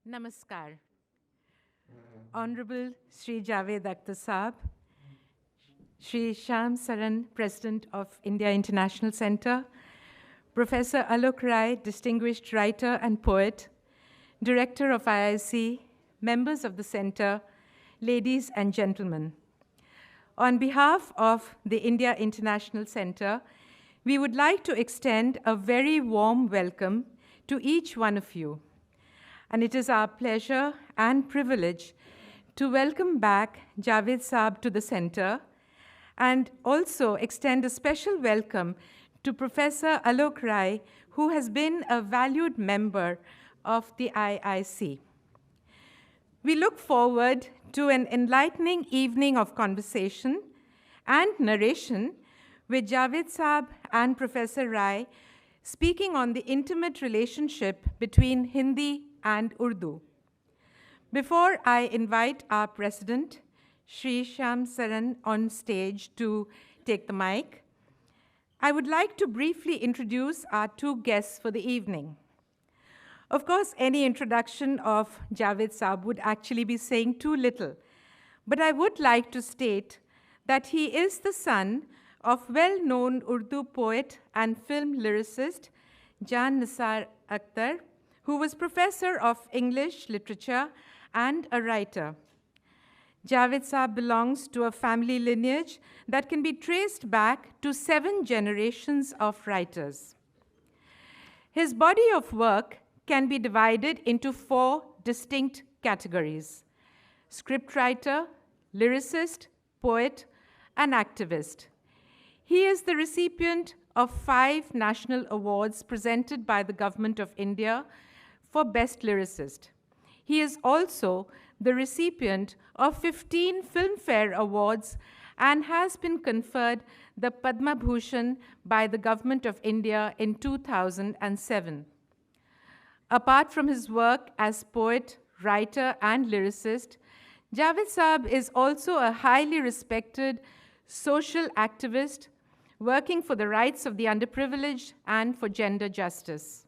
Namaskar. Honorable Sri Javed Akhtar Saab, Sri Shyam Saran, President of India International Center, Professor Alok Rai, distinguished writer and poet, Director of IIC, members of the center, ladies and gentlemen. On behalf of the India International Center, we would like to extend a very warm welcome to each one of you. And it is our pleasure and privilege to welcome back Javed Saab to the center and also extend a special welcome to Professor Alok Rai, who has been a valued member of the IIC. We look forward to an enlightening evening of conversation and narration with Javed Saab and Professor Rai speaking on the intimate relationship between Hindi and Urdu. Before I invite our president, Sri Shyam Saran, on stage to take the mic, I would like to briefly introduce our two guests for the evening. Of course, any introduction of Javed Saab would actually be saying too little, but I would like to state that he is the son of well-known Urdu poet and film lyricist Jan Nisar Akhtar, who was professor of English literature and a writer. Javed Saab belongs to a family lineage that can be traced back to 7 generations of writers. His body of work can be divided into 4 distinct categories: scriptwriter, lyricist, poet, and activist. He is the recipient of 5 national awards presented by the Government of India for Best Lyricist. He is also the recipient of 15 Filmfare Awards and has been conferred the Padma Bhushan by the Government of India in 2007. Apart from his work as poet, writer, and lyricist, Javed Saab is also a highly respected social activist working for the rights of the underprivileged and for gender justice.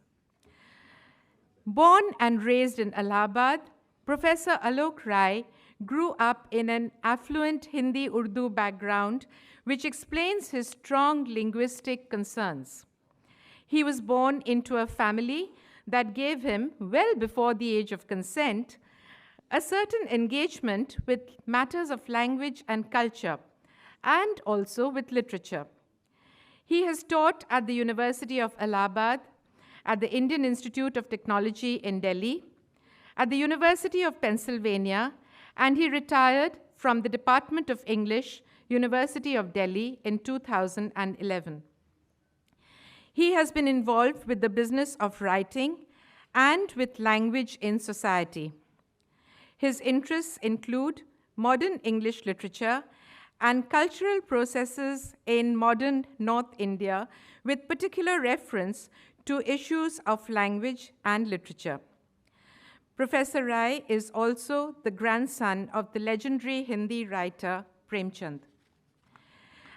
Born and raised in Allahabad, Professor Alok Rai grew up in an affluent Hindi-Urdu background, which explains his strong linguistic concerns. He was born into a family that gave him, well before the age of consent, a certain engagement with matters of language and culture, and also with literature. He has taught at the University of Allahabad, at the Indian Institute of Technology in Delhi, at the University of Pennsylvania, and he retired from the Department of English, University of Delhi in 2011. He has been involved with the business of writing and with language in society. His interests include modern English literature and cultural processes in modern North India, with particular reference to issues of language and literature. Professor Rai is also the grandson of the legendary Hindi writer Premchand.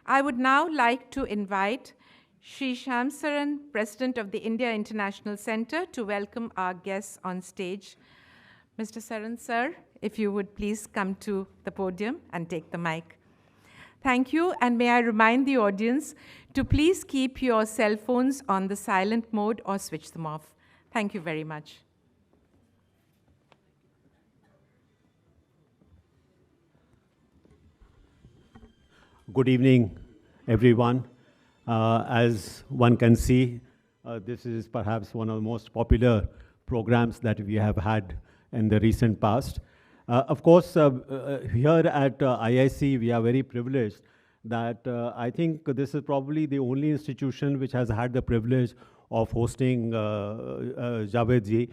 I would now like to invite Sri Shyam Saran, President of the India International Center, to welcome our guests on stage. Mr. Saran, sir, if you would please come to the podium and take the mic. Thank you, and may I remind the audience to please keep your cell phones on the silent mode or switch them off. Thank you very much. Good evening, everyone. As one can see, this is perhaps one of the most popular programs that we have had in the recent past. Of course, here at IIC, we are very privileged that I think this is probably the only institution which has had the privilege of hosting Javed ji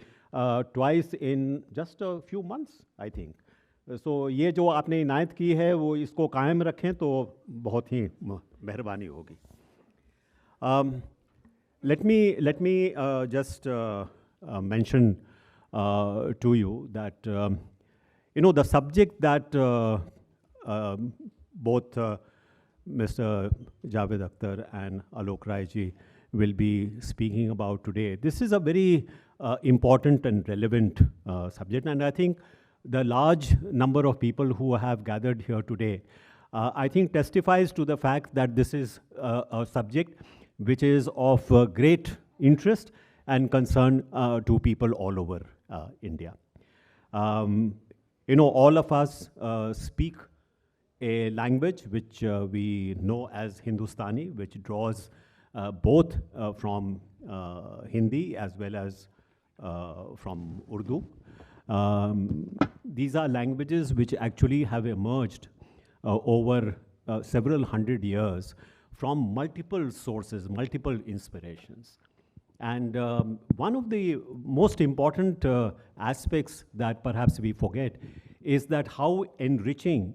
twice in just a few months, I think. So ये जो आपने इनायत की है वो इसको कायम रखें तो बहुत ही मेहरबानी होगी. Let me just mention to you that the subject that both Mr. Javed Akhtar and Alok Rai ji will be speaking about today. This is a very important and relevant subject. And I think the large number of people who have gathered here today, I think testifies to the fact that this is a subject which is of great interest and concern to people all over India. All of us speak a language which we know as Hindustani, which draws both from Hindi as well as from Urdu. These are languages which actually have emerged over several hundred years from multiple sources, multiple inspirations. And one of the most important aspects that perhaps we forget is that how enriching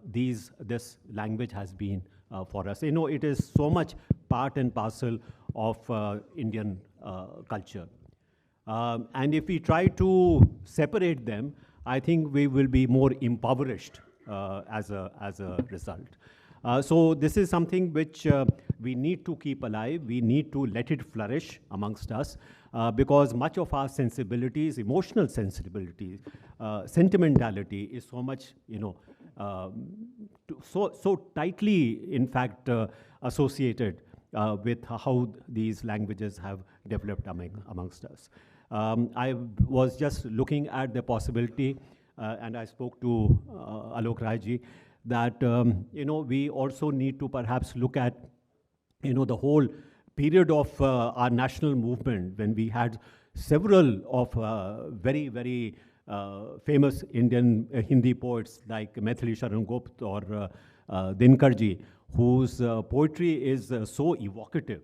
this language has been for us. It is so much part and parcel of Indian culture. And if we try to separate them, I think we will be more impoverished as a result. So this is something which we need to keep alive. We need to let it flourish amongst us because much of our sensibilities, emotional sensibilities, sentimentality is so much, so tightly, in fact, associated with how these languages have developed amongst us. I was just looking at the possibility, and I spoke to Alok Rai ji, that we also need to perhaps look at the whole period of our national movement when we had several of very, very famous Indian Hindi poets like Maithili Sharan Gupt or Dinkarji, whose poetry is so evocative.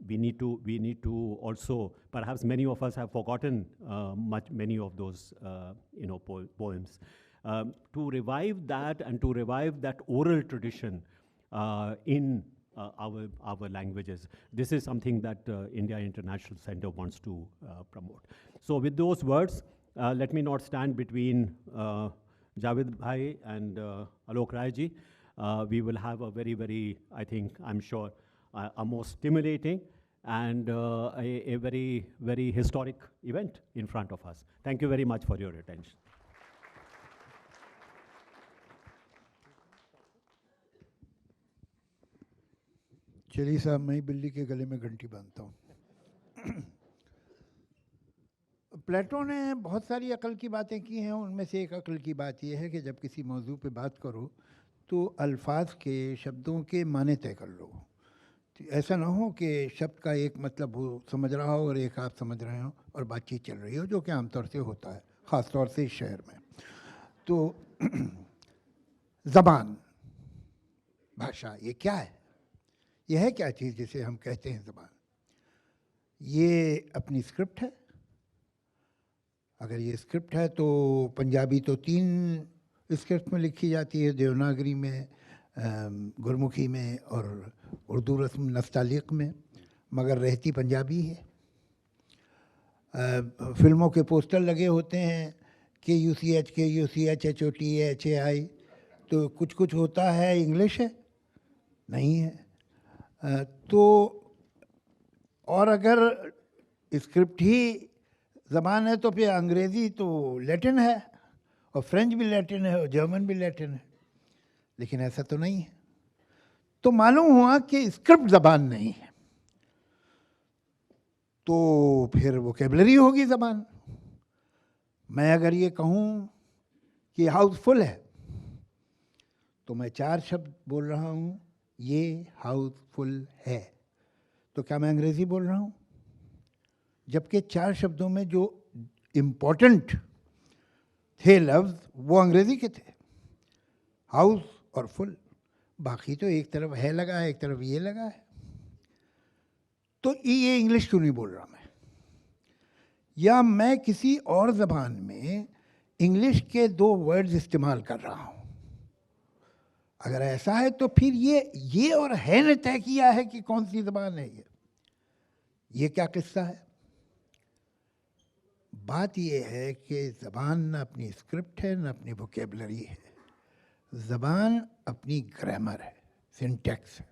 We need to also, perhaps many of us have forgotten many of those poems. To revive that and to revive that oral tradition in our languages. This is something that India International Center wants to promote. So with those words, let me not stand between Javed Bhai and Alok Rai ji. We will have a very, very, I'm sure, a more stimulating and a very, very historic event in front of us. Thank you very much for your attention. चलिए साहब, मैं बिल्ली के गले में घंटी बांधता हूँ। प्लेटो ने बहुत सारी अकल की बातें की हैं, उनमें से एक अकल की बात यह है कि जब किसी मौजू पे बात करो तो अल्फाज के, शब्दों के माने तय कर लो। तो ऐसा ना हो कि शब्द का एक मतलब वो समझ रहा हो और एक आप समझ रहे हो और बातचीत चल रही हो, जो कि आमतौर से होता है, ख़ास तौर से इस शहर में। तो ज़बान, भाषा, ये क्या है? यह है क्या चीज़ जिसे हम कहते हैं ज़बान? ये अपनी स्क्रिप्ट है। अगर ये स्क्रिप्ट है तो पंजाबी तो 3 स्क्रिप्ट में लिखी जाती है, देवनागरी में, गुरमुखी में और उर्दू रस्म नस्तालिक में, मगर रहती पंजाबी है। फिल्मों के पोस्टर लगे होते हैं KUCH, HOT, HAI, तो कुछ होता है इंग्लिश है? नहीं है। तो और अगर स्क्रिप्ट ही ज़बान है तो फिर अंग्रेज़ी तो लैटिन है और फ्रेंच भी लैटिन है और जर्मन भी लैटिन है, लेकिन ऐसा तो नहीं है। तो मालूम हुआ कि स्क्रिप्ट ज़बान नहीं है, तो फिर वोकैबुलरी होगी ज़बान। मैं अगर ये कहूँ कि हाउसफुल है तो मैं 4 शब्द बोल रहा हूँ, ये हाउसफुल है, तो क्या मैं अंग्रेज़ी बोल रहा हूँ? जबकि 4 शब्दों में जो इम्पोर्टेंट थे लफ्ज़ वो अंग्रेज़ी के थे, हाउस और फुल। बाकी तो एक तरफ है लगा है, एक तरफ ये लगा है। तो ये इंग्लिश क्यों नहीं बोल रहा मैं? या मैं किसी और ज़बान में इंग्लिश के 2 वर्ड्स इस्तेमाल कर रहा हूँ। अगर ऐसा है तो फिर ये और है ने तय किया है कि कौन सी ज़बान है ये क्या किस्सा है? बात ये है कि ज़बान न अपनी स्क्रिप्ट है, न अपनी वोकैबुलरी है। ज़बान अपनी ग्रामर है, सिंटैक्स है,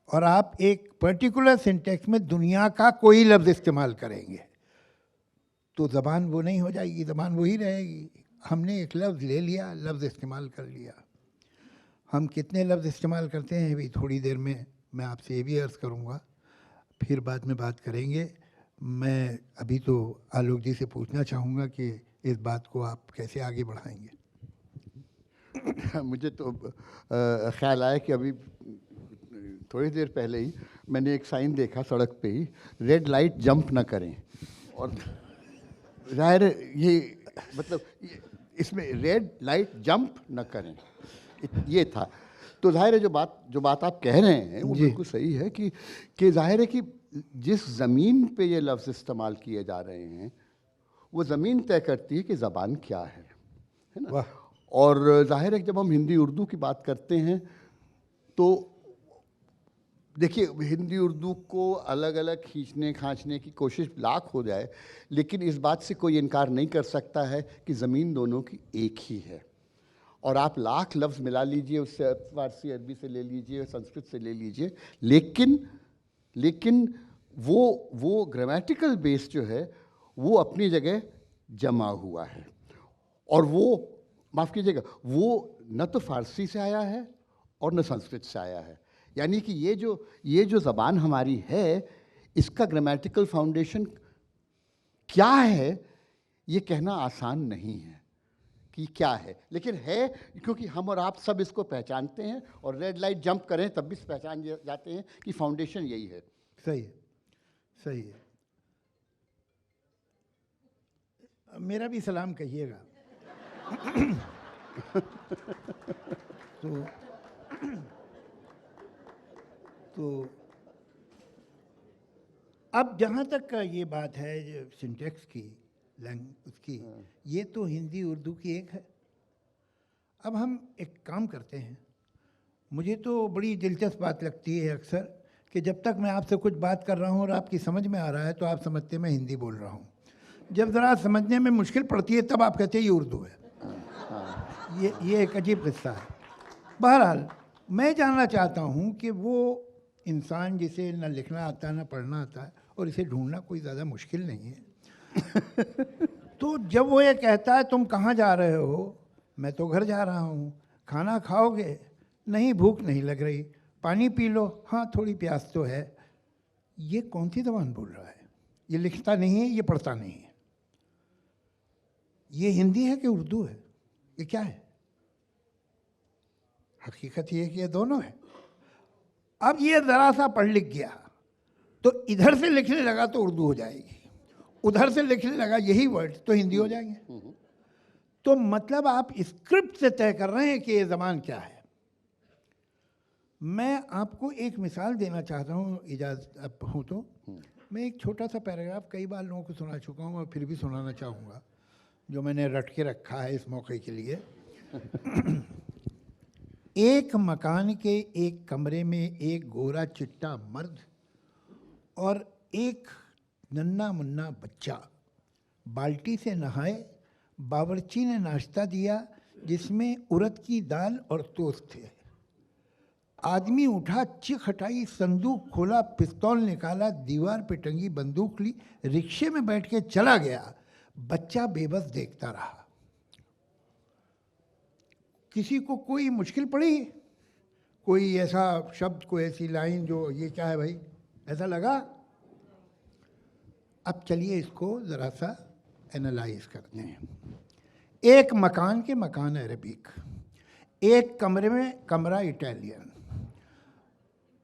और आप एक पर्टिकुलर सिंटेक्स में दुनिया का कोई लफ्ज़ इस्तेमाल करेंगे तो ज़बान वो नहीं हो जाएगी, ज़बान वही रहेगी। हमने एक लफ्ज़ ले लिया, लफ्ज़ इस्तेमाल कर लिया। हम कितने लफ्ज़ इस्तेमाल करते हैं अभी थोड़ी देर में मैं आपसे ये भी अर्ज़ करूँगा, फिर बाद में बात करेंगे। मैं अभी तो आलोक जी से पूछना चाहूँगा कि इस बात को आप कैसे आगे बढ़ाएंगे। मुझे तो ख्याल आया कि अभी थोड़ी देर पहले ही मैंने एक साइन देखा सड़क पे ही, रेड लाइट जंप ना करें। और जाहिर है ये मतलब इसमें रेड लाइट जंप ना करें ये था। तो जाहिर है जो बात आप कह रहे हैं वो बिल्कुल सही है कि जाहिर है कि जिस ज़मीन पे ये लफ्ज़ इस्तेमाल किए जा रहे हैं वो ज़मीन तय करती है कि ज़बान क्या है ना। और जाहिर है कि जब हम हिंदी उर्दू की बात करते हैं तो देखिए हिंदी उर्दू को अलग अलग खींचने खांचने की कोशिश लाख हो जाए, लेकिन इस बात से कोई इनकार नहीं कर सकता है कि ज़मीन दोनों की एक ही है। और आप लाख लफ्ज़ मिला लीजिए, उससे फारसी अरबी से ले लीजिए, संस्कृत से ले लीजिए, लेकिन वो ग्रामेटिकल बेस जो है वो अपनी जगह जमा हुआ है। और वो माफ़ कीजिएगा, वो न तो फारसी से आया है और न संस्कृत से आया है। यानी कि ये जो ज़बान हमारी है इसका ग्रामेटिकल फाउंडेशन क्या है ये कहना आसान नहीं है कि क्या है, लेकिन है क्योंकि हम और आप सब इसको पहचानते हैं और रेड लाइट जंप करें तब भी पहचान जाते हैं कि फाउंडेशन यही है। सही है, सही है। मेरा भी सलाम कहिएगा। तो अब जहाँ तक का ये बात है सिंटेक्स की, उसकी, ये तो हिंदी उर्दू की एक है। अब हम एक काम करते हैं, मुझे तो बड़ी दिलचस्प बात लगती है अक्सर कि जब तक मैं आपसे कुछ बात कर रहा हूँ और आपकी समझ में आ रहा है तो आप समझते मैं हिंदी बोल रहा हूँ। जब ज़रा समझने में मुश्किल पड़ती है तब आप कहते हैं ये उर्दू है। ये एक अजीब किस्सा है। बहरहाल मैं जानना चाहता हूँ कि वो इंसान जिसे न लिखना आता न पढ़ना आता है और इसे ढूंढना कोई ज़्यादा मुश्किल नहीं है तो जब वो ये कहता है तुम कहाँ जा रहे हो, मैं तो घर जा रहा हूँ। खाना खाओगे? नहीं, भूख नहीं लग रही। पानी पी लो? हाँ, थोड़ी प्यास तो है। ये कौन सी ज़बान बोल रहा है? ये लिखता नहीं है, ये पढ़ता नहीं है। ये हिंदी है कि उर्दू है? ये क्या है? हकीकत ये है कि ये दोनों है। अब ये ज़रा सा पढ़ लिख गया तो इधर से लिखने लगा तो उर्दू हो जाएगी, उधर से लिखने लगा यही वर्ड तो हिंदी हो जाएंगे। तो मतलब आप स्क्रिप्ट से तय कर रहे हैं कि ये ज़बान क्या है। मैं आपको एक मिसाल देना चाहता हूँ, इजाज़त हो तो। मैं एक छोटा सा पैराग्राफ कई बार लोगों को सुना चुका हूँ और फिर भी सुनाना चाहूँगा, जो मैंने रट के रखा है इस मौके के लिए। एक मकान के एक कमरे में एक गोरा चिट्टा मर्द और एक नन्हा मुन्ना बच्चा बाल्टी से नहाए। बावर्ची ने नाश्ता दिया जिसमें उड़द की दाल और टोस्ट थे। आदमी उठा, चिक हटाई, संदूक खोला, पिस्तौल निकाला, दीवार पे टंगी बंदूक ली, रिक्शे में बैठ के चला गया। बच्चा बेबस देखता रहा। किसी को कोई मुश्किल पड़ी? कोई ऐसा शब्द, कोई ऐसी लाइन जो ये क्या है भाई, ऐसा लगा? अब चलिए इसको ज़रा सा एनालाइज करते हैं। एक मकान के मकान अरबिक, एक कमरे में कमरा इटालियन,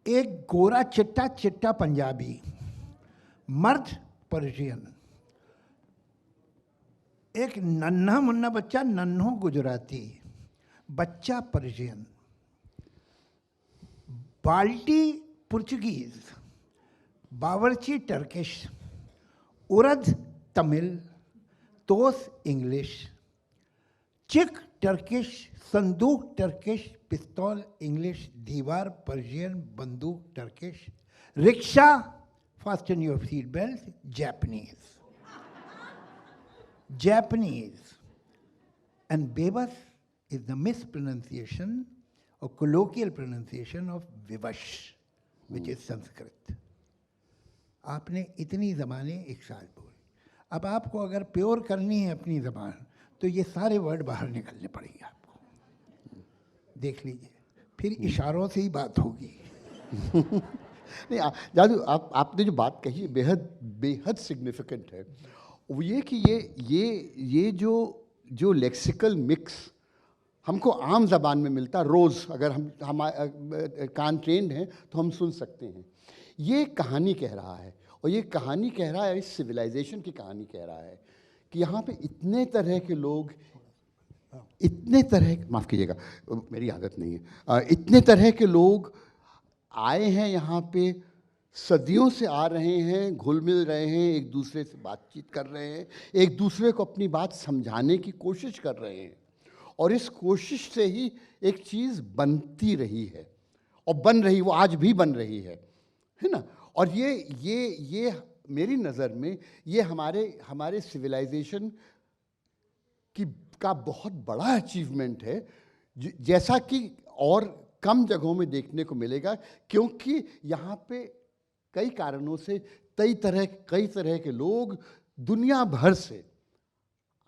एक गोरा चिट्टा चिट्टा पंजाबी, मर्द पर्शियन, एक नन्हा मुन्ना बच्चा नन्हो गुजराती, बच्चा पर्शियन, बाल्टी पुर्तगीज, बावर्ची टर्किश, उड़द तमिल, तोस इंग्लिश, चिक टर्किश, संदूक टर्किश, पिस्तौल इंग्लिश, दीवार पर्शियन, बंदूक Turkish, rickshaw, fasten your seat belts, Japanese. And bebas is the mispronunciation or colloquial pronunciation of vivash. Which is Sanskrit. आपने इतनी ज़बानें एक साथ बोली, अब आपको अगर प्योर करनी है अपनी ज़बान तो ये सारे वर्ड बाहर निकलने पड़ेंगे आपको। देख लीजिए, फिर इशारों से ही बात होगी। नहीं जादू, आपने जो बात कही बेहद बेहद सिग्निफिकेंट है। वो ये कि ये जो लेक्सिकल मिक्स हमको आम ज़बान में मिलता रोज़, अगर हम कान ट्रेंड हैं तो हम सुन सकते हैं, ये कहानी कह रहा है। और ये कहानी कह रहा है, इस सिविलाइजेशन की कहानी कह रहा है कि यहाँ पे इतने तरह के लोग, इतने तरह, माफ़ कीजिएगा मेरी आदत नहीं है, इतने तरह के लोग आए हैं यहाँ पे, सदियों से आ रहे हैं, घुल मिल रहे हैं, एक दूसरे से बातचीत कर रहे हैं, एक दूसरे को अपनी बात समझाने की कोशिश कर रहे हैं, और इस कोशिश से ही एक चीज़ बनती रही है और बन रही, वो आज भी बन रही है ना। और ये मेरी नज़र में ये हमारे सिविलाइजेशन का बहुत बड़ा अचीवमेंट है, जैसा कि और कम जगहों में देखने को मिलेगा, क्योंकि यहाँ पे कई कारणों से कई तरह के लोग दुनिया भर से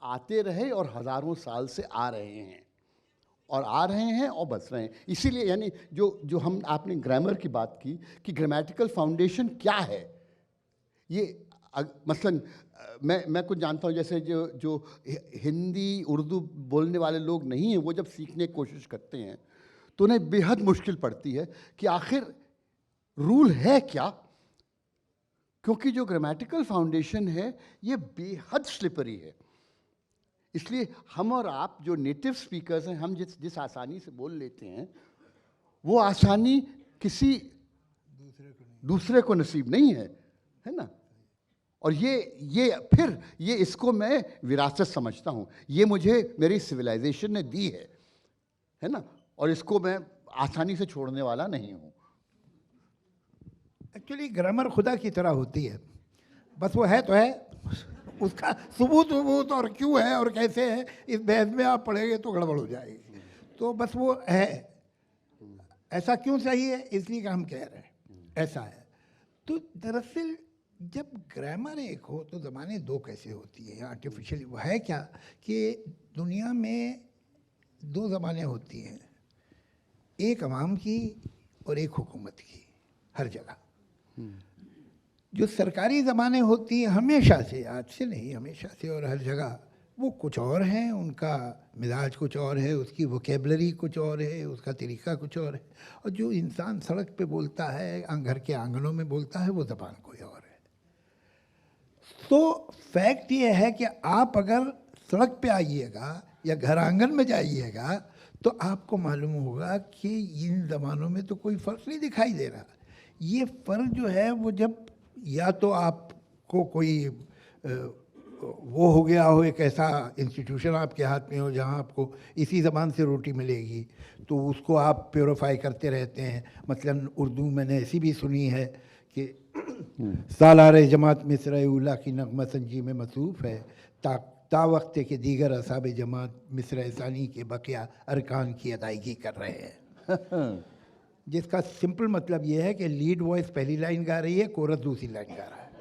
आते रहे और हज़ारों साल से आ रहे हैं और बस रहे हैं। इसीलिए यानी जो आपने ग्रामर की बात की कि ग्रामेटिकल फाउंडेशन क्या है, ये मसलन मैं कुछ जानता हूँ, जैसे जो हिंदी उर्दू बोलने वाले लोग नहीं हैं, वो जब सीखने की कोशिश करते हैं तो उन्हें बेहद मुश्किल पड़ती है कि आखिर रूल है क्या, क्योंकि जो ग्रामेटिकल फाउंडेशन है ये बेहद स्लिपरी है। इसलिए हम और आप जो नेटिव स्पीकर्स हैं, हम जिस आसानी से बोल लेते हैं, वो आसानी किसी दूसरे को नसीब नहीं है ना। और ये इसको मैं विरासत समझता हूँ, ये मुझे मेरी सिविलाइजेशन ने दी है ना, और इसको मैं आसानी से छोड़ने वाला नहीं हूँ। एक्चुअली ग्रामर खुदा की तरह होती है, बस वो है तो है, उसका सबूत और क्यों है और कैसे है, इस बहस में आप पढ़ेंगे तो गड़बड़ हो जाएगी। तो बस वो है, ऐसा क्यों सही है, इसलिए का हम कह रहे हैं ऐसा है। तो दरअसल जब ग्रामर एक हो तो ज़बानें दो कैसे होती है आर्टिफिशियली? वो है क्या कि दुनिया में दो ज़बानें होती हैं, एक अवाम की और एक हुकूमत की, हर जगह। जो सरकारी ज़बानें होती हैं हमेशा से, आज से नहीं हमेशा से और हर जगह, वो कुछ और हैं, उनका मिजाज कुछ और है, उसकी वोकेबलरी कुछ और है, उसका तरीका कुछ और है। और जो इंसान सड़क पे बोलता है, घर के आंगनों में बोलता है, वो ज़बान कोई और है। तो फैक्ट ये है कि आप अगर सड़क पे आइएगा या घर आंगन में जाइएगा तो आपको मालूम होगा कि इन ज़बानों में तो कोई फ़र्क नहीं दिखाई दे रहा। ये फ़र्क जो है वो जब या तो आपको कोई वो हो गया हो, एक ऐसा इंस्टीट्यूशन आपके हाथ में हो जहाँ आपको इसी ज़बान से रोटी मिलेगी, तो उसको आप प्योरीफाई करते रहते हैं। मतलब उर्दू मैंने ऐसी भी सुनी है कि सालार जमात मिस्र उला की नगमा संजी में मसरूफ़ है, ता वक्त के दीगर असाब जमात मिस्र सानी के बकिया अरकान की अदायगी कर रहे हैं। जिसका सिंपल मतलब ये है कि लीड वॉइस पहली लाइन गा रही है, कोरस दूसरी लाइन गा रहा है।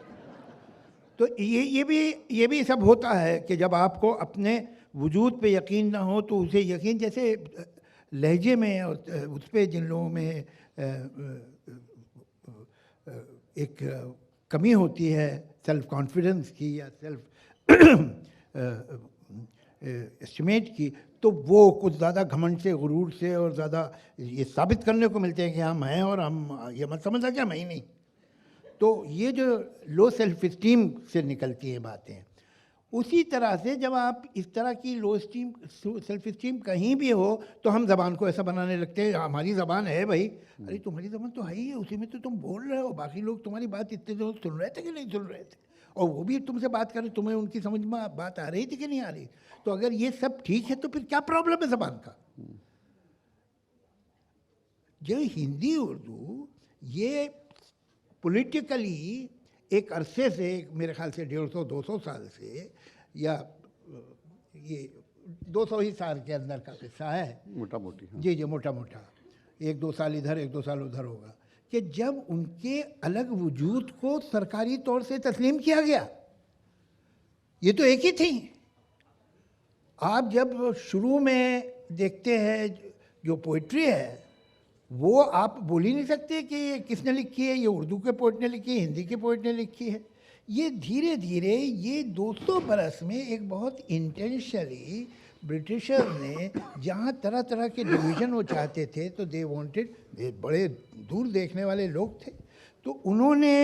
तो ये भी सब होता है कि जब आपको अपने वजूद पे यकीन ना हो तो उसे यकीन, जैसे लहजे में और उस पर जिन लोगों में एक कमी होती है सेल्फ कॉन्फिडेंस की या सेल्फ एस्टिमेट की, तो वो कुछ ज़्यादा घमंड से, गुरूर से और ज़्यादा ये साबित करने को मिलते हैं कि हम हैं और हम ये मत समझा कि हम ही नहीं। तो ये जो लो सेल्फ इस्टीम से निकलती हैं बातें, उसी तरह से जब आप इस तरह की लो सेल्फ इस्टीम कहीं भी हो तो हम ज़बान को ऐसा बनाने लगते हैं, हमारी ज़बान है भाई, अरे तुम्हारी ज़बान तो है ही है, उसी में तो तुम बोल रहे हो, बाकी लोग तुम्हारी बात इतने जो सुन रहे थे कि नहीं सुन रहे थे, और वो भी तुमसे बात करें, तुम्हें उनकी समझ में बात आ रही थी कि नहीं आ रही। तो अगर ये सब ठीक है तो फिर क्या प्रॉब्लम है ज़बान का? जो हिंदी उर्दू ये पॉलिटिकली एक अरसे से, मेरे ख्याल से 150-200 साल से, या ये 200 ही साल के अंदर का किस्सा है, मोटा मोटी। जी मोटा मोटा 1-2 साल इधर 1-2 साल उधर होगा, कि जब उनके अलग वजूद को सरकारी तौर से तस्लीम किया गया। ये तो एक ही थी। आप जब शुरू में देखते हैं जो पोइट्री है वो आप बोल ही नहीं सकते कि ये किसने लिखी है, ये उर्दू के पोइट ने लिखी है, हिंदी के पोइट ने लिखी है। ये धीरे धीरे ये 200 बरस में एक बहुत इंटेंशनली ब्रिटिशर ने जहाँ तरह तरह के डिवीज़न वो चाहते थे, तो दे वांटेड, बड़े दूर देखने वाले लोग थे, तो उन्होंने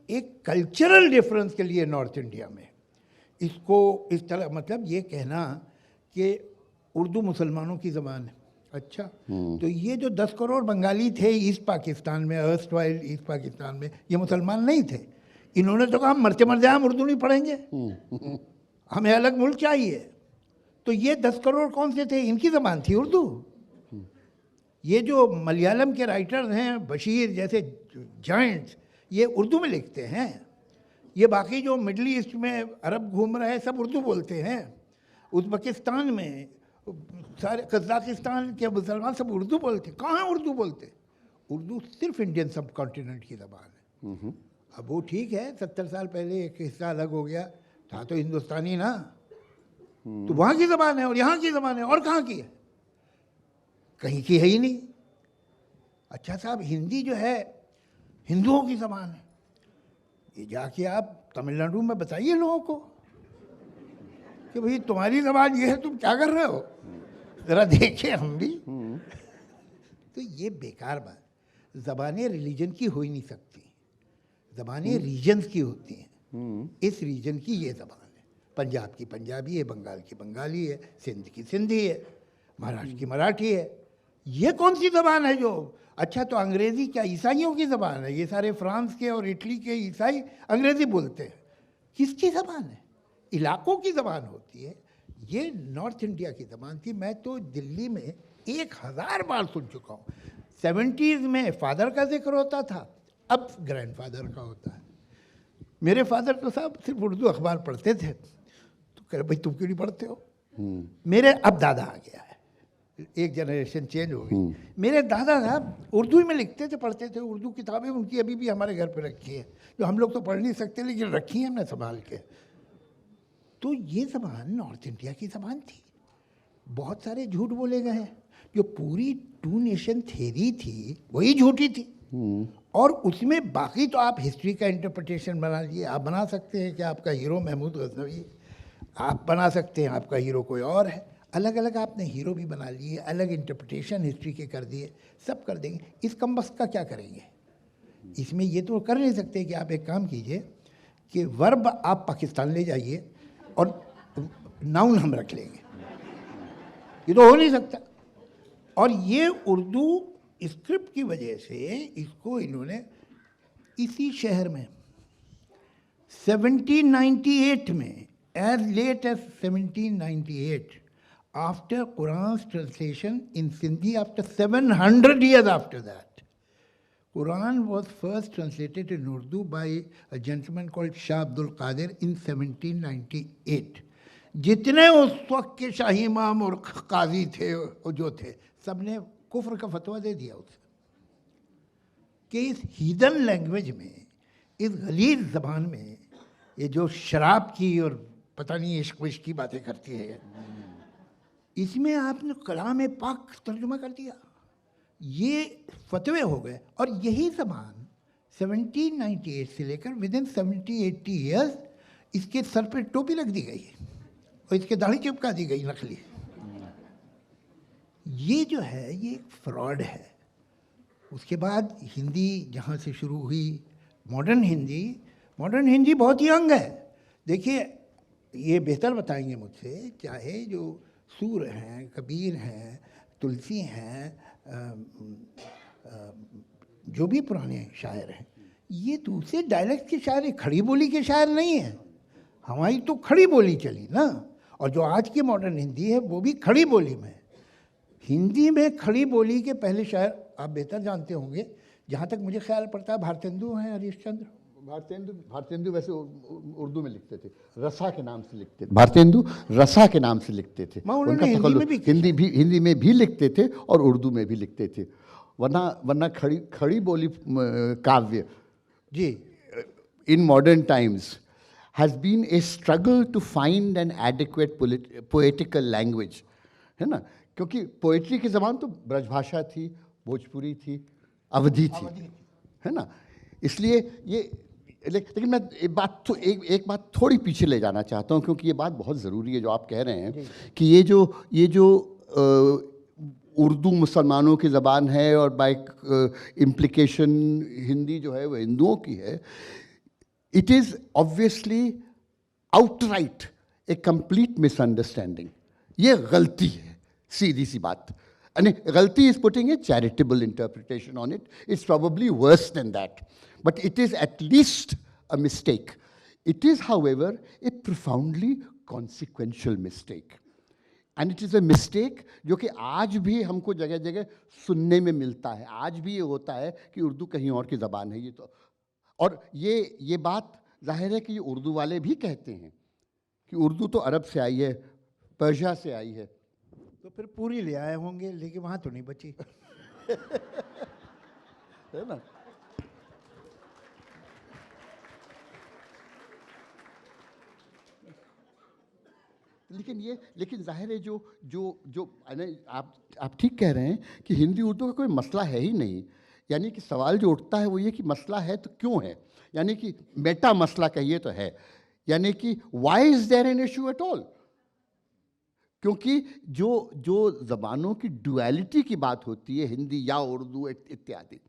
एक कल्चरल डिफरेंस के लिए नॉर्थ इंडिया में इसको इस तरह, मतलब ये कहना कि उर्दू मुसलमानों की ज़बान है। अच्छा, तो ये जो 10 करोड़ बंगाली थे ईस्ट पाकिस्तान में, अर्स्टवाइल ईस्ट पाकिस्तान में, ये मुसलमान नहीं थे। इन्होंने तो कहा मरते मर जाए हम उर्दू नहीं पढ़ेंगे, हमें अलग मुल्क चाहिए। तो ये 10 करोड़ कौन से थे? इनकी ज़बान थी उर्दू। ये जो मलयालम के राइटर्स हैं, बशीर जैसे जाइंट्स, ये उर्दू में लिखते हैं। ये बाकी जो मिडल ईस्ट में अरब घूम रहे हैं सब उर्दू बोलते हैं। उज़्बेकिस्तान में सारे, कज़ाकिस्तान के मुसलमान सब उर्दू बोलते। कहाँ उर्दू बोलते? उर्दू सिर्फ इंडियन सब कॉन्टिनेंट की ज़बान है। अब वो ठीक है, 70 साल पहले एक हिस्सा अलग हो गया था, तो हिंदुस्तानी ना, तो वहाँ की ज़बान है और यहाँ की ज़बान है, और कहाँ की है? कहीं की है ही नहीं। अच्छा साहब, हिंदी जो है हिंदुओं की ज़बान है। ये जाके आप तमिलनाडु में बताइए लोगों को कि भाई तुम्हारी ज़बान ये है, तुम क्या कर रहे हो, ज़रा देखें हम भी। तो ये बेकार बात। ज़बानें रिलीजन की हो ही नहीं सकती, ज़बानें रीजन्स की होती हैं। इस रीजन की ये ज़बान है, पंजाब की पंजाबी है, बंगाल की बंगाली है, सिंध की सिंधी है, महाराष्ट्र की मराठी है। ये कौन सी ज़बान है जो? अच्छा, तो अंग्रेज़ी क्या ईसाइयों की ज़बान है? ये सारे फ्रांस के और इटली के ईसाई अंग्रेज़ी बोलते हैं। किसकी ज़बान है? इलाकों की ज़बान होती है। ये नॉर्थ इंडिया की ज़बान थी। मैं तो दिल्ली में 1000 बार सुन चुका हूँ। 70s में फादर का जिक्र होता था, अब ग्रैंडफादर का होता है। मेरे फादर तो साहब सिर्फ उर्दू अखबार पढ़ते थे, तो कह रहे भाई तुम क्यों नहीं पढ़ते हो? मेरे अब दादा आ गया है, एक जनरेशन चेंज हो गई। मेरे दादा साहब उर्दू में लिखते थे, पढ़ते थे। उर्दू किताबें उनकी अभी भी हमारे घर पे रखी है, जो हम लोग तो पढ़ नहीं सकते, लेकिन रखी है हमने संभाल के। तो ये ज़बान नॉर्थ इंडिया की ज़बान थी। बहुत सारे झूठ बोले गए हैं। जो पूरी 2 नेशन थ्योरी थी वही झूठी थी, और उसमें बाकी तो आप हिस्ट्री का इंटरप्रिटेशन बना लीजिए। आप बना सकते हैं कि आपका हीरो महमूद गज़नवी, आप बना सकते हैं आपका हीरो कोई और है। अलग अलग आपने हीरो भी बना लिए, अलग इंटरप्रिटेशन हिस्ट्री के कर दिए, सब कर देंगे। इस कमबख्त का क्या करेंगे? इसमें ये तो कर नहीं सकते कि आप एक काम कीजिए कि वर्ब आप पाकिस्तान ले जाइए और नाउन हम रख लेंगे। ये तो हो नहीं सकता। और ये उर्दू स्क्रिप्ट की वजह से इसको इन्होंने इसी शहर में 1798 में, as late as 1798, after Quran's translation in Sindhi, after 700 years after that, Quran was first translated in Urdu by a gentleman called Shah Abdul Qadir in 1798. जितने उस वक्त के शाही इमाम और काजी थे और जो थे, सब ने कुफ्र का फतवा दे दिया उसे कि इस हीदन लैंग्वेज में, इस गलीज ज़बान में, ये जो शराब की और पता नहीं इश्क विश्क की बातें करती है, इसमें आपने कलाम पाक तर्जुमा कर दिया। ये फतवे हो गए। और यही ज़बान 1798 से लेकर विदिन 70-80 ईयर्स इसके सर पे टोपी रख दी गई और इसके दाढ़ी चिपका दी गई नकली। ये जो है ये एक फ्रॉड है। उसके बाद हिंदी जहाँ से शुरू हुई, मॉडर्न हिंदी बहुत यंग है। देखिए, ये बेहतर बताएंगे मुझसे, चाहे जो सूर हैं, कबीर हैं, तुलसी हैं, जो भी पुराने शायर हैं, ये दूसरे डायलेक्ट के शायर, खड़ी बोली के शायर नहीं हैं। हमारी तो खड़ी बोली चली ना, और जो आज की मॉडर्न हिंदी है वो भी खड़ी बोली में। हिंदी में खड़ी बोली के पहले शायर आप बेहतर जानते होंगे, जहाँ तक मुझे ख्याल पड़ता है भारतेंदु हैं, हरीशचंद्र। भारतेंदु वैसे उर्दू में लिखते थे, रसा के नाम से लिखते थे। भारतेंदु रसा के नाम से लिखते थे। उन्होंने हिंदी में भी हिंदी में भी लिखते थे और उर्दू में भी लिखते थे। वरना खड़ी बोली काव्य जी in modern times has been a struggle to find an adequate poetical language, है ना? क्योंकि पोएट्री की ज़बान तो ब्रजभाषा थी, भोजपुरी थी, अवधी थी, है ना? इसलिए ये लेकिन मैं एक बात थोड़ी पीछे ले जाना चाहता हूँ, क्योंकि ये बात बहुत ज़रूरी है जो आप कह रहे हैं कि ये जो उर्दू मुसलमानों की ज़बान है और बाय इम्प्लिकेशन हिंदी जो है वो हिंदुओं की है, it is obviously outright a complete misunderstanding. ये गलती है, सीधी सी बात. And गलती is putting a charitable interpretation on it. It's probably worse than that. But it is at least a mistake. It is, however, a profoundly consequential mistake. And it is a mistake जो कि आज भी हमको जगह जगह सुनने में मिलता है. आज भी ये होता है कि उर्दू कहीं और की ज़बान है. ये तो और ये बात जाहिर है कि ये उर्दू वाले भी कहते हैं कि उर्दू तो अरब से आई है, पर्शिया से आई है. तो फिर पूरी ले आए होंगे, लेकिन वहाँ तो नहीं बची. है ना? लेकिन जाहिर है जो आप ठीक कह रहे हैं कि हिंदी उर्दू का कोई मसला है ही नहीं. यानी कि सवाल जो उठता है वो ये कि मसला है तो क्यों है, यानी कि मेटा मसला कहिए तो है, यानी कि why is there an issue at all. क्योंकि जो ज़बानों की डुअलिटी की बात होती है, हिंदी या उर्दू इत्यादि,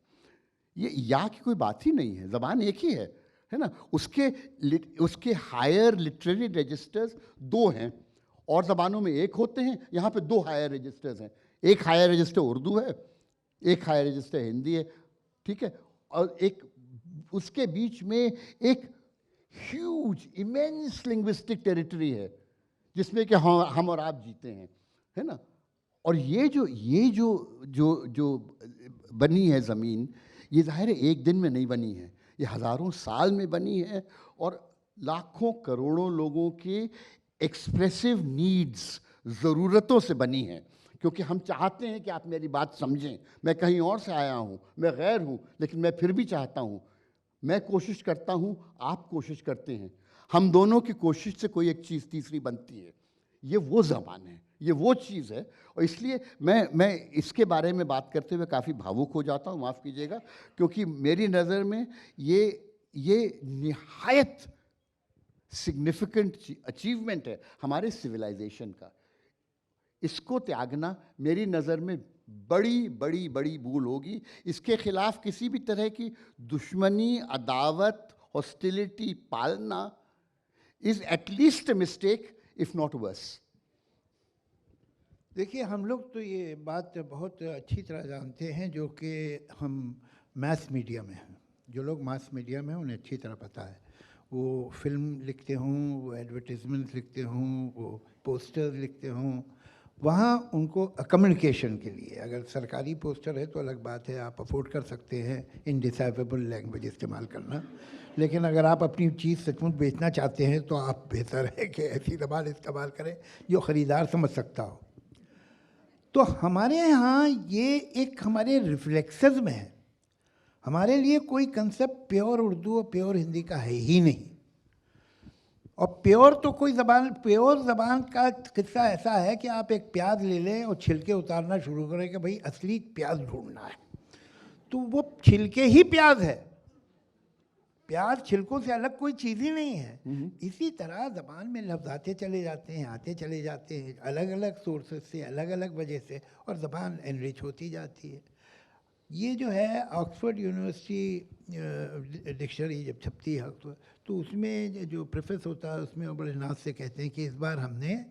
ये या की कोई बात ही नहीं है. ज़बान एक ही है ना? उसके हायर लिटरेरी रजिस्टर्स दो हैं और ज़बानों में एक होते हैं. यहाँ पे दो हायर रजिस्टर्स हैं. एक हायर रजिस्टर उर्दू है, एक हायर रजिस्टर हिंदी है, ठीक है? और एक उसके बीच में एक ह्यूज इमेंस लिंग्विस्टिक टेरिटरी है जिसमें कि हम और आप जीते हैं, है ना? और ये जो बनी है ज़मीन, ये ज़ाहिर है एक दिन में नहीं बनी है, ये हज़ारों साल में बनी है और लाखों करोड़ों लोगों के एक्सप्रेसिव नीड्स, ज़रूरतों से बनी है. क्योंकि हम चाहते हैं कि आप मेरी बात समझें. मैं कहीं और से आया हूँ, मैं गैर हूँ, लेकिन मैं फिर भी चाहता हूँ. मैं कोशिश करता हूँ, आप कोशिश करते हैं, हम दोनों की कोशिश से कोई एक चीज़ तीसरी बनती है. ये वो ज़बान है, ये वो चीज़ है. और इसलिए मैं इसके बारे में बात करते हुए काफ़ी भावुक हो जाता हूँ, माफ़ कीजिएगा, क्योंकि मेरी नज़र में ये निहायत सिग्निफिकेंट अचीवमेंट है हमारे सिविलाइजेशन का. इसको त्यागना मेरी नज़र में बड़ी बड़ी बड़ी भूल होगी. इसके खिलाफ किसी भी तरह की दुश्मनी, अदावत, हॉस्टिलिटी पालना is at least a mistake if not worse. देखिए, हम लोग तो ये बात बहुत अच्छी तरह जानते हैं जो कि हम मास मीडिया में हैं. जो लोग मास मीडिया में हैं उन्हें अच्छी तरह पता है. वो फिल्म लिखते हों, वो एडवर्टीजमेंट लिखते हों, वो पोस्टर लिखते हों, वहाँ उनको कम्युनिकेशन के लिए अगर सरकारी पोस्टर है तो अलग बात है, आप अफोर्ड कर सकते हैं इनडिसाइफेबल लैंग्वेज इस्तेमाल करना. लेकिन अगर आप अपनी चीज़ सचमुच बेचना चाहते हैं तो आप बेहतर है कि ऐसी ज़बान इस्तेमाल करें जो ख़रीदार समझ सकता हो. तो हमारे यहाँ ये एक हमारे रिफ्लेक्सेस में है. हमारे लिए कोई कंसेप्ट प्योर उर्दू और प्योर हिंदी का है ही नहीं. और प्योर तो कोई ज़बान, प्योर ज़बान का किस्सा ऐसा है कि आप एक प्याज ले लें और छिलके उतारना शुरू करें कि भाई असली प्याज ढूंढना है, तो वो छिलके ही प्याज है. प्याज छिलकों से अलग कोई चीज़ ही नहीं है. इसी तरह ज़बान में लफ्ज़ आते चले जाते हैं, आते चले जाते हैं, अलग अलग सोर्सेज से, अलग अलग वजह से, और ज़बान एनरिच होती जाती है. ये जो है ऑक्सफोर्ड यूनिवर्सिटी डिक्शनरी जब छपती है तो उसमें जो प्रेफेस होता है उसमें बड़े नाज से कहते हैं कि इस बार हमने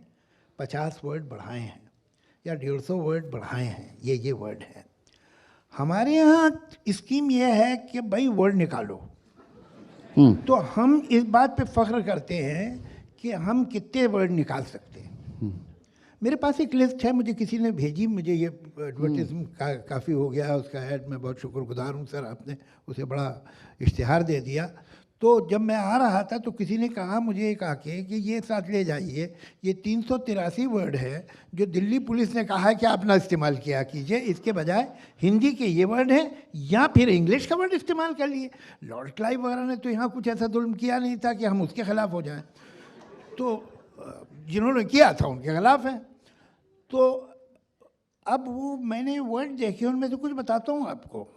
50 वर्ड बढ़ाए हैं या 150 वर्ड बढ़ाए हैं. ये वर्ड है. हमारे यहाँ स्कीम ये है कि भाई वर्ड निकालो. तो हम इस बात पे फ़ख्र करते हैं कि हम कितने वर्ड निकाल सकते हैं. मेरे पास एक लिस्ट है, मुझे किसी ने भेजी, मुझे ये एडवर्टीजमेंट काफ़ी हो गया उसका ऐड. मैं बहुत शुक्रगुजार हूँ सर, आपने उसे बड़ा इश्तिहार दे दिया. तो जब मैं आ रहा था तो किसी ने कहा मुझे एक आके कि ये साथ ले जाइए, ये 383 वर्ड है जो दिल्ली पुलिस ने कहा है कि आप ना इस्तेमाल किया कीजिए, इसके बजाय हिंदी के ये वर्ड हैं या फिर इंग्लिश का वर्ड इस्तेमाल कर लिए। लॉर्ड क्लाइव वगैरह ने तो यहाँ कुछ ऐसा जुल्म किया नहीं था कि हम उसके खिलाफ हो जाएं, तो जिन्होंने किया था उनके खिलाफ है। तो अब वो मैंने वर्ड देखे, उनमें से कुछ बताता हूँ आपको।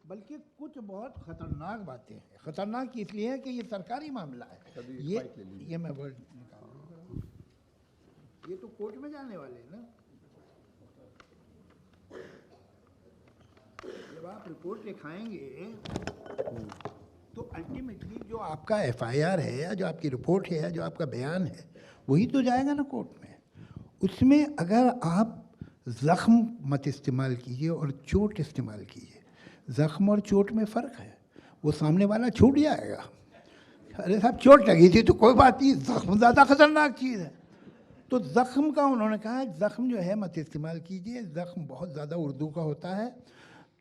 बल्कि कुछ बहुत खतरनाक बातें हैं। खतरनाक इसलिए है कि ये सरकारी मामला है। ये मैं वर्ड निकालूंगा, ये तो कोर्ट में जाने वाले हैं ना। जब आप रिपोर्ट लिखाएंगे तो अल्टीमेटली जो आपका एफआईआर है या जो आपकी रिपोर्ट है या जो आपका बयान है वही तो जाएगा ना कोर्ट में। उसमें अगर आप ज़ख्म मत इस्तेमाल कीजिए और चोट इस्तेमाल कीजिए। ज़ख्म और चोट में फ़र्क है, वो सामने वाला छूट जाएगा। अरे साहब चोट लगी थी तो कोई बात नहीं, ज़ख्म ज़्यादा खतरनाक चीज़ है। तो ज़ख्म का उन्होंने कहा ज़ख्म जो है मत इस्तेमाल कीजिए, ज़ख्म बहुत ज़्यादा उर्दू का होता है,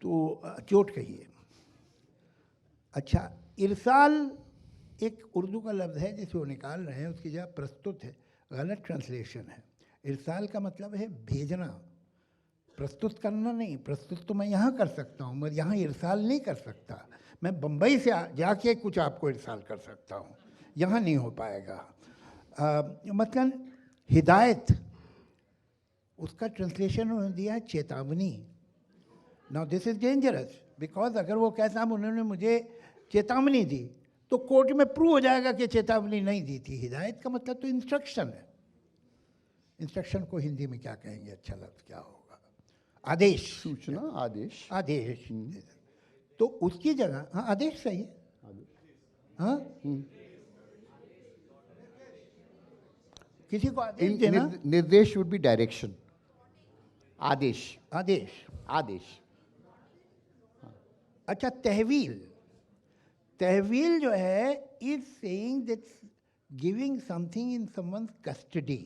तो चोट कहिए। अच्छा, इरसाल एक उर्दू का लफ्ज़ है जिसे वो निकाल रहे हैं, उसकी जगह प्रस्तुत है, गलत ट्रांसलेशन है। इरसाल का मतलब है भेजना, प्रस्तुत करना नहीं। प्रस्तुत तो मैं यहाँ कर सकता हूँ, मगर यहाँ इरसाल नहीं कर सकता। मैं बम्बई से जाके कुछ आपको इरसाल कर सकता हूँ, यहाँ नहीं हो पाएगा। मतलब हिदायत, उसका ट्रांसलेशन उन्होंने दिया है चेतावनी। Now this is dangerous because अगर वो कहता है उन्होंने मुझे चेतावनी दी तो कोर्ट में प्रूव हो जाएगा कि चेतावनी नहीं दी थी। हिदायत का मतलब तो इंस्ट्रक्शन है। इंस्ट्रक्शन को हिंदी में क्या कहेंगे, अच्छा लफ्ज़ क्या होगा? आदेश, सूचना, आदेश। आदेश। तो उसकी जगह, हाँ आदेश सही है, हाँ किसी को आदेश देना। निर्देश वुड बी डायरेक्शन, आदेश। आदेश, आदेश। अच्छा, तहवील। तहवील जो है is saying that giving something in someone's custody,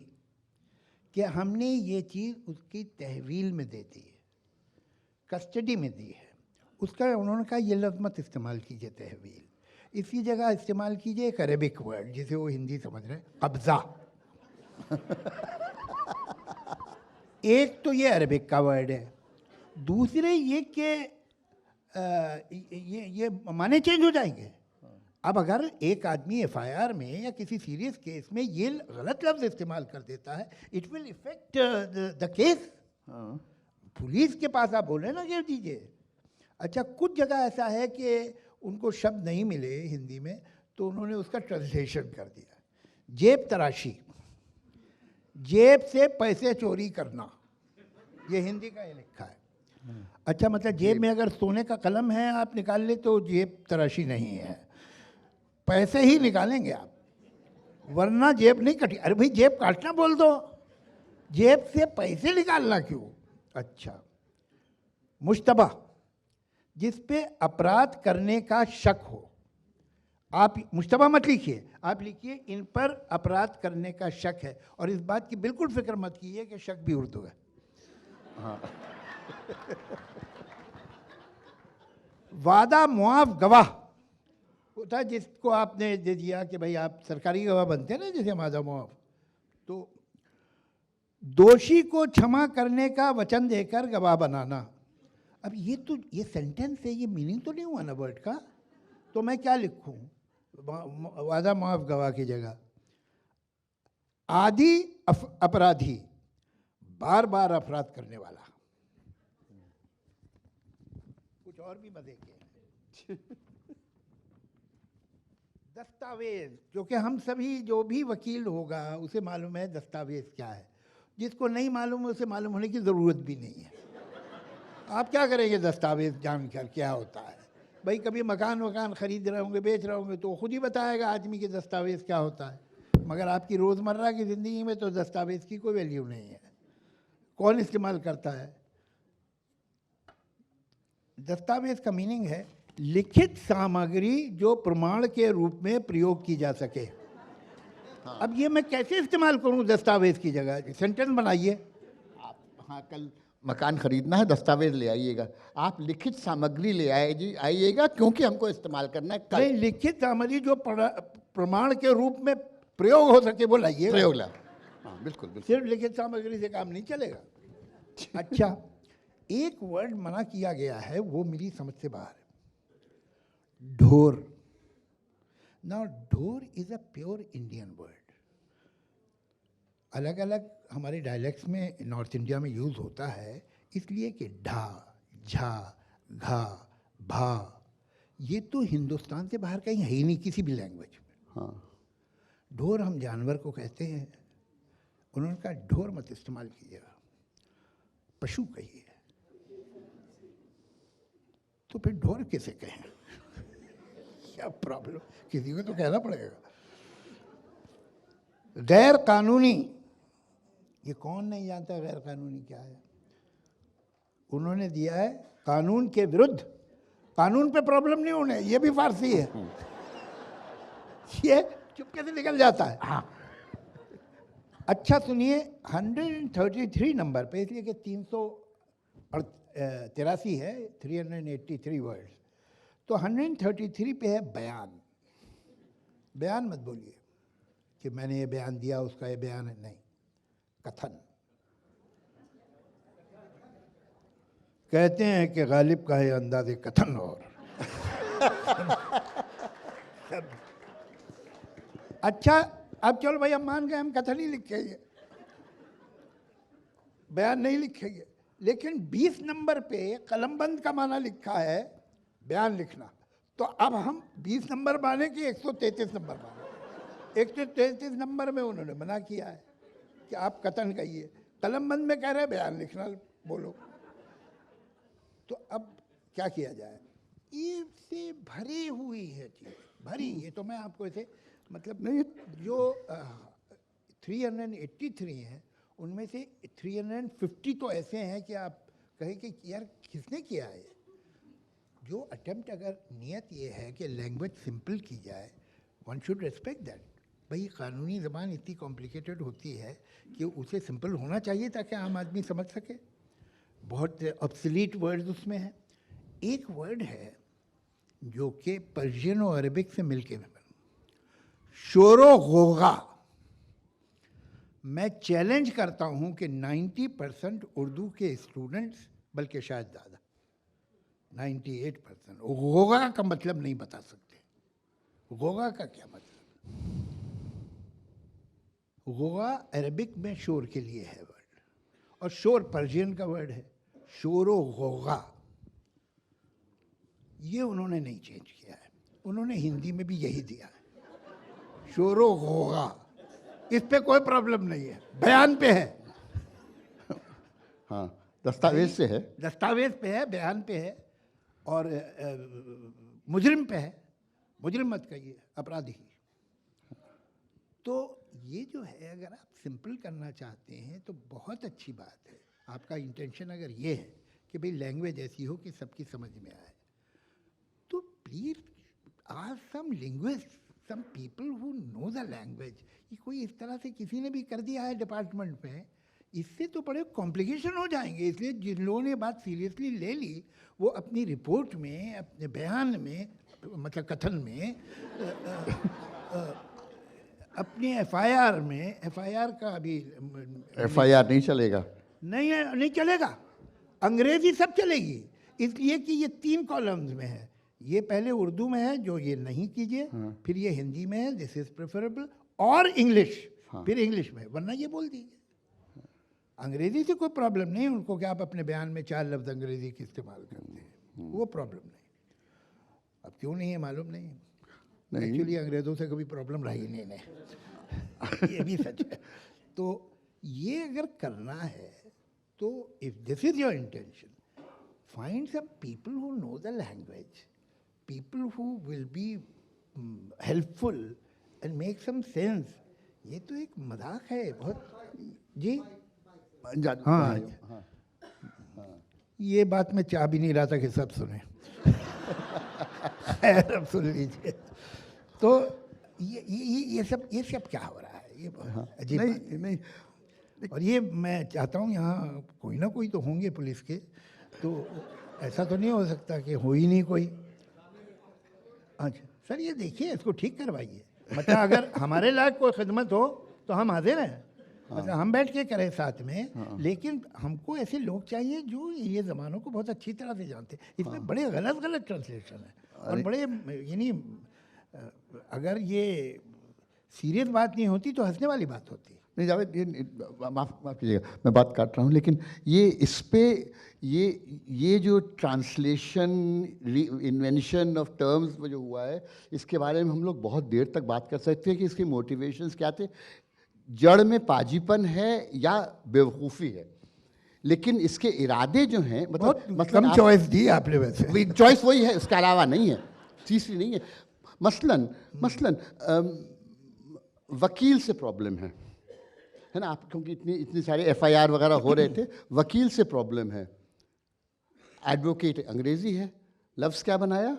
कि हमने ये चीज़ उसकी तहवील में दे दी है, कस्टडी में दी है। उसका उन्होंने कहा ये लफ्ज़ मत इस्तेमाल कीजिए तहवील, इसी जगह इस्तेमाल कीजिए एक अरेबिक वर्ड जिसे वो हिंदी समझ रहे हैं, कब्ज़ा। एक तो ये अरेबिक का वर्ड है, दूसरे ये कि ये माने चेंज हो जाएंगे। अब अगर एक आदमी एफआईआर में या किसी सीरियस केस में ये गलत लफ्ज़ इस्तेमाल कर देता है, it will effect the case. Police के पास आप बोले ना, गिर दीजिए। अच्छा, कुछ जगह ऐसा है कि उनको शब्द नहीं मिले हिंदी में, तो उन्होंने उसका ट्रांसलेशन कर दिया, जेब तराशी, जेब से पैसे चोरी करना, ये हिंदी का ये लिखा है। अच्छा, मतलब जेब में अगर सोने का कलम है आप निकाल ले तो जेब तराशी नहीं है, पैसे ही निकालेंगे आप, वरना जेब नहीं कटी। अरे भाई जेब काटना बोल दो, जेब से पैसे निकालना क्यों? अच्छा, मुश्तबा, जिस पे अपराध करने का शक हो। आप मुश्तबा मत लिखिए, आप लिखिए इन पर अपराध करने का शक है, और इस बात की बिल्कुल फिक्र मत कीजिए कि शक भी उर्दू है। हाँ। वादा मुआफ गवाह होता है जिसको आपने दे दिया कि भाई आप सरकारी गवाह बनते हैं ना, जैसे वादा मुआफ। तो दोषी को क्षमा करने का वचन देकर गवाह बनाना। अब ये तो ये सेंटेंस है, ये मीनिंग तो नहीं हुआ ना वर्ड का, तो मैं क्या लिखूं वादा मुआफ गवाह की जगह? आदि अपराधी, बार बार अपराध करने वाला। कुछ और भी मजे के दस्तावेज, जो कि हम सभी, जो भी वकील होगा उसे मालूम है दस्तावेज क्या है। जिसको नहीं मालूम है उसे मालूम होने की ज़रूरत भी नहीं है। आप क्या करेंगे दस्तावेज जानकर क्या होता है? भाई कभी मकान ख़रीद रहे होंगे, बेच रहे होंगे, तो खुद ही बताएगा आदमी के दस्तावेज़ क्या होता है। मगर आपकी रोज़मर्रा की ज़िंदगी में तो दस्तावेज़ की कोई वैल्यू नहीं है। कौन इस्तेमाल करता है? दस्तावेज़ का मीनिंग है लिखित सामग्री जो प्रमाण के रूप में प्रयोग की जा सके। हाँ। अब ये मैं कैसे इस्तेमाल करूं दस्तावेज़ की जगह? सेंटेंस बनाइए आप। हाँ, कल मकान खरीदना है, दस्तावेज ले आइएगा। आप लिखित सामग्री ले आइएगा, क्योंकि हमको इस्तेमाल करना है कल। नहीं, लिखित सामग्री जो प्रमाण के रूप में प्रयोग हो सके वो लाइए। प्रयोग ला, हाँ बिल्कुल बिल्कुल। सिर्फ लिखित सामग्री से काम नहीं चलेगा। अच्छा, एक वर्ड मना किया गया है, वो मेरी समझ से बाहर है, ढोर। नाउ ढोर is a pure Indian word. अलग अलग हमारे डायलेक्ट्स में नॉर्थ इंडिया में यूज़ होता है, इसलिए कि ढा, झा, घा, भा, ये तो हिंदुस्तान से बाहर कहीं है ही नहीं किसी भी लैंग्वेज में। हाँ, ढोर हम जानवर को कहते हैं, उन्होंने कहा ढोर मत इस्तेमाल कीजिएगा, पशु कहिए। तो फिर ढोर किसे कहें? क्या प्रॉब्लम, किसी को तो कहना पड़ेगा। गैर कानूनी, ये कौन नहीं जानता गैर कानूनी क्या है? उन्होंने दिया है कानून के विरुद्ध। कानून पे प्रॉब्लम नहीं होने, ये भी फारसी है, ये चुपके से निकल जाता है। हाँ, अच्छा सुनिए, 133 नंबर पे, इसलिए कि 383 है, 383 वर्ड्स, तो 133 पे है बयान। बयान मत बोलिए कि मैंने ये बयान दिया, उसका ये बयान है, नहीं, कथन। कहते हैं कि गालिब का है अंदाज़े कथन। और अच्छा, अब चलो भाई, हम मान गए, हम कथन ही लिखेंगे, बयान नहीं लिखेंगे, लेकिन 20 नंबर पे कलमबंद का माना लिखा है बयान लिखना, तो अब हम 20 नंबर माने कि 133 नंबर माने? 133 नंबर में उन्होंने मना किया है कि आप कथन कहिए, कलमबंद में कह रहे हैं बयान लिखना बोलो। तो अब क्या किया जाए? इससे भरी हुई है चीज़, भरी। ये तो मैं आपको ऐसे मतलब नहीं, जो 383 हैं उनमें से 350 तो ऐसे हैं कि आप कहें कि यार किसने किया है। जो अटेम्प्ट, अगर नियत ये है कि लैंग्वेज सिंपल की जाए, वन शुड रेस्पेक्ट दैट। भाई कानूनी ज़बान इतनी कॉम्प्लिकेटेड होती है कि उसे सिंपल होना चाहिए ताकि आम आदमी समझ सके। बहुत ऑब्सलीट वर्ड्स उसमें हैं। एक वर्ड है जो कि पर्शियन और अरबिक से मिलके बना, शोरो गोगा। मैं चैलेंज करता हूं कि 90% उर्दू के स्टूडेंट्स, बल्कि शायद ज़्यादा, 98% गोगा का मतलब नहीं बता सकते। गोगा का क्या मतलब? गोगा अरबिक में शोर के लिए है वर्ड, और शोर पर्शियन का वर्ड है, शोरो गोगा। ये उन्होंने नहीं चेंज किया है, उन्होंने हिंदी में भी यही दिया है, शोरो गोगा। इस पे कोई प्रॉब्लम नहीं है, बयान पे है। हाँ, दस्तावेज से है, दस्तावेज पे है, बयान पे है, और मुजरिम पे है। मुजरिम मत कहिए, अपराधी। तो ये जो है, अगर आप सिंपल करना चाहते हैं तो बहुत अच्छी बात है। आपका इंटेंशन अगर ये है कि भाई लैंग्वेज ऐसी हो कि सबकी समझ में आए, तो please ask some linguist, some people who know the language. ये कोई इस तरह से किसी ने भी कर दिया है डिपार्टमेंट में, इससे तो बड़े कॉम्प्लिकेशन हो जाएंगे। इसलिए जिन लोगों ने बात सीरियसली ले ली, वो अपनी रिपोर्ट में, अपने बयान में, मतलब कथन में, अपने एफआईआर में, एफआईआर का अभी एफआईआर नहीं चलेगा, नहीं चलेगा, अंग्रेजी सब चलेगी। इसलिए कि ये 3 कॉलम्स में है। ये पहले उर्दू में है, जो ये नहीं कीजिए, फिर ये हिंदी में है, दिस इज प्रेफरेबल, और इंग्लिश, फिर इंग्लिश में, वरना ये बोल दीजिए। अंग्रेजी से कोई प्रॉब्लम नहीं उनको कि आप अपने बयान में 4 लफ्ज़ अंग्रेजी के इस्तेमाल करते हैं, वो प्रॉब्लम नहीं। अब क्यों नहीं है मालूम नहीं, एक्चुअली अंग्रेज़ों से कभी प्रॉब्लम रही नहीं है, ये भी सच है। तो ये अगर करना है तो if this is your intention, find some people who know the language, people who will be helpful and make some sense. ये तो एक मजाक है बहुत जी। हाँ, ये बात मैं चाह भी नहीं रहा था कि सब सुने। खैर, अब सुन लीजिए। तो ये सब क्या हो रहा है? ये बहुत अजीब बात है। नहीं, और ये मैं चाहता हूँ यहाँ कोई ना कोई तो होंगे पुलिस के, तो ऐसा तो नहीं हो सकता कि हो ही नहीं कोई। अच्छा सर, ये देखिए इसको ठीक करवाइए, मतलब अगर हमारे लायक कोई खिदमत हो तो हम हाजिर हैं, मतलब हम बैठ के करें साथ में, लेकिन हमको ऐसे लोग चाहिए जो ये ज़मानों को बहुत अच्छी तरह से जानते हैं। इसमें बड़े गलत गलत ट्रांसलेशन है और बड़े, यानी अगर ये सीरियस बात नहीं होती तो हंसने वाली बात होती। नहीं जावेद, ये माफ़ कीजिएगा मैं बात काट रहा हूँ, लेकिन ये इस पे ये जो ट्रांसलेशन इन्वेंशन ऑफ टर्म्स जो हुआ है, इसके बारे में हम लोग बहुत देर तक बात कर सकते हैं कि इसके मोटिवेशंस क्या थे, जड़ में पाजीपन है या बेवकूफ़ी है, लेकिन इसके इरादे जो हैं, बहुत कम चॉइस दी आपने वैसे। चॉइस वही है, उसके अलावा नहीं है, तीसरी नहीं है। मसलन वकील से प्रॉब्लम है ना, आप क्योंकि इतनी सारे FIR वगैरह हो रहे थे, वकील से प्रॉब्लम है। एडवोकेट अंग्रेजी है, लफ्ज़ क्या बनाया,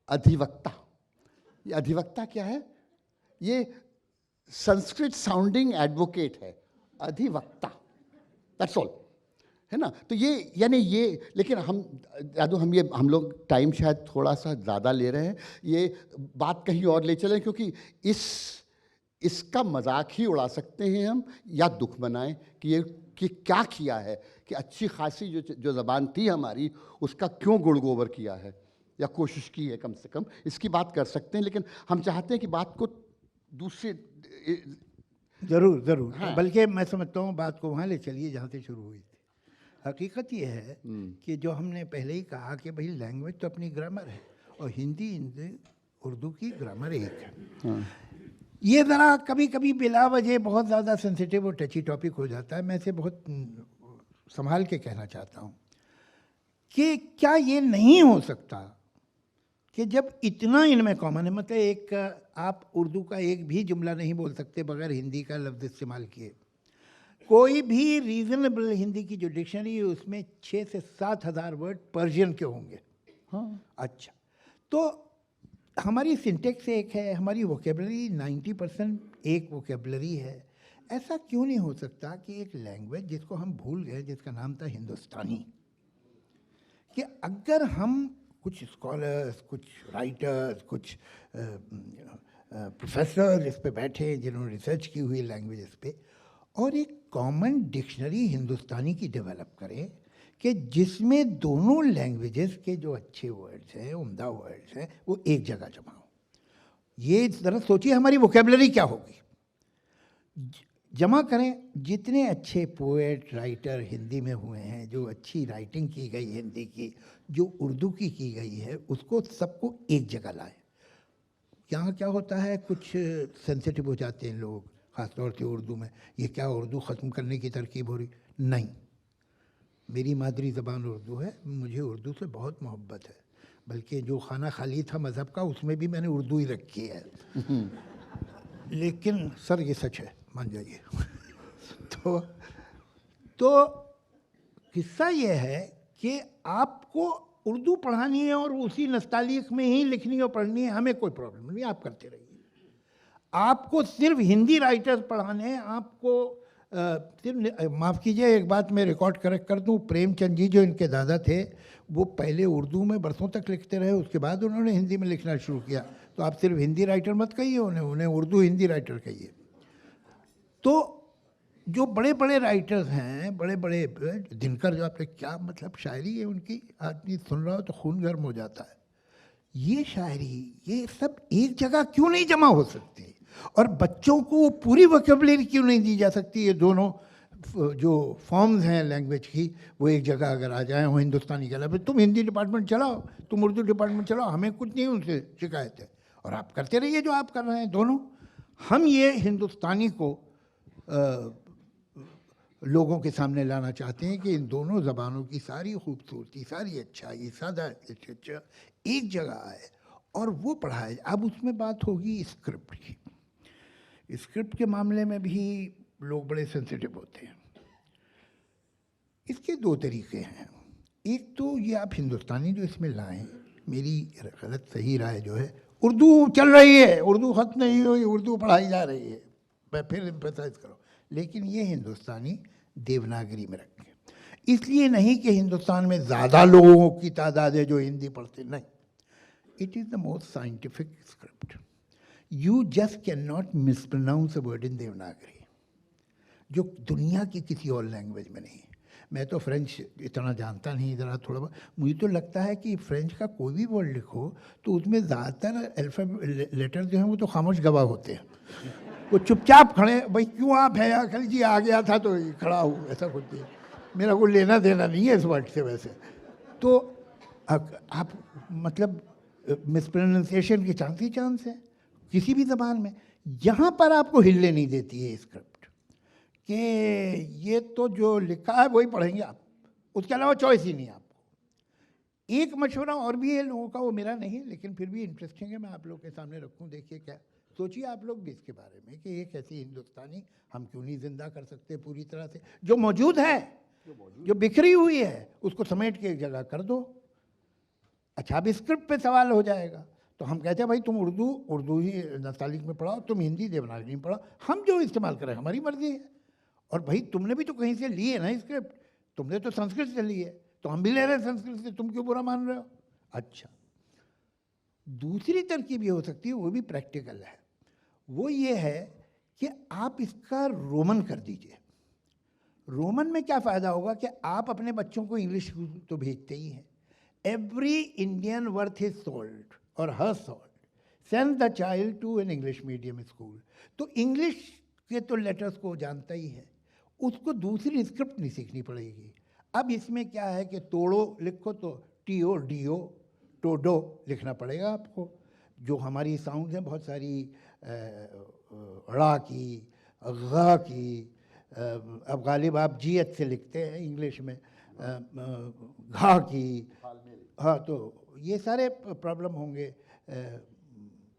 अधिवक्ता। ये अधिवक्ता क्या है, ये संस्कृत साउंडिंग एडवोकेट है, अधिवक्ता, दैट्स ऑल, है ना। तो ये यानी ये, लेकिन हम लोग टाइम शायद थोड़ा सा ज़्यादा ले रहे हैं, ये बात कहीं और ले चलें, क्योंकि इसका मजाक ही उड़ा सकते हैं हम, या दुख मनाएं कि क्या किया है, कि अच्छी खासी जो ज़बान थी हमारी, उसका क्यों गुड़ गोबर किया है या कोशिश की है, कम से कम इसकी बात कर सकते हैं। लेकिन हम चाहते हैं कि बात को दूसरे ज़रूर हाँ। बल्कि मैं समझता हूँ बात को वहाँ ले चलिए जहाँ से शुरू हुई थी। हकीकत ये है कि जो हमने पहले ही कहा कि भाई लैंग्वेज तो अपनी ग्रामर है, और हिंदी उर्दू की ग्रामर एक है। हाँ। ये ज़रा कभी कभी बिला वजह बहुत ज़्यादा सेंसिटिव और टची टॉपिक हो जाता है। मैं इसे बहुत संभाल के कहना चाहता हूँ कि क्या ये नहीं हो सकता कि जब इतना इनमें कॉमन है, मतलब एक आप उर्दू का एक भी जुमला नहीं बोल सकते बगैर हिंदी का लफ्ज़ इस्तेमाल किए। कोई भी रीजनेबल हिंदी की जो डिक्शनरी है उसमें 6 से 7 हज़ार वर्ड पर्शियन के होंगे। हाँ। अच्छा, तो हमारी सिंटेक्स एक है, हमारी वोकेबलरी 90% एक वोकेबलरी है। ऐसा क्यों नहीं हो सकता कि एक लैंग्वेज जिसको हम भूल गए, जिसका नाम था हिंदुस्तानी, कि अगर हम कुछ स्कॉलर्स, कुछ राइटर्स, कुछ प्रोफेसर इस पे बैठे जिन्होंने रिसर्च की हुई लैंग्वेजेस पे, और एक कॉमन डिक्शनरी हिंदुस्तानी की डेवलप करें कि जिसमें दोनों लैंग्वेजेस के जो अच्छे वर्ड्स हैं, उम्दा वर्ड्स हैं, वो एक जगह जमा हो। ये ज़रा सोचिए हमारी वोकेबलरी क्या होगी। जमा करें जितने अच्छे पोएट राइटर हिंदी में हुए हैं, जो अच्छी राइटिंग की गई हिंदी की, जो उर्दू की गई है, उसको सबको एक जगह लाएं। यहाँ क्या होता है, कुछ सेंसिटिव हो जाते हैं लोग, ख़ासतौर से उर्दू में, ये क्या उर्दू ख़त्म करने की तरकीब हो रही। नहीं, मेरी मादरी ज़बान उर्दू है, मुझे उर्दू से बहुत मोहब्बत है, बल्कि जो खाना खाली था मज़हब का उसमें भी मैंने उर्दू ही रखी है। लेकिन सर ये सच है, मान जाइए। तो किस्सा ये है कि आपको उर्दू पढ़ानी है और उसी नस्तालीक में ही लिखनी और पढ़नी है, हमें कोई प्रॉब्लम नहीं, आप करते रहिए। आपको सिर्फ हिंदी राइटर्स पढ़ाने हैं, आपको सिर्फ, माफ़ कीजिए एक बात मैं रिकॉर्ड करेक्ट कर दूं, प्रेमचंद जी जो इनके दादा थे, वो पहले उर्दू में बरसों तक लिखते रहे, उसके बाद उन्होंने हिंदी में लिखना शुरू किया। तो आप सिर्फ हिंदी राइटर मत कहिए उन्हें उर्दू हिंदी राइटर कहिए। तो जो बड़े बड़े राइटर्स हैं, बड़े बड़े दिनकर, जो आपने क्या मतलब शायरी है उनकी, आदमी सुन रहा हो तो खून गर्म हो जाता है। ये शायरी, ये सब एक जगह क्यों नहीं जमा हो सकती, और बच्चों को पूरी वोकेबलरी क्यों नहीं दी जा सकती। ये दोनों जो फॉर्म्स हैं लैंग्वेज की, वो एक जगह अगर आ जाएं, हो हिंदुस्तानी के अलावा, तुम हिंदी डिपार्टमेंट चलाओ, तुम उर्दू डिपार्टमेंट चलाओ, हमें कुछ नहीं उनसे शिकायत है, और आप करते रहिए जो आप कर रहे हैं दोनों। हम ये हिंदुस्तानी को लोगों के सामने लाना चाहते हैं कि इन दोनों ज़बानों की सारी खूबसूरती, सारी अच्छाई, सादा लिटरेचर एक जगह आए और वो पढ़ाए। अब उसमें बात होगी स्क्रिप्ट की। स्क्रिप्ट के मामले में भी लोग बड़े सेंसिटिव होते हैं। इसके 2 तरीके हैं। एक तो ये आप हिंदुस्तानी जो इसमें लाएं, मेरी गलत सही राय जो है, उर्दू चल रही है, उर्दू ख़त्म नहीं हुई, उर्दू पढ़ाई जा रही है, मैं फिर एम्फसाइज करूँ, लेकिन ये हिंदुस्तानी देवनागरी में रखें। इसलिए नहीं कि हिंदुस्तान में ज़्यादा लोगों की तादाद है जो हिंदी पढ़ते, नहीं, it is the most scientific script. You just can not mispronounce a word in Devanagari, जो दुनिया की किसी और लैंग्वेज में नहीं। मैं तो फ्रेंच इतना जानता नहीं, ज़रा थोड़ा बहुत मुझे तो लगता है कि फ्रेंच का कोई भी वर्ड लिखो तो उसमें ज़्यादातर लेटर जो हैं वो तो खामोश गवाह होते हैं, वो चुपचाप खड़े, भाई क्यों आप हैं अखिल जी, आ गया था तो खड़ा हूँ, ऐसा कुछ नहीं, मेरा कोई लेना देना नहीं है इस वर्ड से। वैसे तो आप मतलब मिसप्रोनाउंसिएशन के चांस ही चांस है किसी भी ज़बान में। यहाँ पर आपको हिलने नहीं देती है स्क्रिप्ट कि ये तो जो लिखा है वही पढ़ेंगे आप, उसके अलावा चॉइस ही नहीं है आपको। एक मशवरा और भी है लोगों का, वो मेरा नहीं है लेकिन फिर भी इंटरेस्टिंग है, मैं आप लोग के सामने रखूं। देखिए क्या सोचिए आप लोग भी इसके बारे में कि एक ऐसी हिंदुस्तानी हम क्यों नहीं जिंदा कर सकते पूरी तरह से, जो मौजूद है, जो बिखरी हुई है, उसको समेट के एक जगह कर दो। अच्छा, अब स्क्रिप्ट पे सवाल हो जाएगा तो हम कहते हैं भाई तुम उर्दू ही नस्तालिक में पढ़ाओ, तुम हिंदी देवनागरी में पढ़ाओ, हम जो इस्तेमाल करें हमारी मर्जी है। और भाई तुमने भी तो कहीं से ली है ना स्क्रिप्ट, तुमने तो संस्कृत से ली है, तो हम भी ले रहे हैं संस्कृत से, तुम क्यों बुरा मान रहे हो? अच्छा, दूसरी तरकीब ये हो सकती है, वो भी प्रैक्टिकल है, वो ये है कि आप इसका रोमन कर दीजिए। रोमन में क्या फ़ायदा होगा कि आप अपने बच्चों को इंग्लिश तो भेजते ही हैं। Every Indian worth his salt और हर salt send the child to an English medium school. तो इंग्लिश के तो लेटर्स को जानता ही है, उसको दूसरी स्क्रिप्ट नहीं सीखनी पड़ेगी। अब इसमें क्या है कि तोड़ो लिखो तो TODO, टोडो लिखना पड़ेगा आपको। जो हमारी साउंड हैं बहुत सारी ड़ा की, गा की, अब गालिब आप GH से लिखते हैं इंग्लिश में, घा की, हाँ, तो ये सारे प्रॉब्लम होंगे,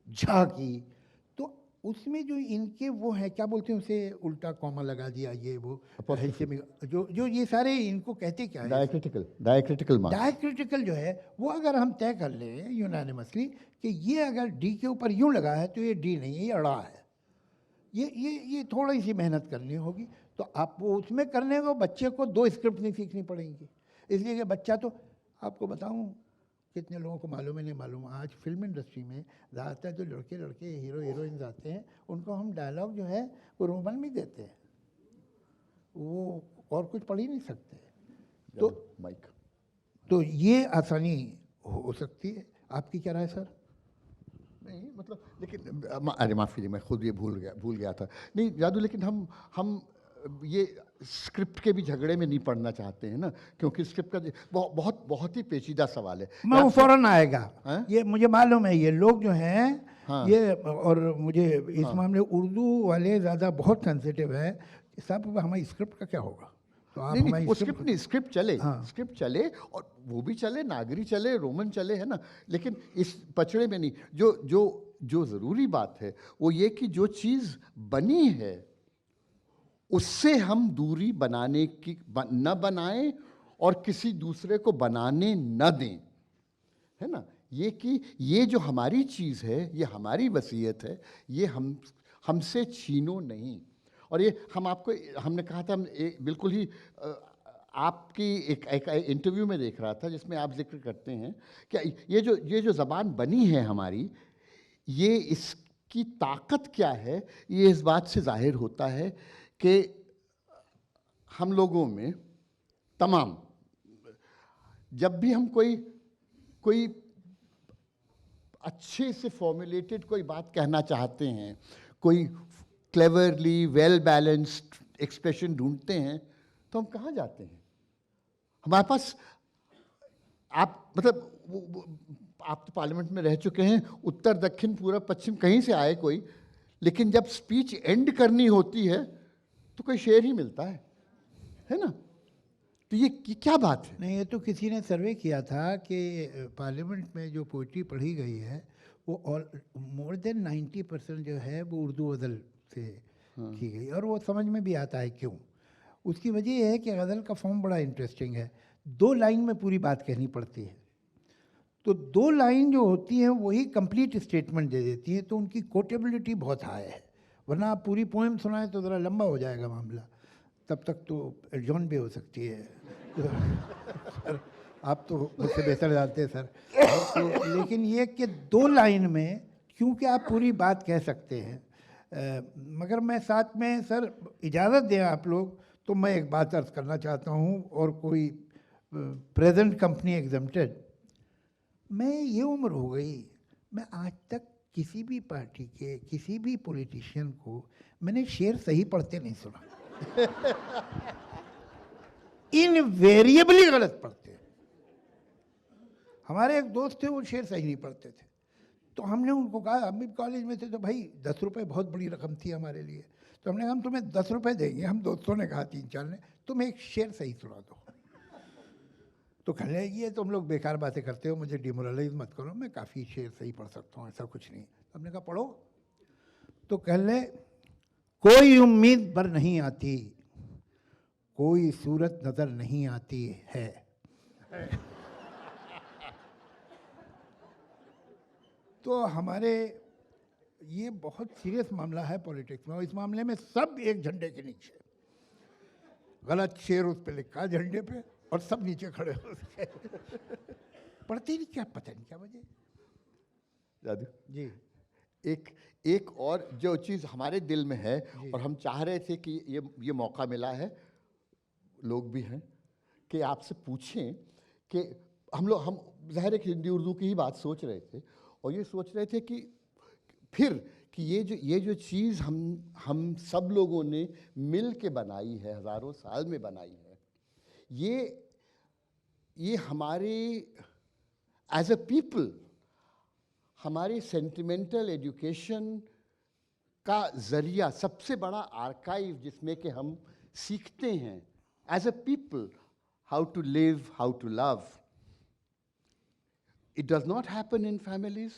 झा की। तो उसमें जो इनके वो है, क्या बोलते हैं उसे, उल्टा कॉमा लगा दिया, ये वो हिस्से में जो ये सारे इनको कहते क्या है, डायक्रिटिकल जो है, वो अगर हम तय कर लें यूनानिमसली कि ये अगर डी के ऊपर यूँ लगा है तो ये डी नहीं है, ये अड़ा है। ये थोड़ी सी मेहनत करनी होगी। तो आप वो उसमें करने को बच्चे को 2 स्क्रिप्ट नहीं सीखनी पड़ेंगी, इसलिए कि बच्चा तो, आपको बताऊं कितने लोगों को मालूम है नहीं मालूम, आज फिल्म इंडस्ट्री में ज़्यादातर जो लड़के हीरो हीरोइंस आते हैं उनको हम डायलॉग जो है वो रोमन में देते हैं, वो और कुछ पढ़ ही नहीं सकते। तो ये आसानी हो सकती है। आपकी क्या राय सर? नहीं मतलब, लेकिन अरे माफ़ कीजिए, मैं खुद ये भूल गया था। नहीं जादू, लेकिन हम ये स्क्रिप्ट के भी झगड़े में नहीं पड़ना चाहते हैं ना, क्योंकि स्क्रिप्ट का बहुत ही पेचीदा सवाल है। मैं वो फौरन आएगा, ये मुझे मालूम है, ये लोग जो हैं, हाँ, ये, और मुझे इस मामले उर्दू वाले ज़्यादा बहुत सेंसिटिव है, सब हमारी स्क्रिप्ट का क्या होगा। तो आप नहीं, स्क्रिप्ट चले, हाँ, स्क्रिप्ट चले, और वो भी चले, नागरी चले, रोमन चले, है ना, लेकिन इस पचड़े में नहीं। जो ज़रूरी बात है वो ये कि जो चीज़ बनी है उससे हम दूरी बनाने की न बनाएं और किसी दूसरे को बनाने न दें, है ना। ये कि ये जो हमारी चीज़ है, ये हमारी वसीयत है, ये हमसे छीनो नहीं। और ये हमने कहा था, बिल्कुल ही आपकी एक इंटरव्यू में देख रहा था जिसमें आप जिक्र करते हैं कि ये जो ज़बान बनी है हमारी, ये इसकी ताकत क्या है, ये इस बात से जाहिर होता है कि हम लोगों में तमाम, जब भी हम कोई अच्छे से फॉर्मुलेटेड कोई बात कहना चाहते हैं, कोई क्लेवरली वेल बैलेंस्ड एक्सप्रेशन ढूंढते हैं, तो हम कहाँ जाते हैं? हमारे पास, आप तो पार्लियामेंट में रह चुके हैं, उत्तर दक्षिण पूर्व पश्चिम कहीं से आए कोई, लेकिन जब स्पीच एंड करनी होती है तो कोई शेर ही मिलता है ना। तो ये क्या बात है? नहीं, ये तो किसी ने सर्वे किया था कि पार्लियामेंट में जो पोइट्री पढ़ी गई है वो मोर देन 90% जो है वो उर्दू गज़ल से की गई, और वो समझ में भी आता है क्यों। उसकी वजह यह है कि गज़ल का फॉर्म बड़ा इंटरेस्टिंग है, 2 लाइन में पूरी बात कहनी पड़ती है, तो 2 लाइन जो होती हैं वही कंप्लीट स्टेटमेंट दे देती है, तो उनकी कोटेबिलिटी बहुत हाई है, वरना आप पूरी पोएम सुनाएं तो ज़रा लंबा हो जाएगा मामला, तब तक तो एडजॉर्न भी हो सकती है। सर आप तो मुझसे बेहतर जानते हैं सर। तो लेकिन ये कि 2 लाइन में क्योंकि आप पूरी बात कह सकते हैं, मगर मैं साथ में सर इजाज़त दें आप लोग तो मैं एक बात अर्ज़ करना चाहता हूँ, और कोई प्रेजेंट कंपनी एग्जम्प्टेड, मैं ये उम्र हो गई, मैं आज तक किसी भी पार्टी के किसी भी पॉलिटिशियन को मैंने शेर सही पढ़ते नहीं सुना। इनवेरिएबली गलत पढ़ते। हमारे एक दोस्त थे, वो शेर सही नहीं पढ़ते थे, तो हमने उनको कहा, हम भी कॉलेज में थे तो भाई 10 रुपये बहुत बड़ी रकम थी हमारे लिए, तो हमने कहा हम तुम्हें 10 रुपये देंगे, हम दोस्तों ने कहा 3-4 ने, तुम एक शेर सही सुना दो। तो कहने लगी ये तुम लोग बेकार बातें करते हो, मुझे डिमोरलाइज मत करो, मैं काफ़ी शेर सही पढ़ सकता हूँ, ऐसा कुछ नहीं। हमने कहा पढ़ो, तो कहने कोई उम्मीद पर नहीं आती, कोई सूरत नज़र नहीं आती है। तो हमारे ये बहुत सीरियस मामला है पॉलिटिक्स में, और इस मामले में सब एक झंडे के नीचे। गलत शेर उस पे लिखा झंडे पे और सब नीचे खड़े हो उसके। पढ़ते नहीं, क्या पता नहीं क्या वजह। जादू जी एक और जो चीज़ हमारे दिल में है और हम चाह रहे थे कि ये मौका मिला है, लोग भी हैं, कि आपसे पूछें कि हम ज़ाहिर है कि हिंदी उर्दू की ही बात सोच रहे थे, और ये सोच रहे थे कि फिर कि ये जो चीज़ हम सब लोगों ने मिल के बनाई है, हज़ारों साल में बनाई है, ये हमारे एज अ पीपल, हमारे सेंटिमेंटल एजुकेशन का ज़रिया, सबसे बड़ा आर्काइव जिसमें कि हम सीखते हैं as a people how to live, how to love. It does not happen in families.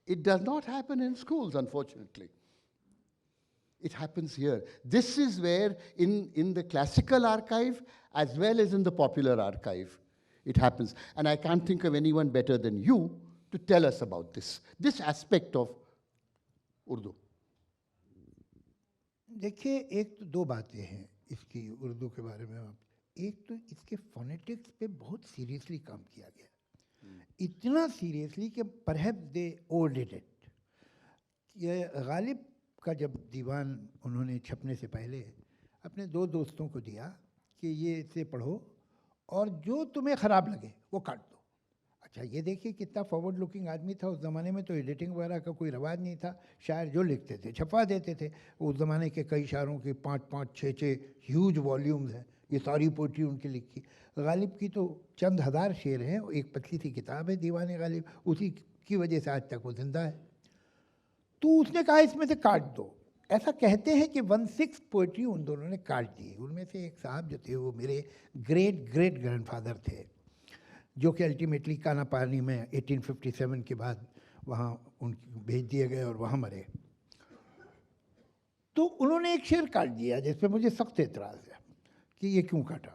It does not happen in schools, unfortunately. It happens here. This is where in the classical archive as well as in the popular archive, it happens. And I can't think of anyone better than you to tell us about this aspect of Urdu. देखिए, एक तो 2 बातें हैं इसकी उर्दू के बारे में। एक तो इसके फोनेटिक्स पे बहुत सीरियसली काम किया गया, इतना सीरियसली कि परहैप्स दे ओवरडिड इट। ये गालिब का जब दीवान उन्होंने छपने से पहले अपने 2 दोस्तों को दिया कि ये इसे पढ़ो और जो तुम्हें ख़राब लगे वो काट दो। अच्छा, ये देखिए कितना फॉरवर्ड लुकिंग आदमी था। उस ज़माने में तो एडिटिंग वगैरह का कोई रवाज नहीं था, शायर जो लिखते थे छपवा देते थे। उस ज़माने के कई शायरों की 5-5, 6-6 ह्यूज वॉल्यूम्स हैं, ये सारी पोइट्री उनकी लिखी। गालिब की तो चंद हज़ार शेर हैं, एक पतली सी किताब है दीवान गालिब, उसी की वजह से आज तक वो जिंदा है। तो उसने कहा इसमें से काट दो। ऐसा कहते हैं कि 1/6 पोइट्री उन दोनों ने काट दी। उनमें से एक साहब जो थे वो मेरे ग्रेट ग्रेट ग्रैंडफादर थे, जो कि अल्टीमेटली काना पानी में 1857 के बाद वहाँ उनकी भेज दिए गए और वहाँ मरे। तो उन्होंने एक शेर काट दिया जिस पर मुझे सख्त एतराज़ है कि ये क्यों काटा।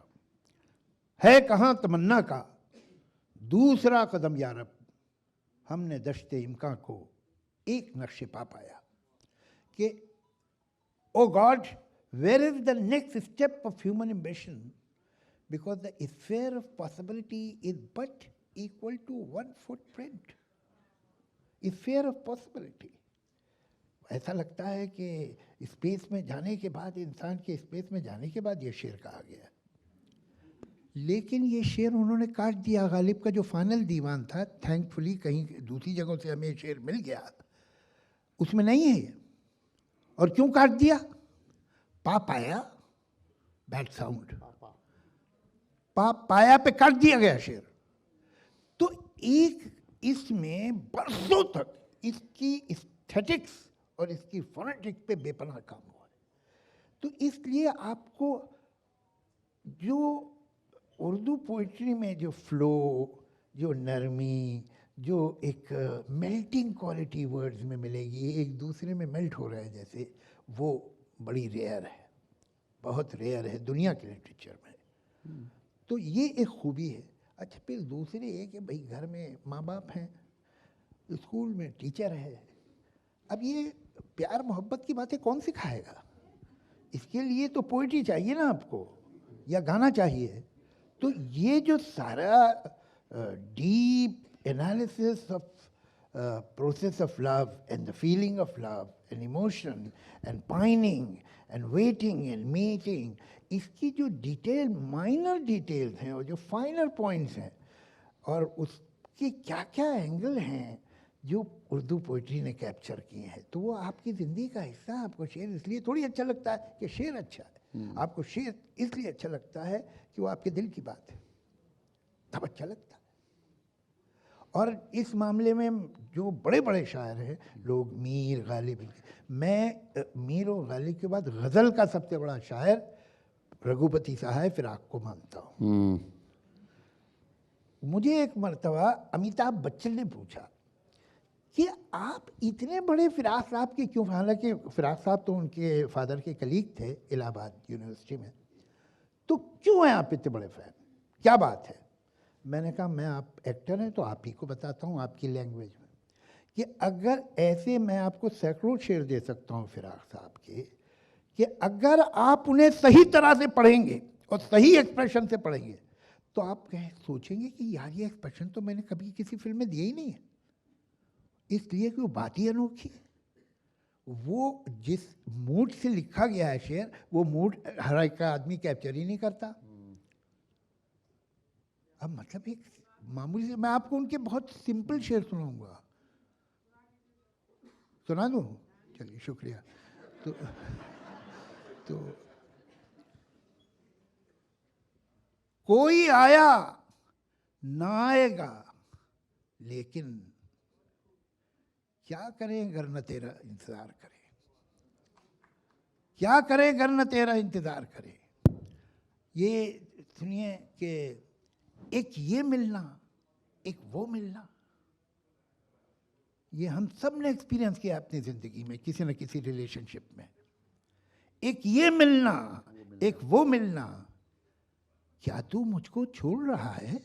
है कहाँ तमन्ना का दूसरा कदम यारब, हमने दश्ते इम्कां को एक नक्शे पा पाया। कि O God, where is the next step of human ambition, because the sphere of possibility is but equal to 1 footprint. Sphere of possibility, ऐसा लगता है कि स्पेस में जाने के बाद, इंसान के स्पेस में जाने के बाद ये शेर कहा गया। लेकिन ये शेर उन्होंने काट दिया। गालिब का जो फाइनल दीवान था, थैंकफुली कहीं दूसरी जगहों से हमें शेर मिल गया, उसमें नहीं है ये। और क्यों काट दिया? पा पाया, बैड साउंड, पा पाया पे काट दिया गया शेर। तो एक इसमें बरसों तक इसकी एस्थेटिक्स और इसकी फोनेटिक्स पे बेपनाह काम हुआ है। तो इसलिए आपको जो उर्दू पोइट्री में जो फ्लो, जो नरमी, जो एक मेल्टिंग क्वालिटी वर्ड्स में मिलेगी, एक दूसरे में मेल्ट हो रहा है जैसे, वो बड़ी रेयर है, बहुत रेयर है दुनिया के लिटरेचर में। तो ये एक खूबी है। अच्छा, फिर दूसरे ये कि भाई घर में माँ बाप हैं, स्कूल में टीचर है। अब ये प्यार मोहब्बत की बातें कौन सिखाएगा? इसके लिए तो पोइट्री चाहिए ना आपको, या गाना चाहिए। तो ये जो सारा deep analysis of process of love and the feeling of love and emotion and pining and waiting and meeting, इसकी जो डिटेल माइनर डिटेल्स हैं और जो फाइनर पॉइंट्स हैं और उसके क्या क्या एंगल हैं जो उर्दू पोइट्री ने कैप्चर किए हैं, तो वो आपकी ज़िंदगी का हिस्सा है। आपको शेर इसलिए थोड़ी अच्छा लगता है कि शेर अच्छा है, आपको शेर इसलिए अच्छा लगता है कि वो आपके दिल की बात है, तब अच्छा लगता है। और इस मामले में जो बड़े बड़े शायर हैं लोग, मीर गालिब, मैं मीर और गालिब के बाद गज़ल का सबसे बड़ा शायर रघुपति साहब फिराक को मानता हूँ। मुझे एक मर्तबा अमिताभ बच्चन ने पूछा कि आप इतने बड़े फिराक साहब के क्यों, हालांकि फिराक साहब तो उनके फादर के कलीग थे इलाहाबाद यूनिवर्सिटी में, तो क्यों हैं आप इतने बड़े फ़ैन, क्या बात है? मैंने कहा मैं, आप एक्टर हैं तो आप ही को बताता हूँ आपकी लैंग्वेज में, कि अगर ऐसे मैं आपको सैकड़ों शेर दे सकता हूँ फिराक साहब के, कि अगर आप उन्हें सही तरह से पढ़ेंगे और सही एक्सप्रेशन से पढ़ेंगे तो आप सोचेंगे कि यार ये एक्सप्रेशन तो मैंने कभी किसी फिल्म में दिया ही नहीं है, इसलिए कि वो बात ही अनोखी है। वो जिस मूड से लिखा गया है शेर, वो मूड हर एक आदमी कैप्चर ही नहीं करता। अब मतलब एक मामूली से मैं आपको उनके बहुत सिंपल शेर सुनाऊंगा, सुना दूं? चलिए शुक्रिया। तो कोई आया ना आएगा लेकिन क्या करें अगर न तेरा इंतजार करें, क्या करें अगर न तेरा इंतजार करें। ये सुनिए कि एक ये मिलना, एक वो मिलना, ये हम सब ने एक्सपीरियंस किया अपनी ज़िंदगी में किसी न किसी रिलेशनशिप में। एक ये मिलना, एक वो मिलना, क्या तू मुझको छोड़ रहा है?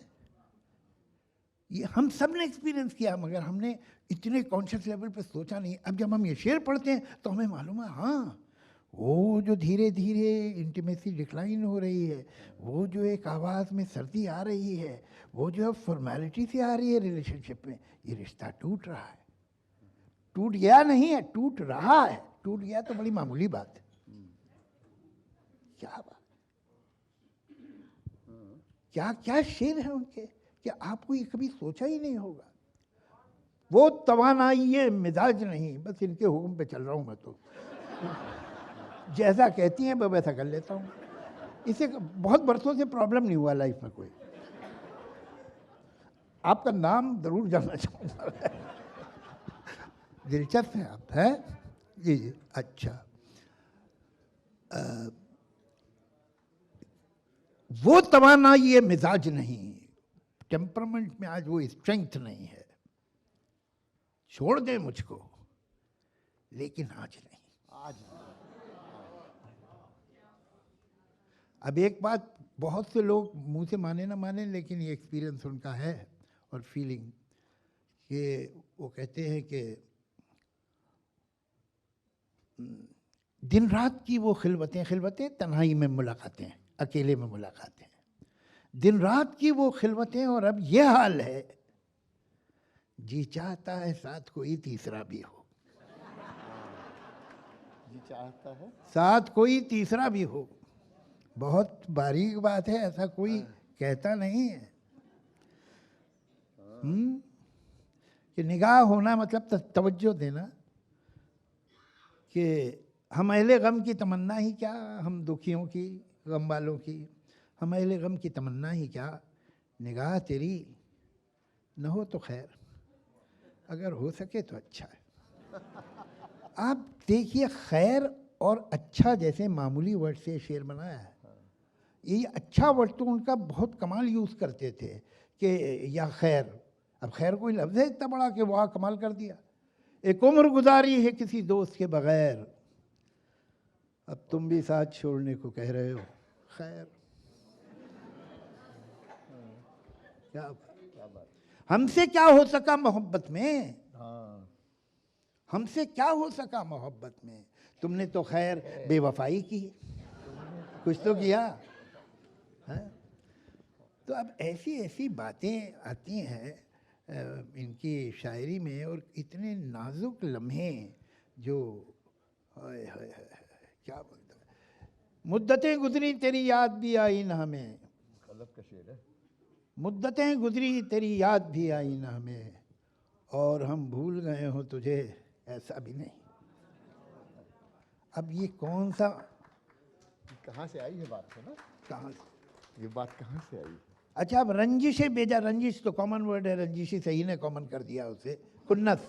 ये हम सब ने एक्सपीरियंस किया, मगर हमने इतने कॉन्शियस लेवल पे सोचा नहीं। अब जब हम ये शेर पढ़ते हैं तो हमें मालूम है, हाँ वो जो धीरे धीरे इंटीमेसी डिक्लाइन हो रही है, वो जो एक आवाज़ में सर्दी आ रही है, वो जो अब फॉर्मेलिटी से आ रही है रिलेशनशिप में, ये रिश्ता टूट रहा है। टूट गया नहीं है, टूट रहा है। टूट गया तो बड़ी मामूली बात है। क्या बात, क्या क्या शेर है उनके कि आपको ये कभी सोचा ही नहीं होगा। वो तवानाई ये मिजाज नहीं, बस इनके हुक्म पे चल रहा हूँ मैं, तो जैसा कहती हैं मैं वैसा कर लेता हूँ। इसे बहुत बरसों से प्रॉब्लम नहीं हुआ लाइफ में कोई। आपका नाम जरूर जानना चाहूँगा। दिलचस्प है आप, हैं? जी जी, अच्छा। वो तवानाई ये मिजाज नहीं, टेम्परामेंट में आज वो स्ट्रेंथ नहीं है। छोड़ दे मुझको लेकिन आज नहीं। अब एक बात बहुत से लोग मुंह से माने ना माने, लेकिन ये एक्सपीरियंस उनका है और फीलिंग, कि वो कहते हैं कि दिन रात की वो खिलवतें, खिलवतें तन्हाई में मुलाकातें, अकेले में मुलाकातें, दिन रात की वो खिलवतें, और अब ये हाल है जी चाहता है साथ कोई तीसरा भी हो। जी चाहता है साथ कोई तीसरा भी हो। बहुत बारीक बात है, ऐसा कोई कहता नहीं है। कि निगाह होना मतलब तवज्जो देना, कि हम अहले गम की तमन्ना ही क्या, हम दुखियों की, गम वालों की, हम अहले गम की तमन्ना ही क्या, निगाह तेरी न हो तो खैर, अगर हो सके तो अच्छा है। आप देखिए, खैर और अच्छा जैसे मामूली वर्ड से शेर बनाया है। ये अच्छा वर्ड तो उनका बहुत कमाल यूज़ करते थे कि या खैर। अब खैर कोई लफ्ज़ है इतना बड़ा कि वाह कमाल कर दिया। एक उम्र गुजारी है किसी दोस्त के बगैर, अब तुम भी साथ छोड़ने को कह रहे हो। खैर, क्या बात। हमसे क्या हो सका मोहब्बत में, हमसे क्या हो सका मोहब्बत में, तुमने तो खैर बेवफाई की, कुछ तो किया है? तो अब ऐसी ऐसी बातें आती हैं इनकी शायरी में, और इतने नाजुक लम्हे जो हाय हाय हाय, क्या बोलता है, मुद्दतें गुजरी तेरी याद भी आई ना हमें, कलब का शेर है। मुद्दतें गुजरी तेरी याद भी आई ना हमें, और हम भूल गए हो तुझे ऐसा भी नहीं। अब ये कौन सा, कहाँ से आई है बात है ना, कहाँ से? ये बात कहाँ से आई? अच्छा, अब रंजिशें बेजा, रंजिश तो कॉमन वर्ड है, रंजिश सही ने कॉमन कर दिया उसे, खुन्नस,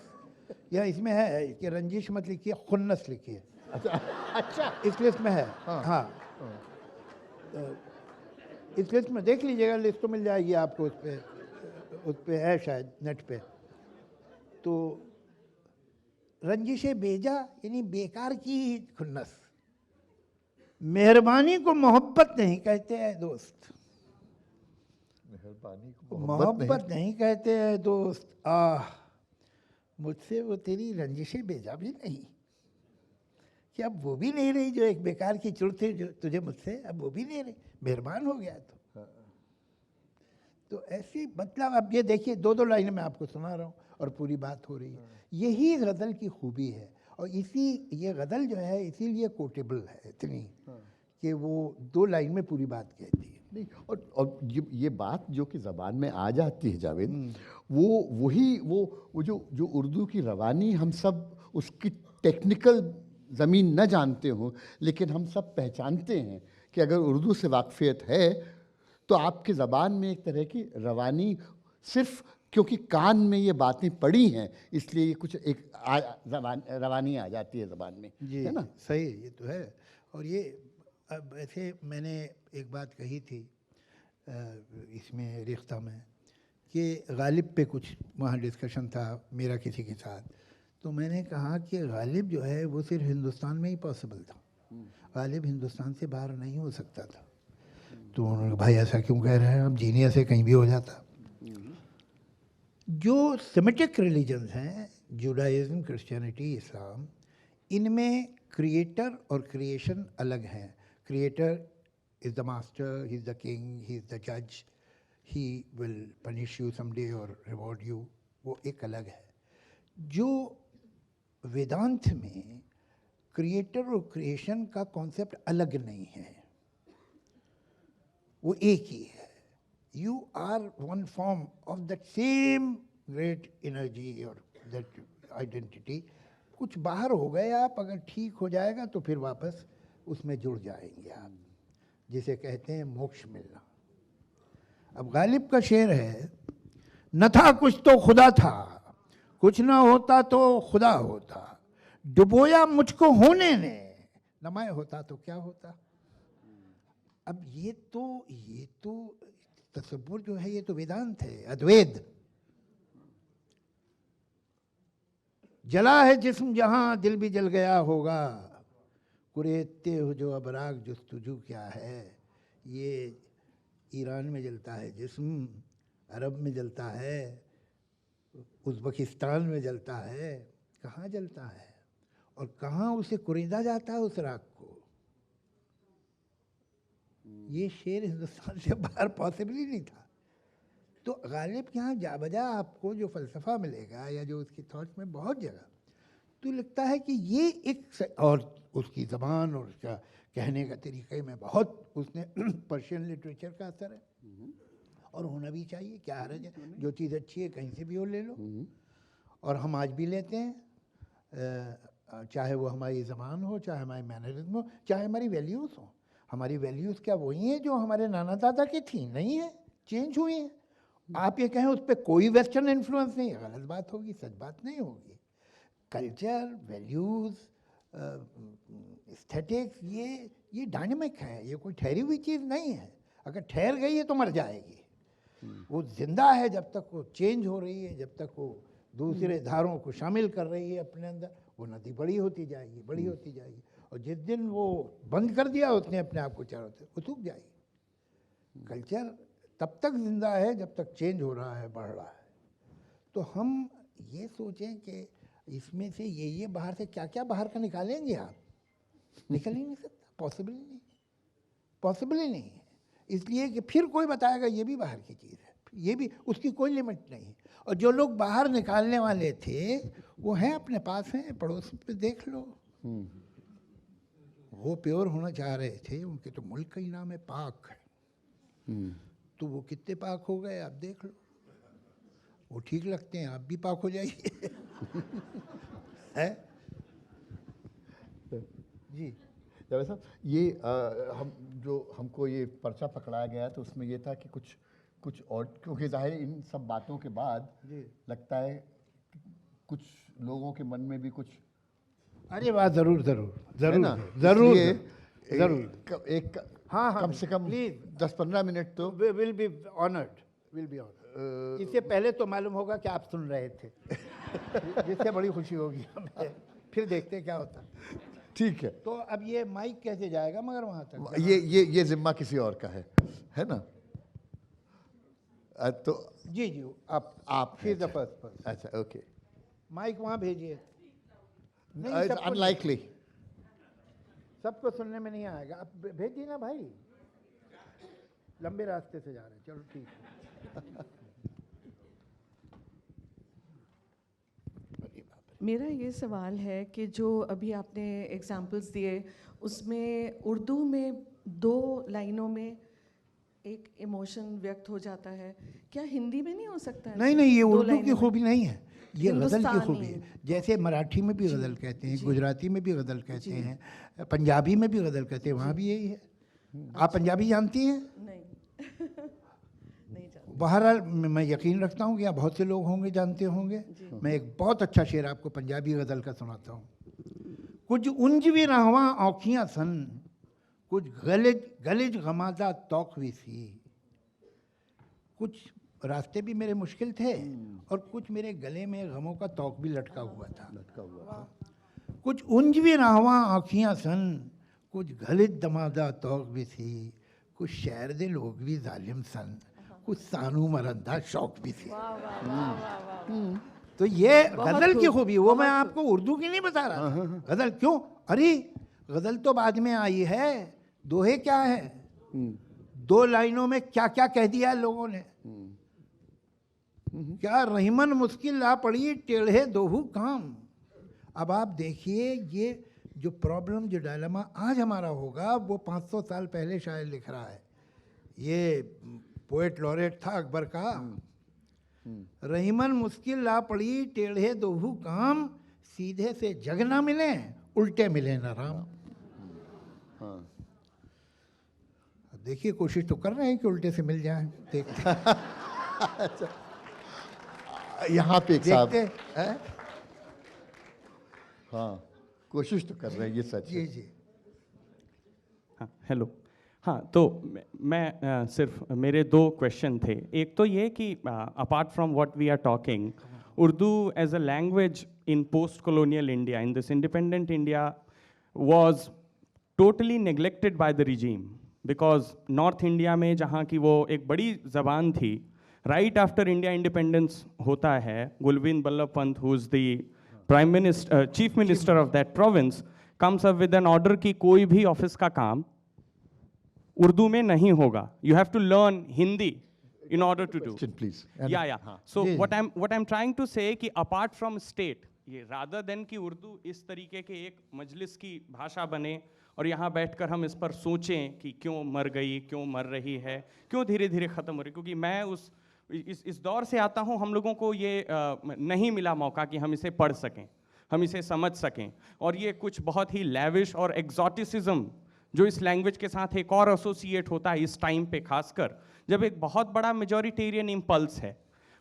या इसमें है कि रंजिश मत लिखिए, खुन्नस लिखिए, अच्छा अच्छा, इस लिस्ट में है। हाँ, इस लिस्ट में देख लीजिएगा, लिस्ट तो मिल जाएगी आपको, उस पे है शायद नेट पे। तो रंजिश बेजा यानी बेकार की खुन्नस, मेहरबानी को मोहब्बत नहीं कहते हैं दोस्त, मेहरबानी को मोहब्बत नहीं कहते हैं दोस्त, आह मुझसे वो तेरी रंजिशें बेजा भी नहीं, कि अब वो भी नहीं रही जो एक बेकार की चुड़ थी जो तुझे मुझसे, अब वो भी नहीं रही, मेहरबान हो गया तो ऐसी, मतलब अब ये देखिए, दो दो लाइनें मैं आपको सुना रहा हूँ और पूरी बात हो रही है। यही गज़ल की खूबी है, और इसी, ये गज़ल जो है इसीलिए कोटेबल है इतनी, कि वो दो लाइन में पूरी बात कहती है। नहीं, और ये बात जो कि ज़बान में आ जाती है जावेद, वो जो उर्दू की रवानी, हम सब उसकी टेक्निकल ज़मीन न जानते हों, लेकिन हम सब पहचानते हैं कि अगर उर्दू से वाक़फ़ियत है तो आपकी ज़बान में एक तरह की रवानी, सिर्फ क्योंकि कान में ये बातें पड़ी हैं इसलिए ये कुछ एक रवानी आ जाती है ज़बान में, जी है ना? सही, ये तो है। और ये अब ऐसे मैंने एक बात कही थी इसमें रिश्ता में, कि गालिब पे कुछ वहाँ डिस्कशन था मेरा किसी के साथ, तो मैंने कहा कि गालिब जो है वो सिर्फ हिंदुस्तान में ही पॉसिबल था, गालिब हिंदुस्तान से बाहर नहीं हो सकता था। तो उन्होंने, भाई ऐसा क्यों कह रहे हैं, अब जीनियस से कहीं भी हो जाता। जो सेमेटिक रिलीजन्स हैं, जुडाइज़म, क्रिश्चियनिटी, इस्लाम, इनमें क्रिएटर और क्रिएशन अलग हैं। Creator is the master, he is the king, he is the जज, he will punish you someday और रिवॉर्ड यू, वो एक अलग है। जो वेदांत में क्रिएटर और क्रिएशन का कॉन्सेप्ट अलग नहीं है, वो एक ही है। You are one form of that same great energy or that identity. कुछ बाहर हो गए आप, अगर ठीक हो जाएगा तो फिर वापस उसमें जुड़ जाएंगे आप, जिसे कहते हैं मोक्ष मिलना। अब गालिब का शेर है, न था कुछ तो खुदा था, कुछ ना होता तो खुदा होता, डुबोया मुझको होने ने, न मैं होता तो क्या होता। अब ये तो तसव्वुर जो है, ये तो वेदांत है, अद्वैत। जला है जिस्म जहां दिल भी जल गया होगा, कुरेते हो जो अबराग जुस्तुजू क्या है। ये ईरान में जलता है जिस्म, अरब में जलता है, उज़्बेकिस्तान में जलता है, कहाँ जलता है और कहाँ उसे कुरेदा जाता है उस राग को। ये शेर हिंदुस्तान से बाहर पॉसिबल ही नहीं था। तो गालिब के यहाँ जा बजा आपको जो फ़लसफ़ा मिलेगा या जो उसकी थॉट्स में बहुत जगह, तो लगता है कि ये एक, और उसकी ज़बान और उसका कहने का तरीक़े में बहुत, उसने पर्शियन लिटरेचर का असर है, और होना भी चाहिए, क्या हर्ज है, जो चीज़ अच्छी है कहीं से भी हो ले लो, और हम आज भी लेते हैं, चाहे वो हमारी ज़बान हो, चाहे हमारी मैनरिज्म हो, चाहे हमारी वैल्यूज़ हो। हमारी वैल्यूज़ क्या वही हैं जो हमारे नाना दादा की थी? नहीं है, चेंज हुई हैं। आप ये कहें उस पर कोई वेस्टर्न इन्फ्लुएंस नहीं है, गलत बात होगी, सच बात नहीं होगी। कल्चर, वैल्यूज़, एस्थेटिक्स, ये डायनेमिक है, ये कोई ठहरी हुई चीज़ नहीं है। अगर ठहर गई है तो मर जाएगी। वो जिंदा है जब तक वो चेंज हो रही है, जब तक वो दूसरे धारों को शामिल कर रही है अपने अंदर, वो नदी बड़ी होती जाएगी, बड़ी होती जाएगी, और जिस दिन वो बंद कर दिया उसने अपने आप को चारों तरफ, वो सूख जाएगी। कल्चर तब तक जिंदा है जब तक चेंज हो रहा है, बढ़ रहा है। तो हम ये सोचें कि इसमें से ये बाहर से क्या क्या बाहर का निकालेंगे आप? निकल ही नहीं सकता, पॉसिबल ही नहीं, पॉसिबल ही नहीं है। इसलिए कि फिर कोई बताएगा ये भी बाहर की चीज़ है, ये भी, उसकी कोई लिमिट नहीं है। और जो लोग बाहर निकालने वाले थे वो हैं अपने पास हैं, पड़ोस पे देख लो। वो प्योर होना चाह रहे थे, उनके तो मुल्क का ही नाम है पाक है, तो वो कितने पाक हो गए आप देख लो। वो ठीक लगते हैं, आप भी पाक हो जाइए। है जी। जावेद साहब, ये हम जो हमको ये पर्चा पकड़ाया गया तो उसमें ये था कि कुछ और, क्योंकि जाहिर इन सब बातों के बाद लगता है कुछ लोगों के मन में भी कुछ, अरे वाह, जरूर जरूर है जरूर ना? जरूर इसलिए जरूर। एक हाँ हाँ, कम से कम प्लीज 10-15 मिनट तो will be honoured, will be honoured. इससे पहले तो मालूम होगा कि आप सुन रहे थे, जिससे बड़ी खुशी होगी हमें। फिर देखते हैं क्या होता है। ठीक है। तो अब ये माइक कैसे जाएगा मगर वहाँ तक? ये जिम्मा किसी और का है ना? तो जी जी, आप हैं, द फर्स्ट पर्सन। अच्छा, ओके। माइक वहाँ भेजिए। नहीं, इट्स सबको अनलाइकली। सबको सुनने में नहीं आएगा, आप भेजिए ना भाई, लंबे रास्ते से जा रहे हैं। चलो ठीक है। मेरा ये सवाल है कि जो अभी आपने एग्जाम्पल्स दिए उसमें उर्दू में 2 लाइनों में एक इमोशन व्यक्त हो जाता है, क्या हिंदी में नहीं हो सकता है? नहीं नहीं, ये 2 उर्दू की लाइनों में? खूबी नहीं है, ये गज़ल की खूबी हिंदुस्तानी। है। जैसे मराठी में भी गज़ल कहते हैं, गुजराती में भी गज़ल कहते हैं, पंजाबी में भी गज़ल कहते हैं, वहाँ भी यही है। आप पंजाबी जानती हैं? नहीं। नहीं जानती। बहरहाल मैं यकीन रखता हूँ कि यहाँ बहुत से लोग होंगे जानते होंगे। मैं एक बहुत अच्छा शेर आपको पंजाबी गज़ल का सुनाता हूँ। कुछ उंज भी रहवा औखियाँ सन, कुछ गलिज गमादा तौक भी सी। कुछ रास्ते भी मेरे मुश्किल थे और कुछ मेरे गले में गमों का तौक भी लटका हुआ था। कुछ उंज भी रहवा आँखियाँ सन, कुछ गलिज दमादा तौक भी थी। कुछ शहर दे लोग भी जालिम सन, कुछ सानू मरंदा शौक भी थी। तो ये गज़ल की खूबी, वो मैं आपको उर्दू की नहीं बता रहा था। गज़ल क्यों? अरे गज़ल तो बाद में आई है, दोहे क्या है? 2 लाइनों में क्या क्या कह दिया लोगों ने। क्या रहीमन मुश्किल आ पड़ी टेढ़े दोहू काम। अब आप देखिए, ये जो प्रॉब्लम, जो डायलेमा आज हमारा होगा, वो 500 साल पहले शायद लिख रहा है। ये पोएट लॉरेट था अकबर का। रहीमन मुश्किल आ पड़ी टेढ़े दोहू काम, सीधे से जग ना मिले उल्टे मिले न राम। देखिए, कोशिश तो कर रहे हैं कि उल्टे से मिल जाए। देखते यहाँ पे एक साहब, देखते हैं। हाँ, कोशिश तो कर रहे हैं, ये सच है। जी जी। हाँ, हेलो। हाँ, तो मैं सिर्फ मेरे 2 क्वेश्चन थे। एक तो ये कि apart from what we are talking, Urdu as a language in post colonial India, in this independent India, was totally neglected by the regime, because north India में जहाँ की वो एक बड़ी ज़बान थी, राइट आफ्टर इंडिया इंडिपेंडेंस होता है, Govind Ballabh Pant, who is the prime minister, chief minister of that province, comes up with an order कि कोई भी ऑफिस का काम उर्दू में नहीं होगा. You have to learn Hindi in order to do. Question, please. Yeah. So what I'm trying to say कि apart from state, ये rather than कि उर्दू इस तरीके के एक मजलिस की भाषा बने और यहाँ बैठकर हम इस पर सोचें कि क्यों मर गई, क्यों मर रही है, क्यों धीरे धीरे ख़त्म हो रही, क्योंकि मैं इस दौर से आता हूँ, हम लोगों को ये नहीं मिला मौका कि हम इसे पढ़ सकें, हम इसे समझ सकें, और ये कुछ बहुत ही लैविश और एग्जॉटिसिज्म जो इस लैंग्वेज के साथ एक और एसोसिएट होता है इस टाइम पे, खासकर जब एक बहुत बड़ा मेजॉरिटेरियन इम्पल्स है.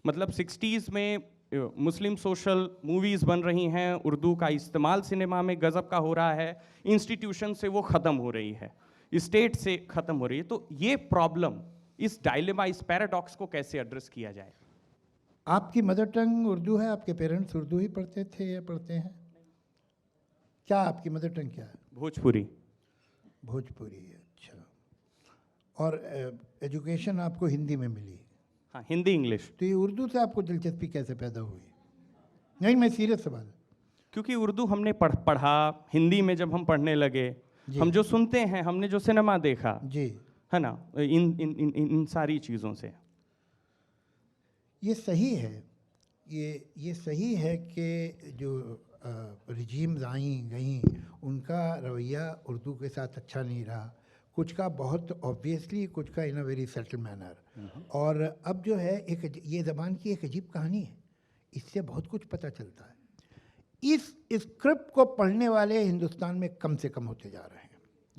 मतलब 60s में मुस्लिम सोशल मूवीज़ बन रही हैं, उर्दू का इस्तेमाल सिनेमा में गज़ब का हो रहा है, इंस्टीट्यूशन से वो ख़त्म हो रही है, स्टेट से ख़त्म हो रही है. तो ये प्रॉब्लम, इस डायलेमा, इस पैराडॉक्स को कैसे एड्रेस किया जाए? आपकी मदर टंग उर्दू है? आपके पेरेंट्स उर्दू ही पढ़ते थे या पढ़ते हैं? क्या आपकी मदर टंग क्या है? भोजपुरी. भोजपुरी, अच्छा. और एजुकेशन आपको हिंदी में मिली? हाँ, हिंदी इंग्लिश. तो ये उर्दू से आपको दिलचस्पी कैसे पैदा हुई? नहीं, मैं सीरियस सवाल. क्योंकि उर्दू हमने पढ़ा, हिंदी में जब हम पढ़ने लगे, हम जो सुनते हैं, हमने जो सिनेमा देखा, जी, है ना, इन सारी चीज़ों से ये सही है। ये सही है कि जो रिजीम्स आई गई उनका रवैया उर्दू के साथ अच्छा नहीं रहा, कुछ का बहुत ऑब्वियसली, कुछ का इन अ वेरी सटल मैनर। और अब जो है एक ये ज़बान की एक अजीब कहानी है, इससे बहुत कुछ पता चलता है। इस स्क्रिप्ट को पढ़ने वाले हिंदुस्तान में कम से कम होते जा रहे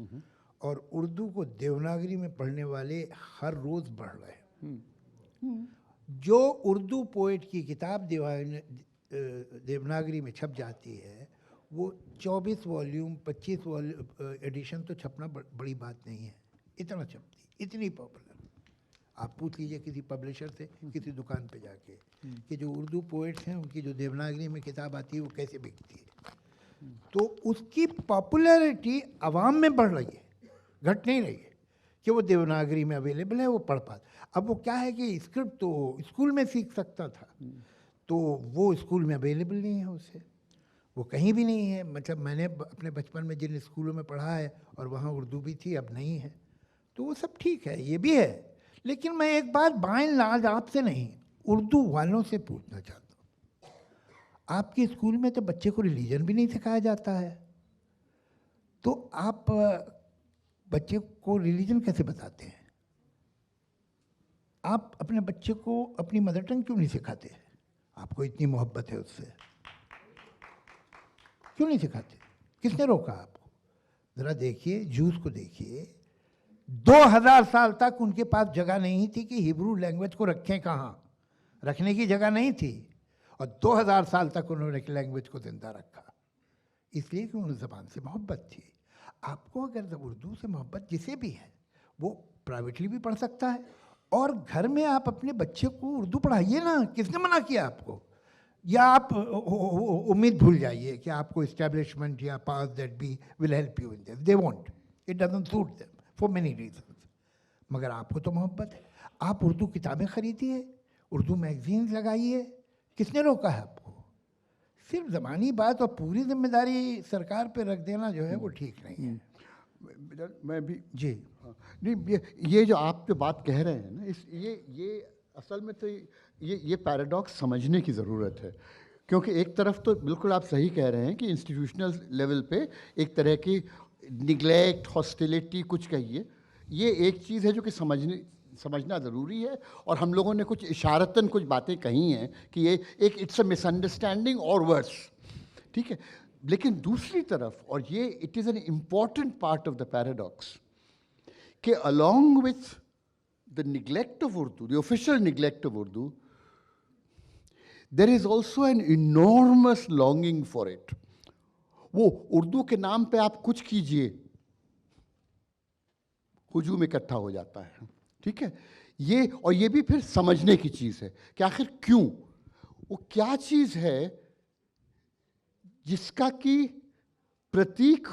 हैं और उर्दू को देवनागरी में पढ़ने वाले हर रोज़ बढ़ रहे हैं। जो उर्दू पोइट की किताब देवनागरी में छप जाती है वो 24 वॉल्यूम 25 वॉल्यूम एडिशन तो छपना बड़ी बात नहीं है, इतना छपती, इतनी पॉपुलर। आप पूछ लीजिए किसी पब्लिशर से, किसी दुकान पे जाके, कि जो उर्दू पोइट्स हैं उनकी जो देवनागरी में किताब आती है वो कैसे बिकती है। तो उसकी पॉपुलैरिटी आवाम में बढ़ रही है, घट नहीं रही है कि वो देवनागरी में अवेलेबल है, वो पढ़ पाते। अब वो क्या है कि स्क्रिप्ट तो स्कूल में सीख सकता था, तो वो स्कूल में अवेलेबल नहीं है उसे, वो कहीं भी नहीं है। मतलब मैंने अपने बचपन में जिन स्कूलों में पढ़ा है और वहाँ उर्दू भी थी, अब नहीं है, तो वो सब ठीक है, ये भी है। लेकिन मैं एक बात बाय एंड लार्ज आपसे नहीं, उर्दू वालों से पूछना चाहता हूँ, आपके स्कूल में तो बच्चे को रिलीजन भी नहीं सिखाया जाता है, तो आप बच्चे को रिलीजन कैसे बताते हैं? आप अपने बच्चे को अपनी मदर टंग क्यों नहीं सिखाते? आपको इतनी मोहब्बत है उससे, क्यों नहीं सिखाते? किसने रोका आपको? ज़रा देखिए, जूस को देखिए, 2000 साल तक उनके पास जगह नहीं थी कि हिब्रू लैंग्वेज को रखें कहाँ, रखने की जगह नहीं थी, और 2000 साल तक उन्होंने लैंग्वेज को जिंदा रखा, इसलिए कि उन ज़बान से मोहब्बत थी। आपको अगर उर्दू से मोहब्बत जिसे भी है, वो प्राइवेटली भी पढ़ सकता है, और घर में आप अपने बच्चे को उर्दू पढ़ाइए ना, किसने मना किया आपको? या आप उम्मीद भूल जाइए कि आपको इस्टेब्लिशमेंट या pass that B will help you in this, they want, it doesn't suit them for many reasons. मगर आपको तो मोहब्बत है, आप उर्दू किताबें खरीदिए, उर्दू मैगजीन्स लगाइए, किसने रोका है आपको? सिर्फ ज़बानी बात और पूरी जिम्मेदारी सरकार पे रख देना जो है वो ठीक नहीं है। मैं भी जी, हाँ, नहीं, ये जो आप जो बात कह रहे हैं ना, ये असल में तो ये पैराडॉक्स समझने की ज़रूरत है। क्योंकि एक तरफ तो बिल्कुल आप सही कह रहे हैं कि इंस्टीट्यूशनल लेवल पे एक तरह की निग्लेक्ट, हॉस्टिलिटी, कुछ कहिए, ये एक चीज़ है जो कि समझना ज़रूरी है। और हम लोगों ने कुछ इशारतन कुछ बातें कही हैं कि ये एक इट्स अ मिसअंडरस्टैंडिंग और वर्स, ठीक है। लेकिन दूसरी तरफ, और ये it is an important part of the paradox, कि along with the neglect of Urdu, the official neglect of Urdu, there is also an enormous longing for it. वो उर्दू के नाम पे आप कुछ कीजिए, हुजूम इकट्ठा हो जाता है, ठीक है। ये भी फिर समझने की चीज़ है कि आखिर क्यों, वो क्या चीज़ है जिसका कि प्रतीक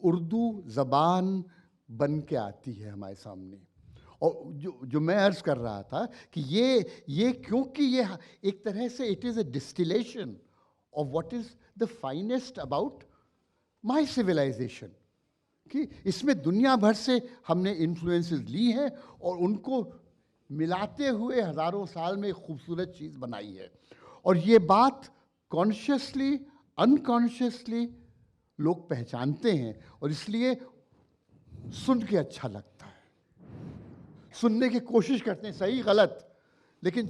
उर्दू ज़बान बन के आती है हमारे सामने। और जो मैं अर्ज़ कर रहा था कि ये क्योंकि ये एक तरह से it is a distillation of what is the finest about my civilisation, कि इसमें दुनिया भर से हमने इन्फ्लुएंसेस ली हैं और उनको मिलाते हुए हज़ारों साल में खूबसूरत चीज़ बनाई है। और ये बात कॉन्शियसली अनकॉन्शियसली लोग पहचानते हैं, और इसलिए सुन के अच्छा लगता है, सुनने की कोशिश करते हैं, सही गलत, लेकिन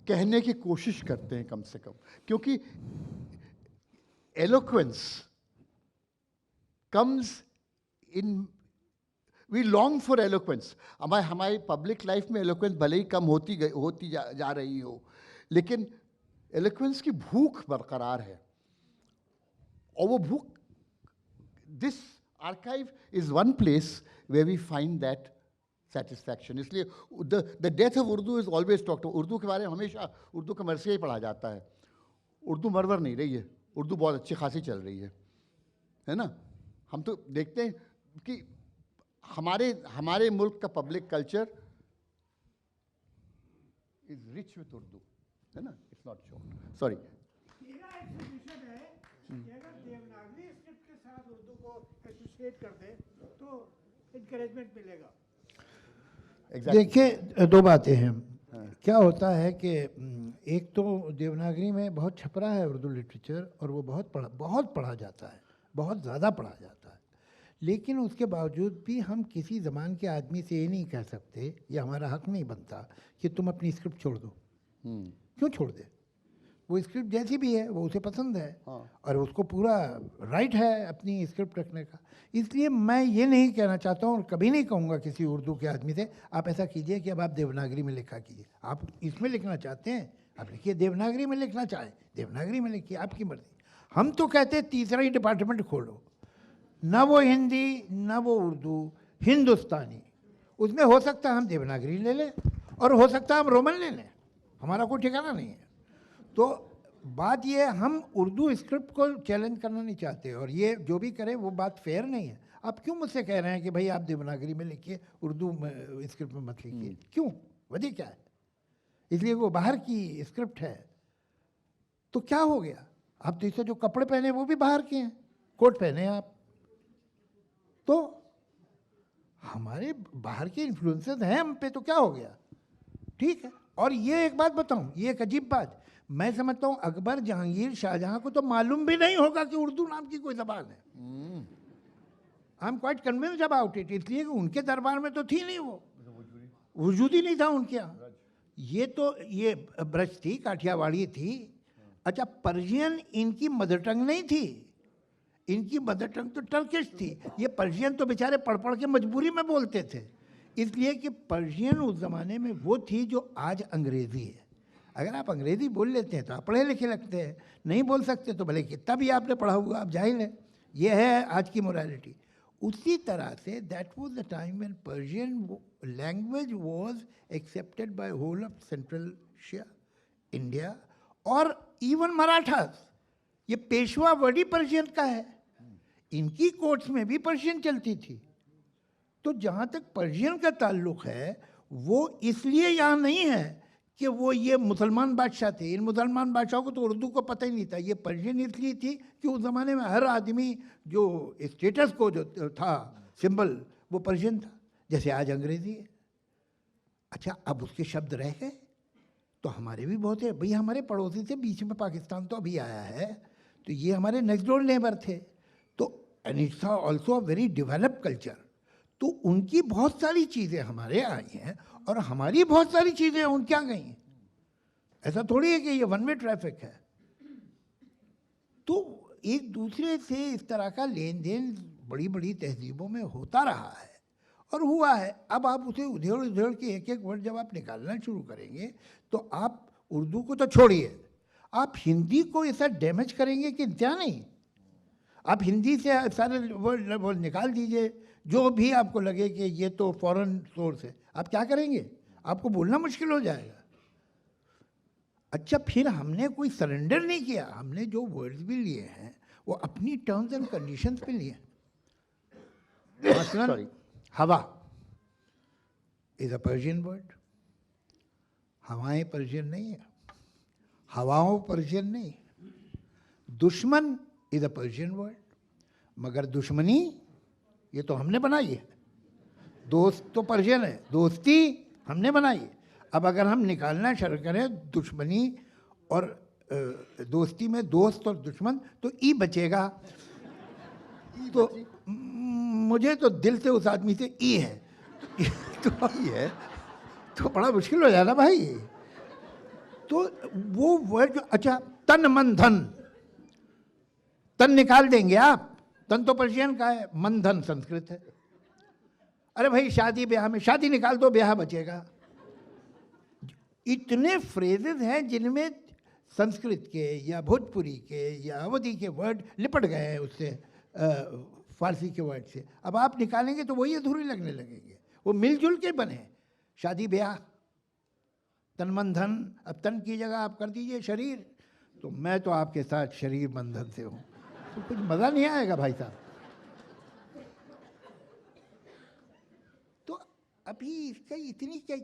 कहने की कोशिश करते हैं कम से कम, क्योंकि eloquence comes in, we long for eloquence. हमारी पब्लिक लाइफ में एलोक्वेंस भले ही कम होती जा रही हो, लेकिन एलोक्वेंस की भूख बरकरार है, और वो भूख, this archive is one place where we find that satisfaction. इसलिए the death of Urdu is always talked about. Urdu के बारे में हमेशा उर्दू का मरसिया ही पढ़ा जाता है। उर्दू मरवर नहीं रही है, उर्दू बहुत अच्छी खासी चल रही है ना। हम तो देखते हैं कि हमारे मुल्क का public culture is rich with Urdu, है ना। इट्स नॉट शोर, सॉरी। को एसोसिएट कर दे तो इनकरेजमेंट मिलेगा। Exactly. देखिए, दो बातें हैं। क्या होता है कि एक तो देवनागरी में बहुत छपरा है उर्दू लिटरेचर, और वो बहुत पढ़ा जाता है, बहुत ज़्यादा पढ़ा जाता है। लेकिन उसके बावजूद भी हम किसी ज़बान के आदमी से ये नहीं कह सकते, या हमारा हक नहीं बनता कि तुम अपनी स्क्रिप्ट छोड़ दो। क्यों छोड़ दे? वो स्क्रिप्ट जैसी भी है वो उसे पसंद है, और उसको पूरा राइट है अपनी स्क्रिप्ट रखने का। इसलिए मैं ये नहीं कहना चाहता हूँ, और कभी नहीं कहूँगा किसी उर्दू के आदमी से आप ऐसा कीजिए कि अब आप देवनागरी में लिखा कीजिए। आप इसमें लिखना चाहते हैं आप लिखिए, देवनागरी में लिखना चाहें देवनागरी में लिखिए, आपकी मर्ज़ी। हम तो कहते हैं तीसरा ही डिपार्टमेंट खोलो, ना वो हिंदी ना वो उर्दू, हिंदुस्तानी। उसमें हो सकता है हम देवनागरी ले लें, और हो सकता है हम रोमन ले लें, हमारा कोई ठिकाना नहीं है। तो बात ये है, हम उर्दू स्क्रिप्ट को चैलेंज करना नहीं चाहते, और ये जो भी करें वो बात फेयर नहीं है। आप क्यों मुझसे कह रहे हैं कि भाई आप देवनागरी में लिखिए, उर्दू स्क्रिप्ट में मत लिखिए? क्यों? वजह क्या है? इसलिए वो बाहर की स्क्रिप्ट है तो क्या हो गया? आप तो इसे जो कपड़े पहने वो भी बाहर के हैं, कोट पहने आप, तो हमारे बाहर के इन्फ्लुएंसेस हैं हम पे, तो क्या हो गया? ठीक है। और ये एक बात बताऊं, ये एक अजीब बात, मैं समझता हूं अकबर, जहांगीर, शाहजहां को तो मालूम भी नहीं होगा कि उर्दू नाम की कोई जबान है। I am quite convinced about it, इसलिए कि उनके दरबार में तो थी नहीं, वो वजूद ही नहीं था उनके यहाँ। ये ब्रज थी, काठियावाड़ी थी। अच्छा, पर्शियन इनकी मदर टंग नहीं थी, इनकी मदर टंग तो टर्किश थी। ये पर्शियन तो बेचारे पढ़ पढ़ के मजबूरी में बोलते थे, इसलिए कि पर्शियन उस ज़माने में वो थी जो आज अंग्रेज़ी है। अगर आप अंग्रेज़ी बोल लेते हैं तो आप पढ़े लिखे लगते हैं, नहीं बोल सकते तो भले कितना भी आपने पढ़ा हुआ आप जाहिल है। ये है आज की मोरालिटी। उसी तरह से that was the time when Persian language was accepted by whole of Central Asia, India, और इवन मराठास। ये पेशवा वर्ड ही पर्शियन का है, इनकी कोर्ट्स में भी पर्शियन चलती थी। तो जहाँ तक पर्शियन का ताल्लुक है, वो इसलिए यहाँ नहीं है कि वो ये मुसलमान बादशाह थे। इन मुसलमान बादशाहों को तो उर्दू को पता ही नहीं था। ये पर्शियन इसलिए थी कि उस ज़माने में हर आदमी जो स्टेटस को जो था सिंबल, वो पर्शियन था, जैसे आज अंग्रेज़ी है। अच्छा, अब उसके शब्द रह गए तो हमारे भी बहुत है भाई। हमारे पड़ोसी से बीच में पाकिस्तान तो अभी आया है, तो ये हमारे नेक्स्ट डोर नेबर थे, तो and it's also a very developed culture. तो उनकी बहुत सारी चीज़ें हमारे आई हैं, और हमारी बहुत सारी चीज़ें उनके यहाँ गई हैं। ऐसा थोड़ी है कि ये वन वे ट्रैफिक है। तो एक दूसरे से इस तरह का लेन देन बड़ी बड़ी तहजीबों में होता रहा है और हुआ है। अब आप उसे उधेड़ उधेड़ के एक एक वर्ड जब आप निकालना शुरू करेंगे तो आप उर्दू को तो छोड़िए, आप हिंदी को ऐसा डैमेज करेंगे कि क्या नहीं। आप हिंदी से सारे वर्ड निकाल दीजिए, जो भी आपको लगे कि ये तो फॉरेन सोर्स है, आप क्या करेंगे? आपको बोलना मुश्किल हो जाएगा। अच्छा, फिर हमने कोई सरेंडर नहीं किया, हमने जो वर्ड्स भी लिए हैं वो अपनी टर्म्स एंड कंडीशंस पे लिए। मसलन हवा इज अ पर्शियन वर्ड। हवाएं पर्शियन नहीं है, हवाओं पर्शियन नहीं। दुश्मन इज अ पर्शियन वर्ड, मगर दुश्मनी ये तो हमने बनाई है। दोस्त तो पर्शियन है, दोस्ती हमने बनाई है। अब अगर हम निकालना शुरू करें दुश्मनी और दोस्ती में दोस्त और दुश्मन, तो ई बचेगा। तो मुझे तो दिल से उस आदमी से ई है तो ई है तो बड़ा मुश्किल हो जाएगा भाई। तो वो वर्ड, अच्छा तन मन धन, तन निकाल देंगे आप, तन तो पर्शियन का है, मन धन संस्कृत है। अरे भाई शादी ब्याह में शादी निकाल दो, ब्याह बचेगा। इतने फ्रेजेस हैं जिनमें संस्कृत के या भोजपुरी के या अवधी के वर्ड लिपट गए हैं उससे, फारसी के वर्ड से। अब आप निकालेंगे तो वही अधूरे लगने लगेंगे। वो मिलजुल के बने, शादी ब्याह, तन मन धन। अब तन की जगह आप कर दीजिए शरीर, तो मैं तो आपके साथ शरीर बंधन से हूँ, तो कुछ मज़ा नहीं आएगा भाई साहब। तो अभी इसका इतनी क्या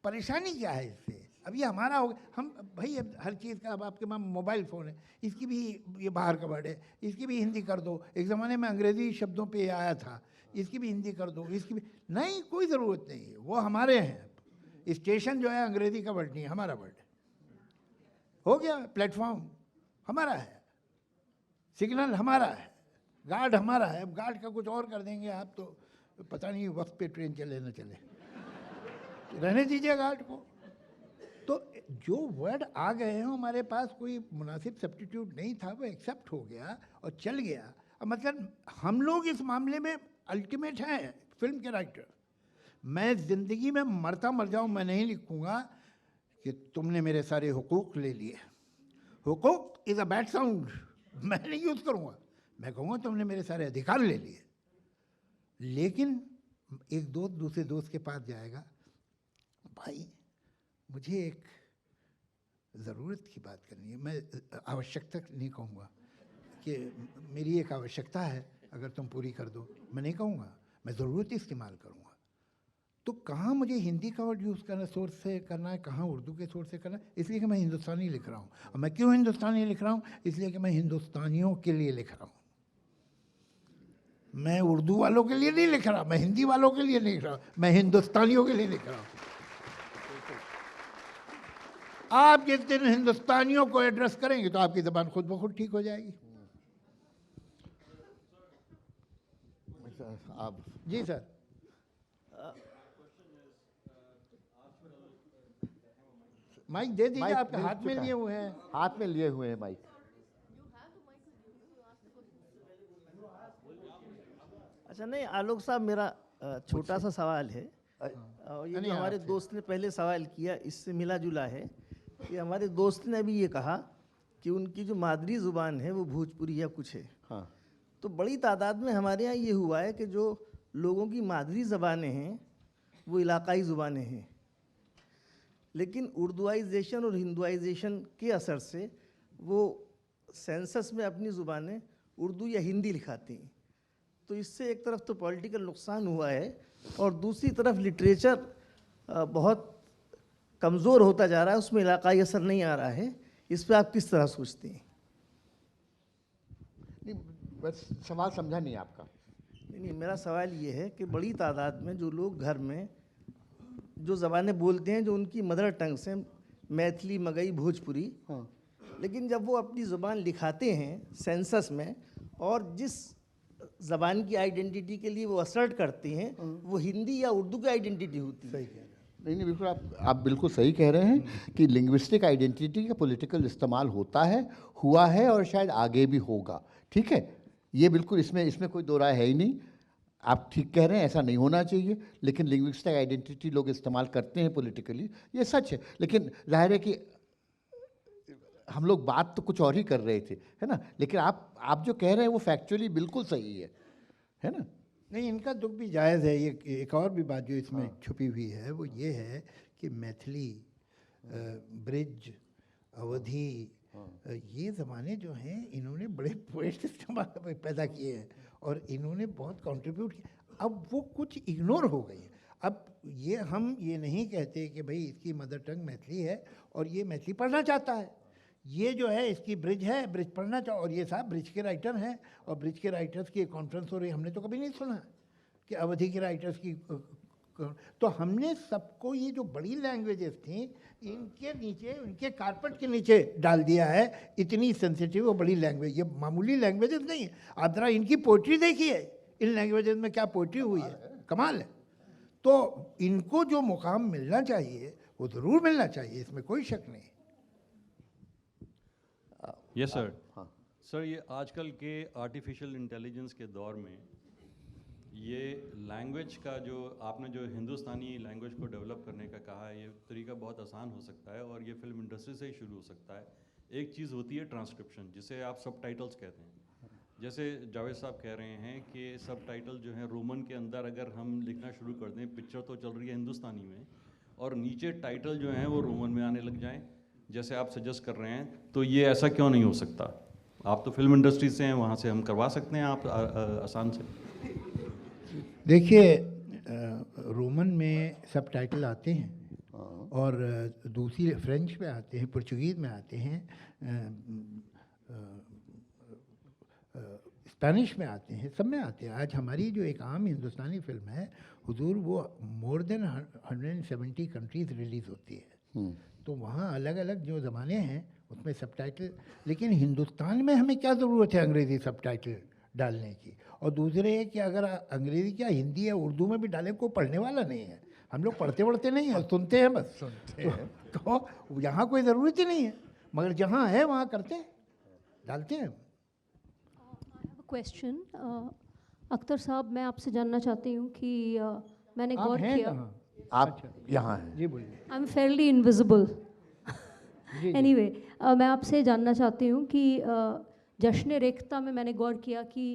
परेशानी क्या है इससे? अब ये हमारा हो गया, हम भाई अब हर चीज़ का, अब आपके पास मोबाइल फ़ोन है, इसकी भी ये बाहर का वर्ड है, इसकी भी हिंदी कर दो। एक ज़माने में अंग्रेज़ी शब्दों पे आया था, इसकी भी हिंदी कर दो, इसकी भी नहीं, कोई ज़रूरत नहीं है, वो हमारे हैं। स्टेशन जो है अंग्रेज़ी का वर्ड नहीं है, हमारा वर्ड है। हो गया, प्लेटफॉर्म हमारा है, सिग्नल हमारा है, गार्ड हमारा है। अब गार्ड का कुछ और कर देंगे आप तो पता नहीं वक्त पे ट्रेन चले न चले, रहने दीजिए गार्ड को। तो जो वर्ड आ गए हैं हमारे पास, कोई मुनासिब सब्स्टिट्यूट नहीं था, वो एक्सेप्ट हो गया और चल गया। अब मतलब हम लोग इस मामले में अल्टीमेट हैं, फिल्म के राइटर। मैं ज़िंदगी में मरता मर जाऊँ, मैं नहीं लिखूँगा कि तुमने मेरे सारे हुकूक ले लिए। हुकूक इज़ अ बैड साउंड, मैं नहीं यूज़ करूँगा, मैं कहूँगा तुमने मेरे सारे अधिकार ले लिए। लेकिन एक दोस्त दूसरे दोस्त के पास जाएगा, भाई मुझे एक ज़रूरत की बात करनी है, मैं आवश्यकता नहीं कहूँगा कि मेरी एक आवश्यकता है, अगर तुम पूरी कर दो, मैं नहीं कहूँगा, मैं ज़रूरत इस्तेमाल करूँगा। तो कहाँ मुझे हिंदी का वर्ड यूज़ करना, सोर्स से करना है, कहाँ उर्दू के सोर्स से करना है, इसलिए कि मैं हिंदुस्तानी लिख रहा हूँ। और मैं क्यों हिंदुस्तानी लिख रहा हूँ? इसलिए कि मैं हिंदुस्तानियों के लिए लिख रहा हूँ। मैं उर्दू वालों के लिए नहीं लिख रहा, मैं हिंदी वालों के लिए नहीं लिख रहा, मैं हिंदुस्तानियों के लिए लिख रहा हूँ। आप जिस दिन हिंदुस्तानियों को एड्रेस करेंगे तो आपकी ज़बान खुद ब खुद ठीक हो जाएगी। आप जी सर। माइक दे दीजिए, माइक आपके मिल हाथ में चुका लिए है। हुए हैं। हाथ में लिए हुए हैं माइक। अच्छा, नहीं आलोक साहब, मेरा छोटा सा सवाल है। और ये नहीं, जो हमारे आपसे। दोस्त ने पहले सवाल किया, इससे मिला जुला है कि हमारे दोस्त ने अभी ये कहा कि उनकी जो मादरी ज़ुबान है वो भोजपुरी या कुछ है। हाँ, तो बड़ी तादाद में हमारे यहाँ ये हुआ है कि जो लोगों की मादरी ज़बानें हैं वो इलाकाई ज़ुबानें हैं, लेकिन उर्दूआइजेशन और हिंदुआइजेशन के असर से वो सेंसस में अपनी ज़ुबानें उर्दू या हिंदी लिखाती हैं। तो इससे एक तरफ तो पॉलिटिकल नुकसान हुआ है और दूसरी तरफ लिटरेचर बहुत कमज़ोर होता जा रहा है, उसमें इलाकाई असर नहीं आ रहा है। इस पर आप किस तरह सोचते हैं? नहीं बस सवाल समझा नहीं आपका। नहीं, मेरा सवाल ये है कि बड़ी तादाद में जो लोग घर में जो ज़बानें बोलते हैं जो उनकी मदर टंग से, मैथिली, मगही, भोजपुरी, हाँ, लेकिन जब वो अपनी ज़ुबान लिखाते हैं सेंसस में और जिस ज़बान की आइडेंटिटी के लिए वो असर्ट करते हैं वो हिंदी या उर्दू की आइडेंटिटी होती है। सही कह रहे हैं। नहीं बिल्कुल, आप बिल्कुल सही कह रहे हैं कि लिंग्विस्टिक आइडेंटिटी का पॉलिटिकल इस्तेमाल होता है, हुआ है और शायद आगे भी होगा। ठीक है, ये बिल्कुल, इसमें कोई दो राय है ही नहीं। आप ठीक कह रहे हैं, ऐसा नहीं होना चाहिए, लेकिन लिंग्विस्टिक आइडेंटिटी लोग इस्तेमाल करते हैं पॉलिटिकली, ये सच है। लेकिन जाहिर है कि हम लोग बात तो कुछ और ही कर रहे थे, है ना, लेकिन आप जो कह रहे हैं वो फैक्चुअली बिल्कुल सही है ना। नहीं, इनका दुख भी जायज़ है। ये एक और भी बात जो इसमें छुपी हुई है वो ये है कि मैथिली, ब्रिज, अवधी, ये ज़माने जो हैं इन्होंने बड़े पोएट्स पैदा किए हैं और इन्होंने बहुत कंट्रीब्यूट किया। अब वो कुछ इग्नोर हो गई है। अब ये हम ये नहीं कहते कि भाई इसकी मदर टंग मैथिली है और ये मैथिली पढ़ना चाहता है, ये जो है इसकी ब्रिज है, ब्रिज पढ़ना चाहो, और ये साहब ब्रिज के राइटर हैं और ब्रिज के राइटर्स की एक कॉन्फ्रेंस हो रही है, हमने तो कभी नहीं सुना कि अवधी के राइटर्स की। तो हमने सबको ये जो बड़ी लैंग्वेजेस थी इनके नीचे, उनके कारपेट के नीचे डाल दिया है। इतनी सेंसिटिव और बड़ी लैंग्वेज, ये मामूली लैंग्वेजेस नहीं है। आप जरा इनकी पोइट्री देखिए, इन लैंग्वेजेस में क्या पोइट्री हुई है, कमाल है। तो इनको जो मुकाम मिलना चाहिए वो ज़रूर मिलना चाहिए, इसमें कोई शक नहीं। Yes sir. हाँ, सर, ये आजकल के आर्टिफिशियल इंटेलिजेंस के दौर में ये लैंग्वेज का जो आपने जो हिंदुस्तानी लैंग्वेज को डेवलप करने का कहा है, ये तरीका बहुत आसान हो सकता है और ये फिल्म इंडस्ट्री से ही शुरू हो सकता है। एक चीज़ होती है ट्रांसक्रिप्शन, जिसे आप सब टाइटल्स कहते हैं। जैसे जावेद साहब कह रहे हैं कि सब टाइटल जो है रोमन के अंदर अगर हम लिखना शुरू कर दें, पिक्चर तो चल रही है हिंदुस्तानी में और नीचे टाइटल जो हैं वो रोमन में आने लग जाएं, जैसे आप सजेस्ट कर रहे हैं, तो ये ऐसा क्यों नहीं हो सकता? आप तो फिल्म इंडस्ट्री से हैं, वहाँ से हम करवा सकते हैं आप आसान से। देखिए, रोमन में सब टाइटल आते हैं और दूसरी फ्रेंच में आते हैं, पुर्तगीज़ में आते हैं, स्पेनिश में आते हैं, सब में आते हैं। आज हमारी जो एक आम हिंदुस्तानी फिल्म है हुजूर, वो मोर देन 170 कंट्रीज़ रिलीज़ होती है। तो वहाँ अलग अलग जो ज़माने हैं उसमें सबटाइटल, लेकिन हिंदुस्तान में हमें क्या ज़रूरत है अंग्रेज़ी सबटाइटल डालने की? और दूसरे है कि अगर अंग्रेज़ी क्या हिंदी या उर्दू में भी डालें, कोई पढ़ने वाला नहीं है। हम लोग पढ़ते वढ़ते नहीं हैं, सुनते हैं बस। तो यहाँ कोई ज़रूरत ही नहीं है, मगर जहाँ है वहाँ करते हैं, डालते हैं। क्वेश्चन अख्तर साहब, मैं आपसे जानना चाहती हूँ कि मैंने आप गौर हैं किया, कहाँ? आप यहाँ हैं। जी बोलिए। I am fairly invisible. जी। एनीवे, मैं आपसे जानना चाहती हूँ कि जश्न रेख्ता में मैंने गौर किया कि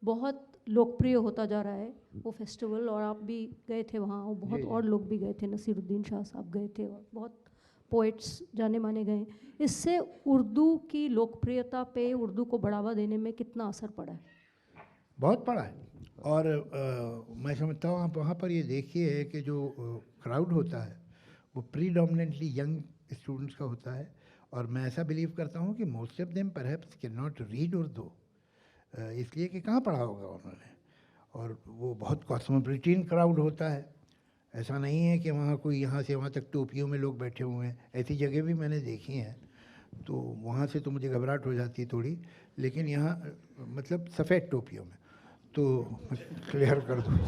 बहुत लोकप्रिय होता जा रहा है वो फेस्टिवल, और आप भी गए थे वहाँ, और बहुत और लोग भी गए थे, नसीरुद्दीन शाह साहब गए थे, और बहुत पोइट्स जाने माने गए। इससे उर्दू की लोकप्रियता पे, उर्दू को बढ़ावा देने में कितना असर पड़ा है? बहुत पड़ा है। और मैं समझता हूँ आप वहाँ पर ये देखिए कि जो क्राउड होता है वो प्रीडोमिनेंटली यंग स्टूडेंट्स का होता है, और मैं ऐसा बिलीव करता हूँ कि most of them perhaps can not read Urdu, इसलिए कि कहाँ पढ़ा होगा उन्होंने। और वो बहुत कॉस्मोपॉलिटन क्राउड होता है, ऐसा नहीं है कि वहाँ कोई यहाँ से वहाँ तक टोपियों में लोग बैठे हुए हैं, ऐसी जगह भी मैंने देखी हैं। तो वहाँ से तो मुझे घबराहट हो जाती है थोड़ी, लेकिन यहाँ मतलब सफ़ेद टोपियों में, तो क्लियर कर दूँ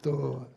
तो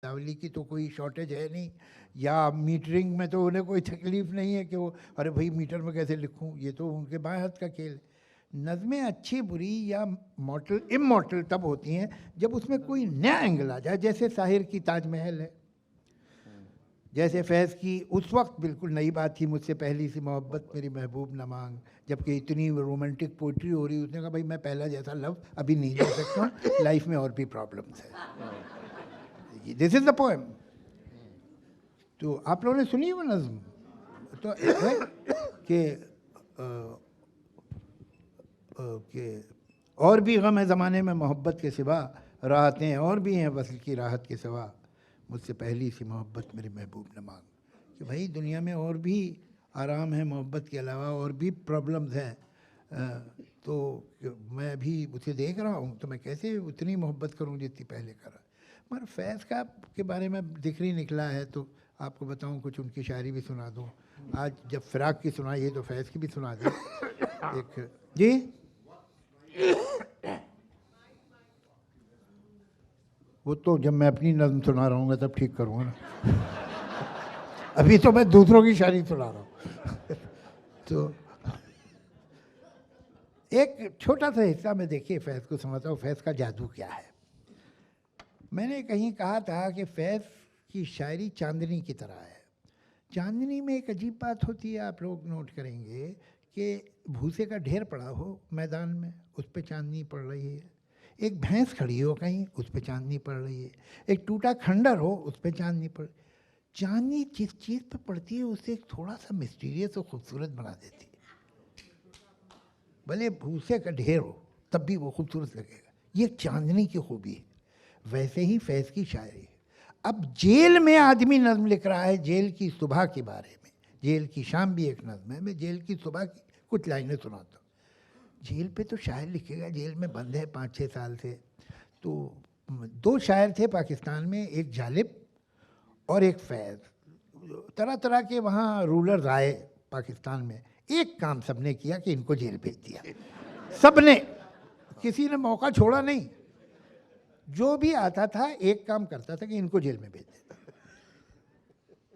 शब्दावली की तो कोई शॉर्टेज है नहीं, या मीटरिंग में तो उन्हें कोई तकलीफ नहीं है कि वो अरे भाई मीटर में कैसे लिखूं, ये तो उनके बाएं हाथ का खेल। नज़में अच्छी बुरी या मॉडल इमॉडल तब होती हैं जब उसमें कोई नया एंगल आ जाए, जैसे साहिर की ताजमहल है, जैसे फैज़ की उस वक्त बिल्कुल नई बात थी, मुझसे पहली सी मोहब्बत मेरी महबूब न मांग, जबकि इतनी रोमांटिक पोइट्री हो रही, उसने कहा भाई मैं पहला जैसा लव अभी नहीं ले सकता हूँ, लाइफ में और भी प्रॉब्लम्स है। This is the poem. तो आप लोगों ने सुनी वो नज़्म? तो है कि और भी गम है ज़माने में मोहब्बत के सिवा, राहतें और भी हैं वसल की राहत के सिवा, मुझसे पहली सी मोहब्बत मेरे महबूब न मांग। कि भाई दुनिया में और भी आराम है मोहब्बत के अलावा, और भी प्रॉब्लम्स हैं, तो मैं भी उसे देख रहा हूँ, तो मैं कैसे उतनी मोहब्बत करूँ जितनी पहले करा। मगर फैज़ का के बारे में जिक्र ही निकला है तो आपको बताऊँ, कुछ उनकी शायरी भी सुना दूँ। आज जब फ़िराक की सुनाई है तो फैज़ की भी सुना दें एक। जी वो तो जब मैं अपनी नज़्म सुना रहा हूँ तब ठीक करूँगा ना, अभी तो मैं दूसरों की शायरी सुना रहा हूँ। तो एक छोटा सा हिस्सा में देखिए फैज़ को सुनाता हूँ, फैज़ का जादू क्या है। मैंने कहीं कहा था कि फैज़ की शायरी चांदनी की तरह है। चांदनी में एक अजीब बात होती है, आप लोग नोट करेंगे कि भूसे का ढेर पड़ा हो मैदान में, उस पर चांदनी पड़ रही है। एक भैंस खड़ी हो कहीं, उस पर चांदनी पड़ रही है। एक टूटा खंडर हो, उस पर चांदनी पड़, चांदनी जिस चीज़ पर पड़ती है उसे एक थोड़ा सा मिस्टीरियस और खूबसूरत बना देती है। भले भूसे का ढेर हो तब भी वो खूबसूरत लगेगा, ये चांदनी की खूबी है। वैसे ही फैज़ की शायरी है। अब जेल में आदमी नज़्म लिख रहा है, जेल की सुबह के बारे में। जेल की शाम भी एक नज़्म है, मैं जेल की सुबह की कुछ लाइनें सुनाता हूँ। जेल पे तो शायर लिखेगा, जेल में बंद है 5-6 साल से। तो 2 शायर थे पाकिस्तान में, एक जालिब और एक फैज़। तरह तरह के वहाँ रूलर्स आए पाकिस्तान में, एक काम सबने किया कि इनको जेल भेज दिया। सबने, किसी ने मौका छोड़ा नहीं। जो भी आता था एक काम करता था कि इनको जेल में भेज देता।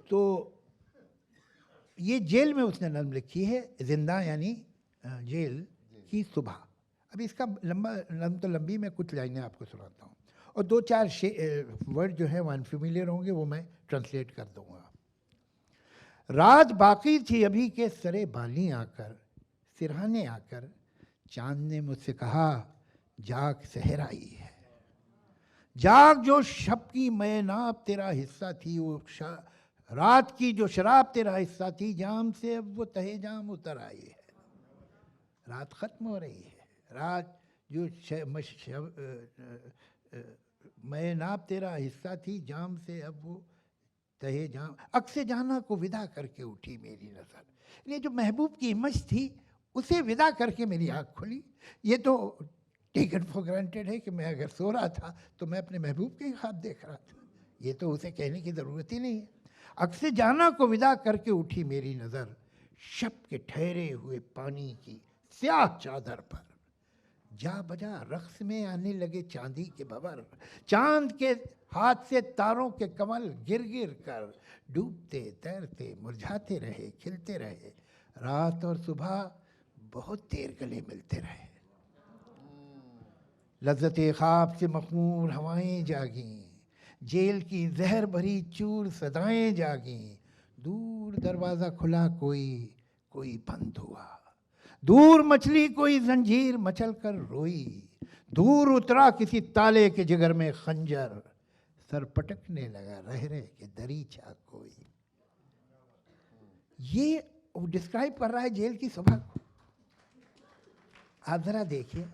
तो ये जेल में उसने नज़्म लिखी है, जिंदा यानी जेल की सुबह। अब इसका लंबा नज़्म तो लंबी, मैं कुछ लाइनें आपको सुनाता हूँ, और 2-4 वर्ड जो है वो अनफेमिलियर होंगे, वो मैं ट्रांसलेट कर दूँगा। रात बाकी थी अभी के सरे बाली आकर, सिरहाने आकर, चांद ने मुझसे कहा जाग सहर आई है। जाग जो शब की मैनाब तेरा हिस्सा थी, वो रात की जो शराब तेरा हिस्सा थी, जाम से अब वो तहे जाम उतर आई है। रात ख़त्म हो रही है, रात जो मैनाब तेरा हिस्सा थी, जाम से अब वो तहे जाम, अक्से जाना को विदा करके उठी मेरी नज़र। ये जो महबूब की हिम्मत थी उसे विदा करके मेरी आँख खुली। ये तो टेकन फॉर ग्रांटेड है कि मैं अगर सो रहा था तो मैं अपने महबूब के ख्वाब देख रहा था, ये तो उसे कहने की ज़रूरत ही नहीं है। अक्से जाना को विदा करके उठी मेरी नज़र, शब के ठहरे हुए पानी की स्याह चादर पर, जा बजा रक्स में आने लगे चांदी के भंवर, चांद के हाथ से तारों के कमल गिर गिर कर डूबते तैरते मुरझाते रहे, खिलते रहे। रात और सुबह बहुत देर गले मिलते रहे। लज्जते ख्वाब से मखमूर हवाएं जागी, जेल की जहर भरी चूर सदाएं जागी। दूर दरवाज़ा खुला कोई बंद हुआ, दूर मछली कोई जंजीर मचल कर रोई, दूर उतरा किसी ताले के जिगर में खंजर, सर पटकने लगा रह के दरीचा कोई। ये डिस्क्राइब कर रहा है जेल की सुबह को। आप ज़रा देखिए,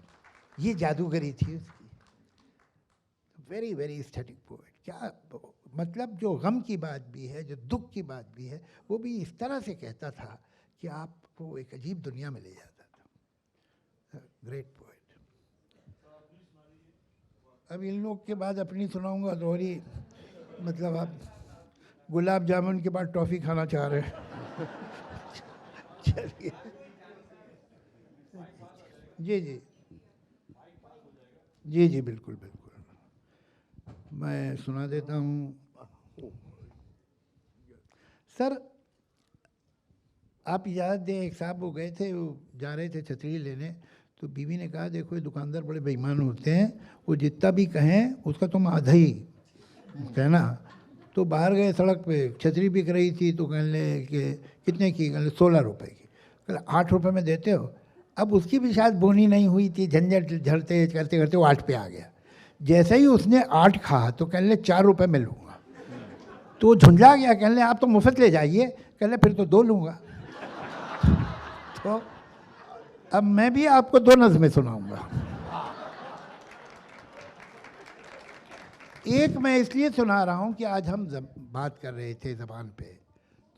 ये जादूगरी थी उसकी। Very very aesthetic poet. क्या मतलब, जो गम की बात भी है, जो दुख की बात भी है, वो भी इस तरह से कहता था कि आपको एक अजीब दुनिया में ले जाता था। Great poet. अब इन लोग के बाद अपनी सुनाऊंगा दोहरी, मतलब आप गुलाब जामुन के बाद टॉफ़ी खाना चाह रहे हैं। चलिए, जी जी जी जी बिल्कुल बिल्कुल, मैं सुना देता हूँ। सर आप याद दें, एक साहब वो गए थे, वो जा रहे थे छतरी लेने, तो बीवी ने कहा देखो ये दुकानदार बड़े बेईमान होते हैं, वो जितना भी कहें उसका तुम आधा ही कहना। तो बाहर गए, सड़क पे छतरी बिक रही थी, तो कहने लगे कि कितने की? कहने 16 रुपए की। कहले 8 रुपए में देते हो? अब उसकी भी शायद बोनी नहीं हुई थी, झंझट झड़ते करते करते वो 8 पे आ गया। जैसे ही उसने 8 कहा तो कहने लगे 4 रुपए में लूँगा। तो वो झुंझला गया, कहने लगे आप तो मुफ्त ले जाइए। कहने फिर तो 2 लूँगा। तो अब मैं भी आपको 2 नज़्में सुनाऊंगा। एक मैं इसलिए सुना रहा हूं कि आज हम बात कर रहे थे ज़बान पे,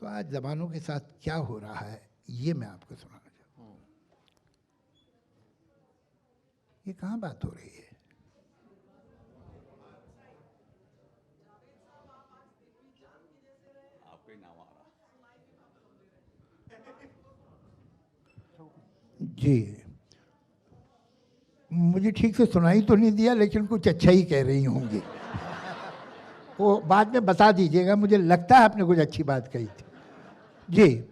तो आज ज़बानों के साथ क्या हो रहा है ये मैं आपको सुनाना चाहता हूँ। ये कहाँ बात हो रही है? जी, मुझे ठीक से सुनाई तो नहीं दिया, लेकिन कुछ अच्छा ही कह रही होंगी। वो बाद में बता दीजिएगा, मुझे लगता है आपने कुछ अच्छी बात कही थी। जी,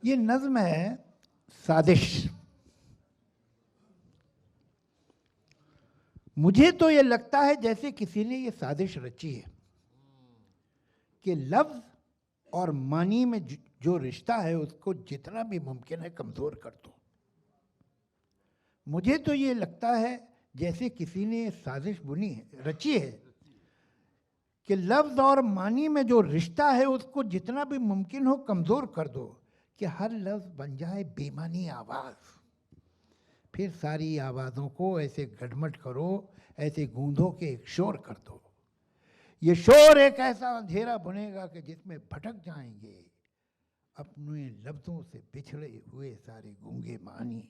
ये नज़्म है साजिश। मुझे तो ये लगता है जैसे किसी ने ये साजिश रची है कि लफ्ज़ और मानी में जो रिश्ता है उसको जितना भी मुमकिन है कमज़ोर कर दो। मुझे तो ये लगता है जैसे किसी ने साजिश बुनी है, रची है कि लफ्ज़ और मानी में जो रिश्ता है उसको जितना भी मुमकिन हो कमज़ोर कर दो, कि हर लफ्ज़ बन जाए बेमानी आवाज़। फिर सारी आवाज़ों को ऐसे गड़मट करो, ऐसे गूंधो के एक शोर कर दो। ये शोर एक ऐसा अंधेरा बुनेगा कि जिसमें भटक जाएंगे अपने लफ्ज़ों से बिछड़े हुए सारे गूंगे मानी।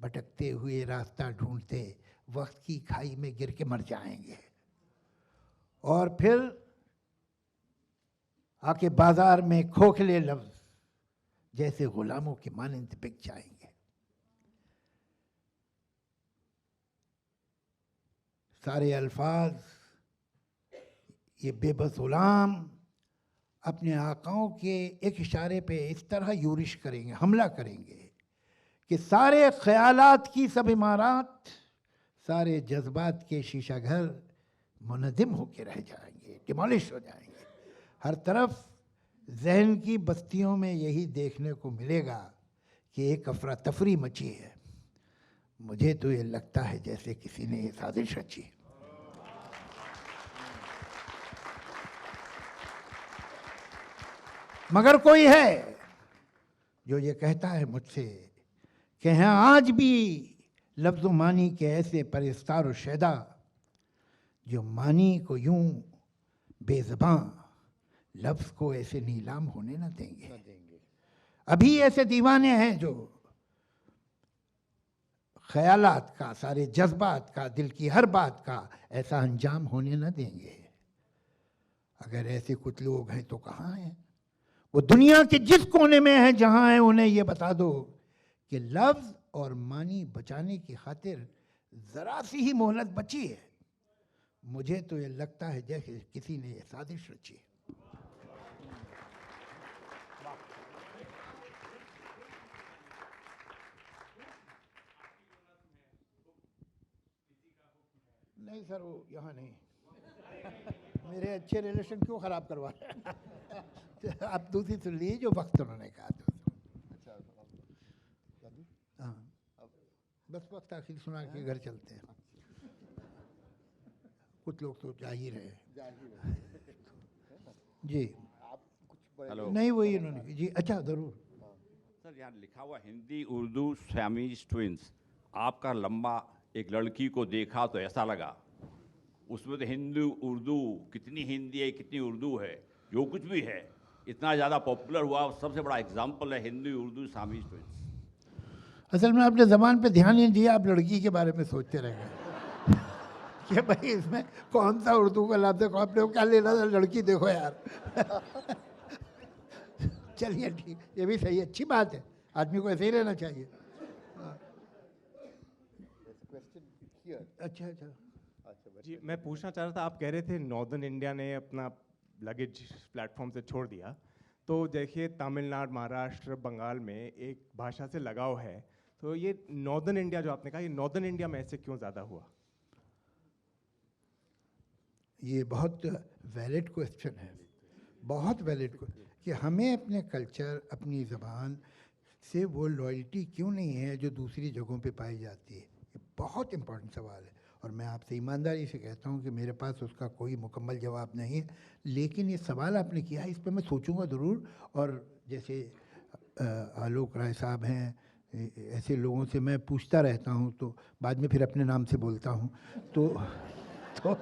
भटकते हुए रास्ता ढूंढते वक्त की खाई में गिर के मर जाएंगे, और फिर आके बाजार में खोखले लफ्ज़ जैसे गुलामों के मानंद बिक जाएंगे। सारे अल्फाज ये बेबस गुलाम अपने आकाओं के एक इशारे पे इस तरह यूरिश करेंगे, हमला करेंगे कि सारे ख्यालात की सब इमारत, सारे जज्बात के शीशा घर मुनज़्ज़म होके रह जाएंगे, डिमोलिश हो जाएंगे। हर तरफ जहन की बस्तियों में यही देखने को मिलेगा कि एक अफरा तफरी मची है। मुझे तो ये लगता है जैसे किसी ने ये साजिश रची। मगर कोई है जो ये कहता है मुझसे कि हैं आज भी लफ्ज़ मानी के ऐसे परिस्तार और शैदा जो मानी को यूं बेज़बां लफ्ज़ को ऐसे नीलाम होने न देंगे। अभी ऐसे दीवाने हैं जो ख्यालात का, सारे जज्बात का, दिल की हर बात का ऐसा अंजाम होने न देंगे। अगर ऐसे कुछ लोग हैं तो कहाँ हैं? वो दुनिया के जिस कोने में हैं जहाँ हैं, उन्हें ये बता दो कि लफ्ज़ और मानी बचाने की खातिर ज़रा सी ही मोहलत बची है। मुझे तो ये लगता है जैसे किसी ने ये साजिश रची है। नहीं सर, वो यहाँ नहीं। मेरे अच्छे रिलेशन क्यों ख़राब करवा रहे हैं? आप दूसरी सुन लीजिए जो वक्त उन्होंने कहा था। हाँ, बस वक्त आखिर सुना के घर चलते हैं। कुछ लोग तो जा ही रहे जी। हेलो। नहीं वही उन्होंने जी। अच्छा ज़रूर सर, यहाँ लिखा हुआ हिंदी उर्दू सियामीज ट्विंस। आपका लंबा एक लड़की को देखा तो ऐसा लगा, उसमें तो हिंदी उर्दू, कितनी हिंदी है कितनी उर्दू है, जो कुछ भी है इतना ज़्यादा पॉपुलर हुआ। सबसे बड़ा एग्जाम्पल है हिंदी उर्दू सियामीज ट्विंस। असल में आपने ज़बान पे ध्यान नहीं दिया, आप लड़की के बारे में सोचते रह गए कि भाई इसमें कौन सा उर्दू का लफ्ज़ है, आपने क्या लेना था, लड़की देखो यार। चलिए ठीक, ये भी सही, अच्छी बात है, आदमी को ऐसे ही रहना चाहिए। अच्छा अच्छा, जी मैं पूछना चाह रहा था, आप कह रहे थे नॉर्दर्न इंडिया ने अपना लगेज प्लेटफॉर्म से छोड़ दिया, तो देखिए तमिलनाडु, महाराष्ट्र, बंगाल में एक भाषा से लगाव है, तो ये नॉर्दर्न इंडिया जो आपने कहा, ये नॉर्दर्न इंडिया में ऐसे क्यों ज़्यादा हुआ? ये बहुत वैलिड क्वेश्चन है, बहुत वैलिड कि हमें अपने कल्चर, अपनी ज़बान से वो लॉयल्टी क्यों नहीं है जो दूसरी जगहों पे पाई जाती है। ये बहुत इम्पोर्टेंट सवाल है और मैं आपसे ईमानदारी से कहता हूँ कि मेरे पास उसका कोई मुकम्मल जवाब नहीं है, लेकिन ये सवाल आपने किया है, इस पर मैं सोचूंगा ज़रूर। और जैसे आलोक राय साहब हैं, ऐसे लोगों से मैं पूछता रहता हूँ, तो बाद में फिर अपने नाम से बोलता हूँ, तो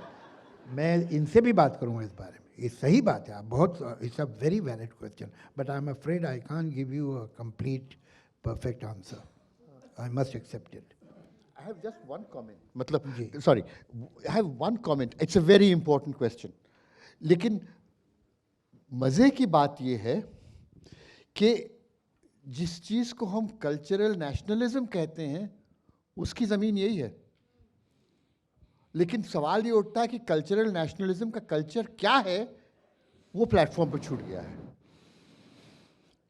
मैं इनसे भी बात करूँगा इस बारे में। ये सही बात है, आप बहुत, it's a very valid question, but I am afraid I can't give you a complete perfect answer, I must accept it. I have just one comment. मतलब sorry, I have one comment. It's a very important question. लेकिन मज़े की बात ये है कि जिस चीज़ को हम कल्चरल नेशनलिज्म कहते हैं उसकी ज़मीन यही है, लेकिन सवाल ये उठता है कि कल्चरल नेशनलिज्म का कल्चर क्या है, वो प्लेटफॉर्म पर छूट गया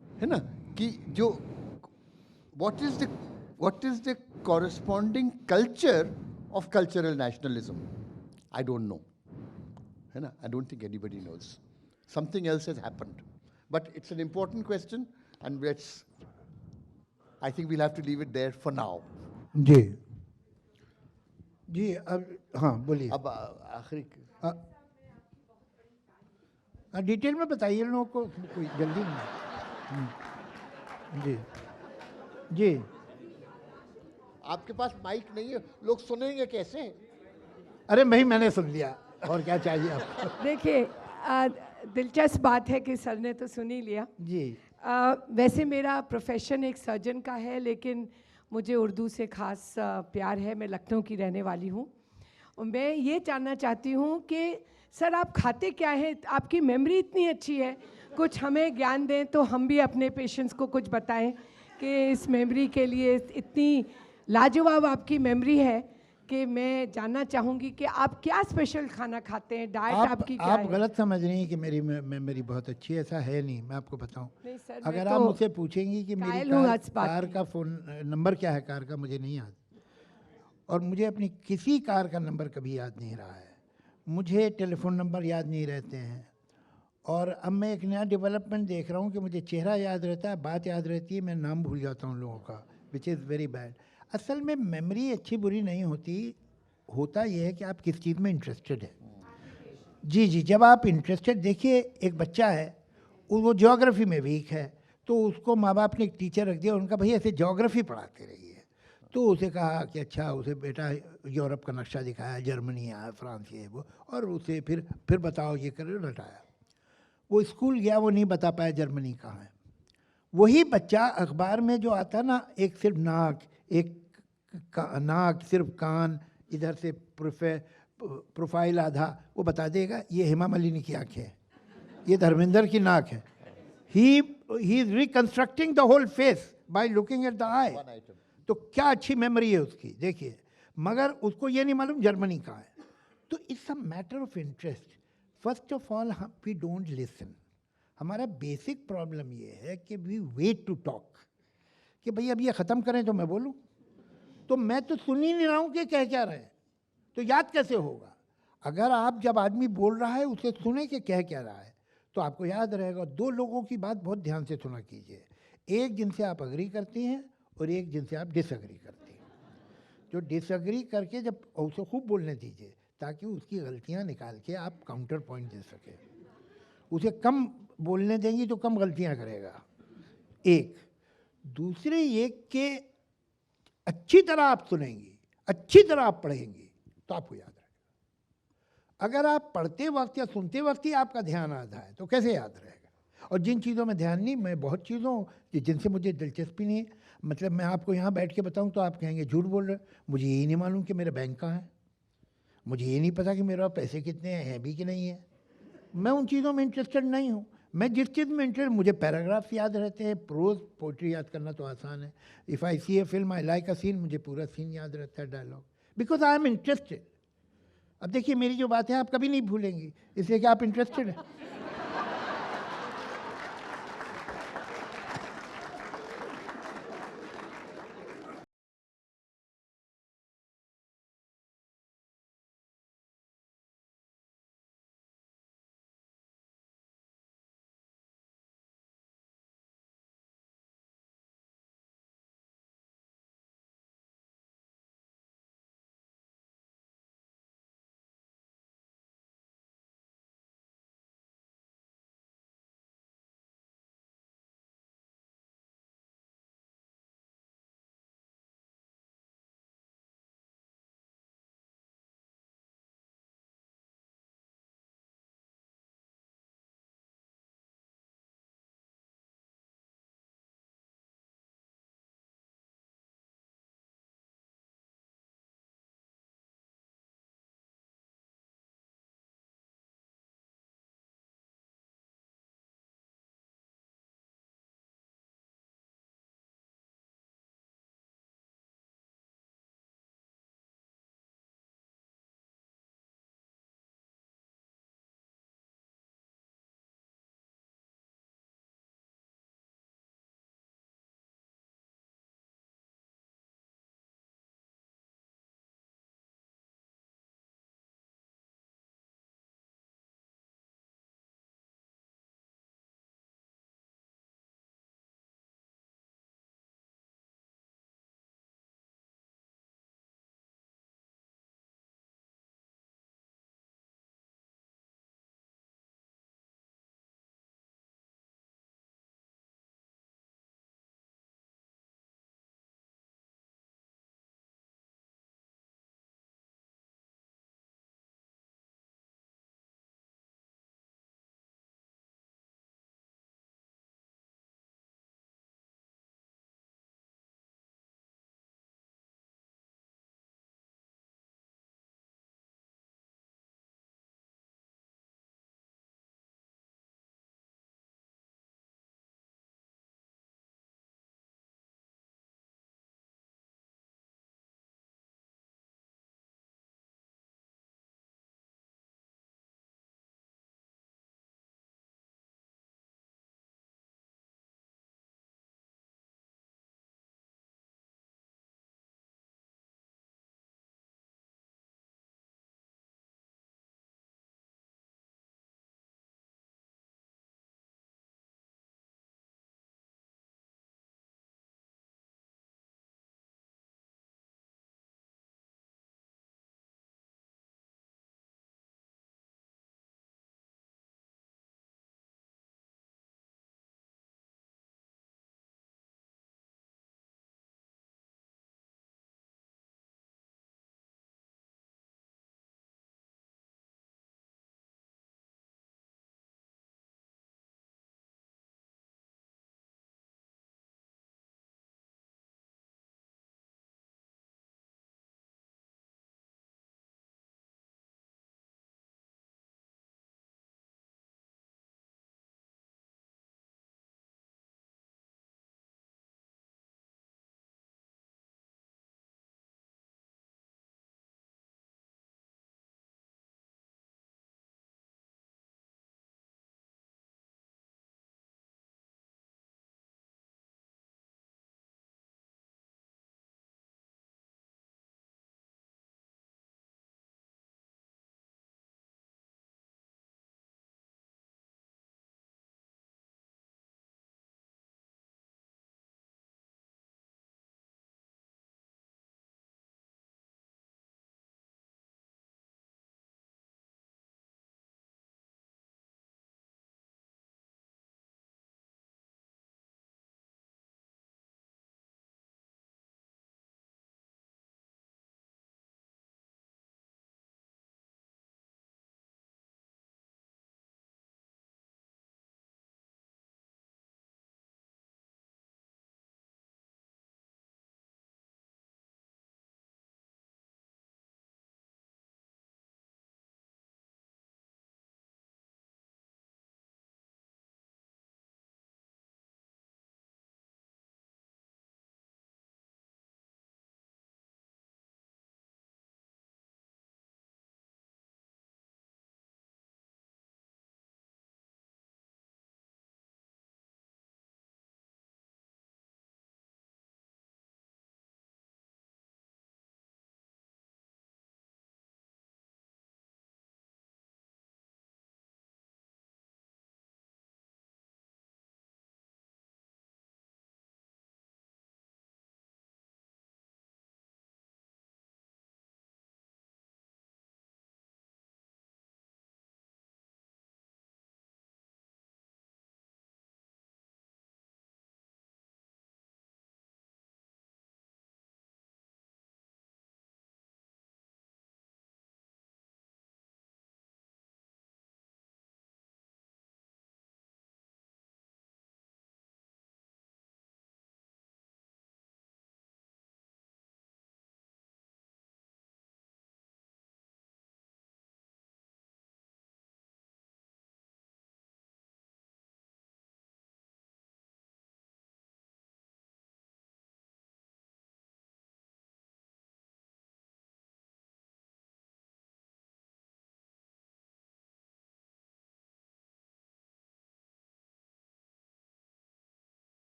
है ना, कि जो what is the corresponding culture of cultural nationalism? I don't know. है ना? I don't think anybody knows. Something else has happened. But it's an important question, and I think we'll have to leave it there for now. जी जी, अब हाँ बोलिए। अब आखिरी detail में बताइए लोगों को, कोई जल्दी नहीं। जी जी, आपके पास माइक नहीं है, लोग सुनेंगे कैसे? अरे भाई मैंने सुन लिया, और क्या चाहिए आपको? देखिए दिलचस्प बात है कि सर ने तो सुन ही लिया जी। वैसे मेरा प्रोफेशन एक सर्जन का है, लेकिन मुझे उर्दू से ख़ास प्यार है। मैं लखनऊ की रहने वाली हूँ और मैं ये जानना चाहती हूँ कि सर आप खाते क्या हैं? आपकी मेमोरी इतनी अच्छी है, कुछ हमें ज्ञान दें तो हम भी अपने पेशेंट्स को कुछ बताएं कि इस मेमोरी के लिए, इतनी लाजवाब आपकी मेमोरी है कि मैं जानना चाहूँगी कि आप क्या स्पेशल खाना खाते हैं, डाइट आपकी क्या आप है? गलत समझ रही हैं कि मेरी मेमोरी बहुत अच्छी है, ऐसा है नहीं। मैं आपको बताऊं, नहीं सर, अगर आप मुझसे पूछेंगी कि मेरी कार का फ़ोन नंबर क्या है, कार का मुझे नहीं याद, और मुझे अपनी किसी कार का नंबर कभी याद नहीं रहा है, मुझे टेलीफोन नंबर याद नहीं रहते हैं। और अब मैं एक नया डेवलपमेंट देख रहा हूँ कि मुझे चेहरा याद रहता है, बात याद रहती है, मैं नाम भूल जाता हूँ लोगों का, विच इज़ वेरी बैड। असल में मेमोरी अच्छी बुरी नहीं होती, होता यह है कि आप किस चीज़ में इंटरेस्टेड है। जी जी, जब आप इंटरेस्टेड, देखिए एक बच्चा है वो ज्योग्राफी में वीक है, तो उसको माँ बाप ने एक टीचर रख दिया, उनका भाई ऐसे ज्योग्राफी पढ़ाते रहिए, तो उसे कहा कि अच्छा, उसे बेटा यूरोप का नक्शा दिखाया, जर्मनी है, फ्रांस है वो, और उसे फिर बताओ ये कर रटाया। वो स्कूल गया, वो नहीं बता पाया जर्मनी कहाँ है। वही बच्चा अखबार में जो आता ना, एक सिर्फ नाक, एक नाक सिर्फ कान, इधर से प्रोफाइल आधा, वो बता देगा ये हेमा मालिनी की आँखें है, ये धर्मेंद्र की नाक है। He is reconstructing the whole face by looking at the eye. तो क्या अच्छी मेमोरी है उसकी, देखिए, मगर उसको ये नहीं मालूम जर्मनी कहाँ है। तो it's a matter of interest. First of all we don't listen. हमारा बेसिक प्रॉब्लम ये है कि वी वेट टू टॉक, कि भाई अब ये ख़त्म करें तो मैं बोलूँ, तो मैं तो सुन ही नहीं रहा हूँ कि कह क्या रहे हैं, तो याद कैसे होगा? अगर आप जब आदमी बोल रहा है उसे सुने कि कह क्या रहा है, तो आपको याद रहेगा। दो लोगों की बात बहुत ध्यान से सुना कीजिए, एक जिनसे आप अग्री करती हैं और एक जिनसे आप डिसअग्री करती हैं। जो डिसअग्री करके जब उसे खूब बोलने दीजिए, ताकि उसकी गलतियाँ निकाल के आप काउंटर पॉइंट दे सकें। उसे कम बोलने देंगी तो कम गलतियाँ करेगा। एक दूसरे, एक के अच्छी तरह आप सुनेंगी, अच्छी तरह आप पढ़ेंगी, तो आपको याद रहेगा। अगर आप पढ़ते वक्त या सुनते वक्त ही आपका ध्यान आधा है तो कैसे याद रहेगा? और जिन चीज़ों में ध्यान नहीं, मैं बहुत चीज़ों जिनसे मुझे दिलचस्पी नहीं है, मतलब मैं आपको यहाँ बैठ के बताऊँ तो आप कहेंगे झूठ बोल रहे, मुझे यही नहीं मालूम कि मेरा बैंक कहाँ है, मुझे ये नहीं पता कि मेरा पैसे कितने हैं भी कि नहीं है। मैं उन चीज़ों में इंटरेस्टेड नहीं हूँ। मैं जिस चीज़ में इंटरेस्ट, मुझे पैराग्राफ्स याद रहते हैं, प्रोज पोइट्री याद करना तो आसान है। If I see a film, I like a scene, मुझे पूरा सीन याद रहता है, dialogue, because I am interested. अब देखिए मेरी जो बातें आप कभी नहीं भूलेंगी, इसलिए कि आप इंटरेस्टेड हैं।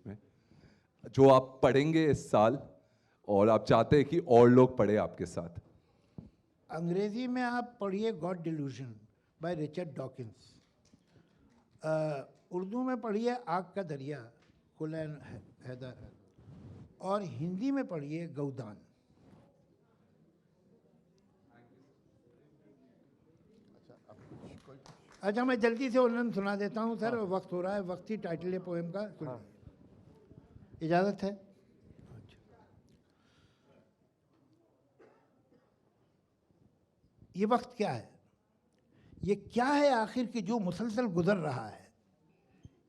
में, जो आप पढ़ेंगे इस साल और आप चाहते हैं कि और लोग पढ़े आपके साथ? अंग्रेजी में आप पढ़िए God delusion by Richard Dawkins. Urdu में पढ़िए आग का दरिया कुलैन हैदर, और हिंदी में पढ़िए गौदान। अच्छा, मैं जल्दी से उन्नन सुना देता हूँ सर, वक्त हो रहा है, वक्त ही टाइटल है पोएम का, सुनिए। इजाज़त है? ये वक्त क्या है, ये क्या है आखिर कि जो मुसलसल गुजर रहा है?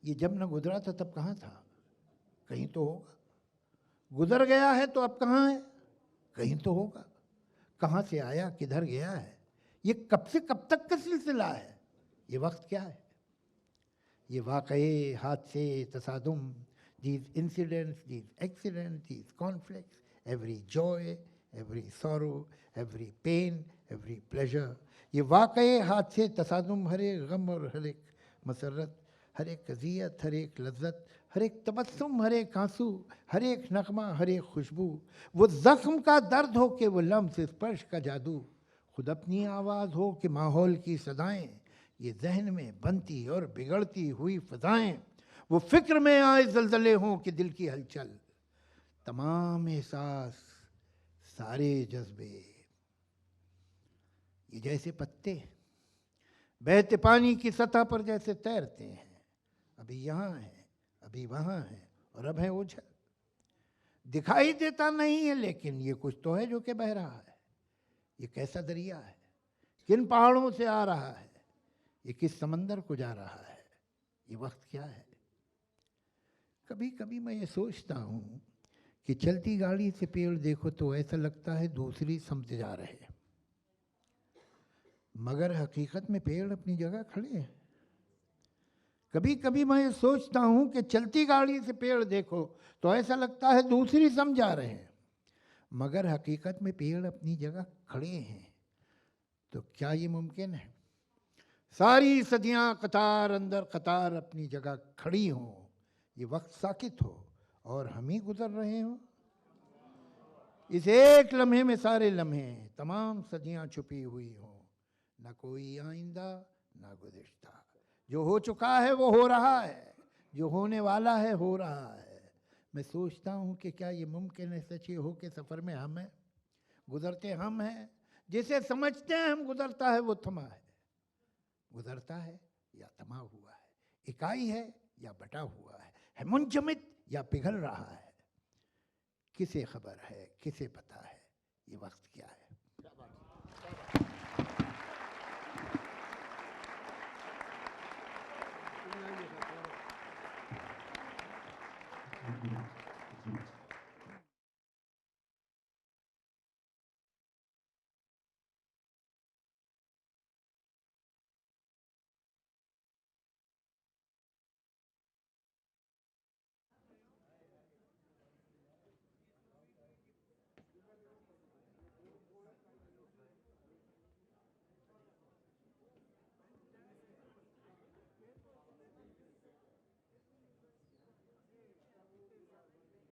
ये जब न गुजरा था तब कहाँ था? कहीं तो होगा। गुजर गया है तो अब कहाँ है? कहीं तो होगा। कहाँ से आया, किधर गया है? ये कब से कब तक का सिलसिला है? ये वक्त क्या है? ये वाक़ये, हादसे, तसादुम, these incidents, these accidents, these conflicts, every joy, every sorrow, every pain, every pleasure, ये वाक़ये, हादसे, तसादुम, हर एक गम और हर एक मसरत, हर एक अज़ियत, हर एक लज्जत, हर एक तबस्सुम, हर एक आंसू, हर एक नगमा, हर एक खुशबू, वो ज़ख्म का दर्द हो कि वो लम्स स्पर्श का जादू, खुद अपनी आवाज़ हो कि माहौल की सदाएं, ये जहन में बनती और बिगड़ती हुई फ़ज़ाएं, वो फ़िक्र में आए ज़लज़ले हों कि दिल की हलचल, तमाम एहसास, सारे जज्बे, ये जैसे पत्ते बहते पानी की सतह पर जैसे तैरते हैं, अभी यहाँ है, अभी वहाँ है, और अब है ओझल। दिखाई देता नहीं है लेकिन ये कुछ तो है जो कि बह रहा है। ये कैसा दरिया है, किन पहाड़ों से आ रहा है, ये किस समंदर को जा रहा है? ये वक्त क्या है? कभी कभी मैं ये सोचता हूँ कि चलती गाड़ी से पेड़ देखो तो ऐसा लगता है दूसरी समझ जा रहे, मगर हकीकत में पेड़ अपनी जगह खड़े हैं। कभी कभी मैं ये सोचता हूँ कि चलती गाड़ी से पेड़ देखो तो ऐसा लगता है दूसरी समझा रहे हैं, मगर हकीकत में पेड़ अपनी जगह खड़े हैं। तो क्या ये मुमकिन है सारी सदियां कतार अंदर कतार अपनी जगह खड़ी हों, ये वक्त साकित हो और हम ही गुजर रहे हों? इस एक लम्हे में सारे लम्हे, तमाम सदियां छुपी हुई हों, ना कोई आइंदा ना गुज़िश्ता। जो हो चुका है वो हो रहा है, जो होने वाला है हो रहा है। मैं सोचता हूँ कि क्या ये मुमकिन है सच ये हो कि सफ़र में हम हैं, गुज़रते हम हैं, जिसे समझते हैं हम गुज़रता है वो थमा है, गुज़रता है या थमा हुआ है, इकाई है या बटा हुआ है मुंजमद या पिघल रहा है। किसे खबर है, किसे पता है ये वक्त क्या है?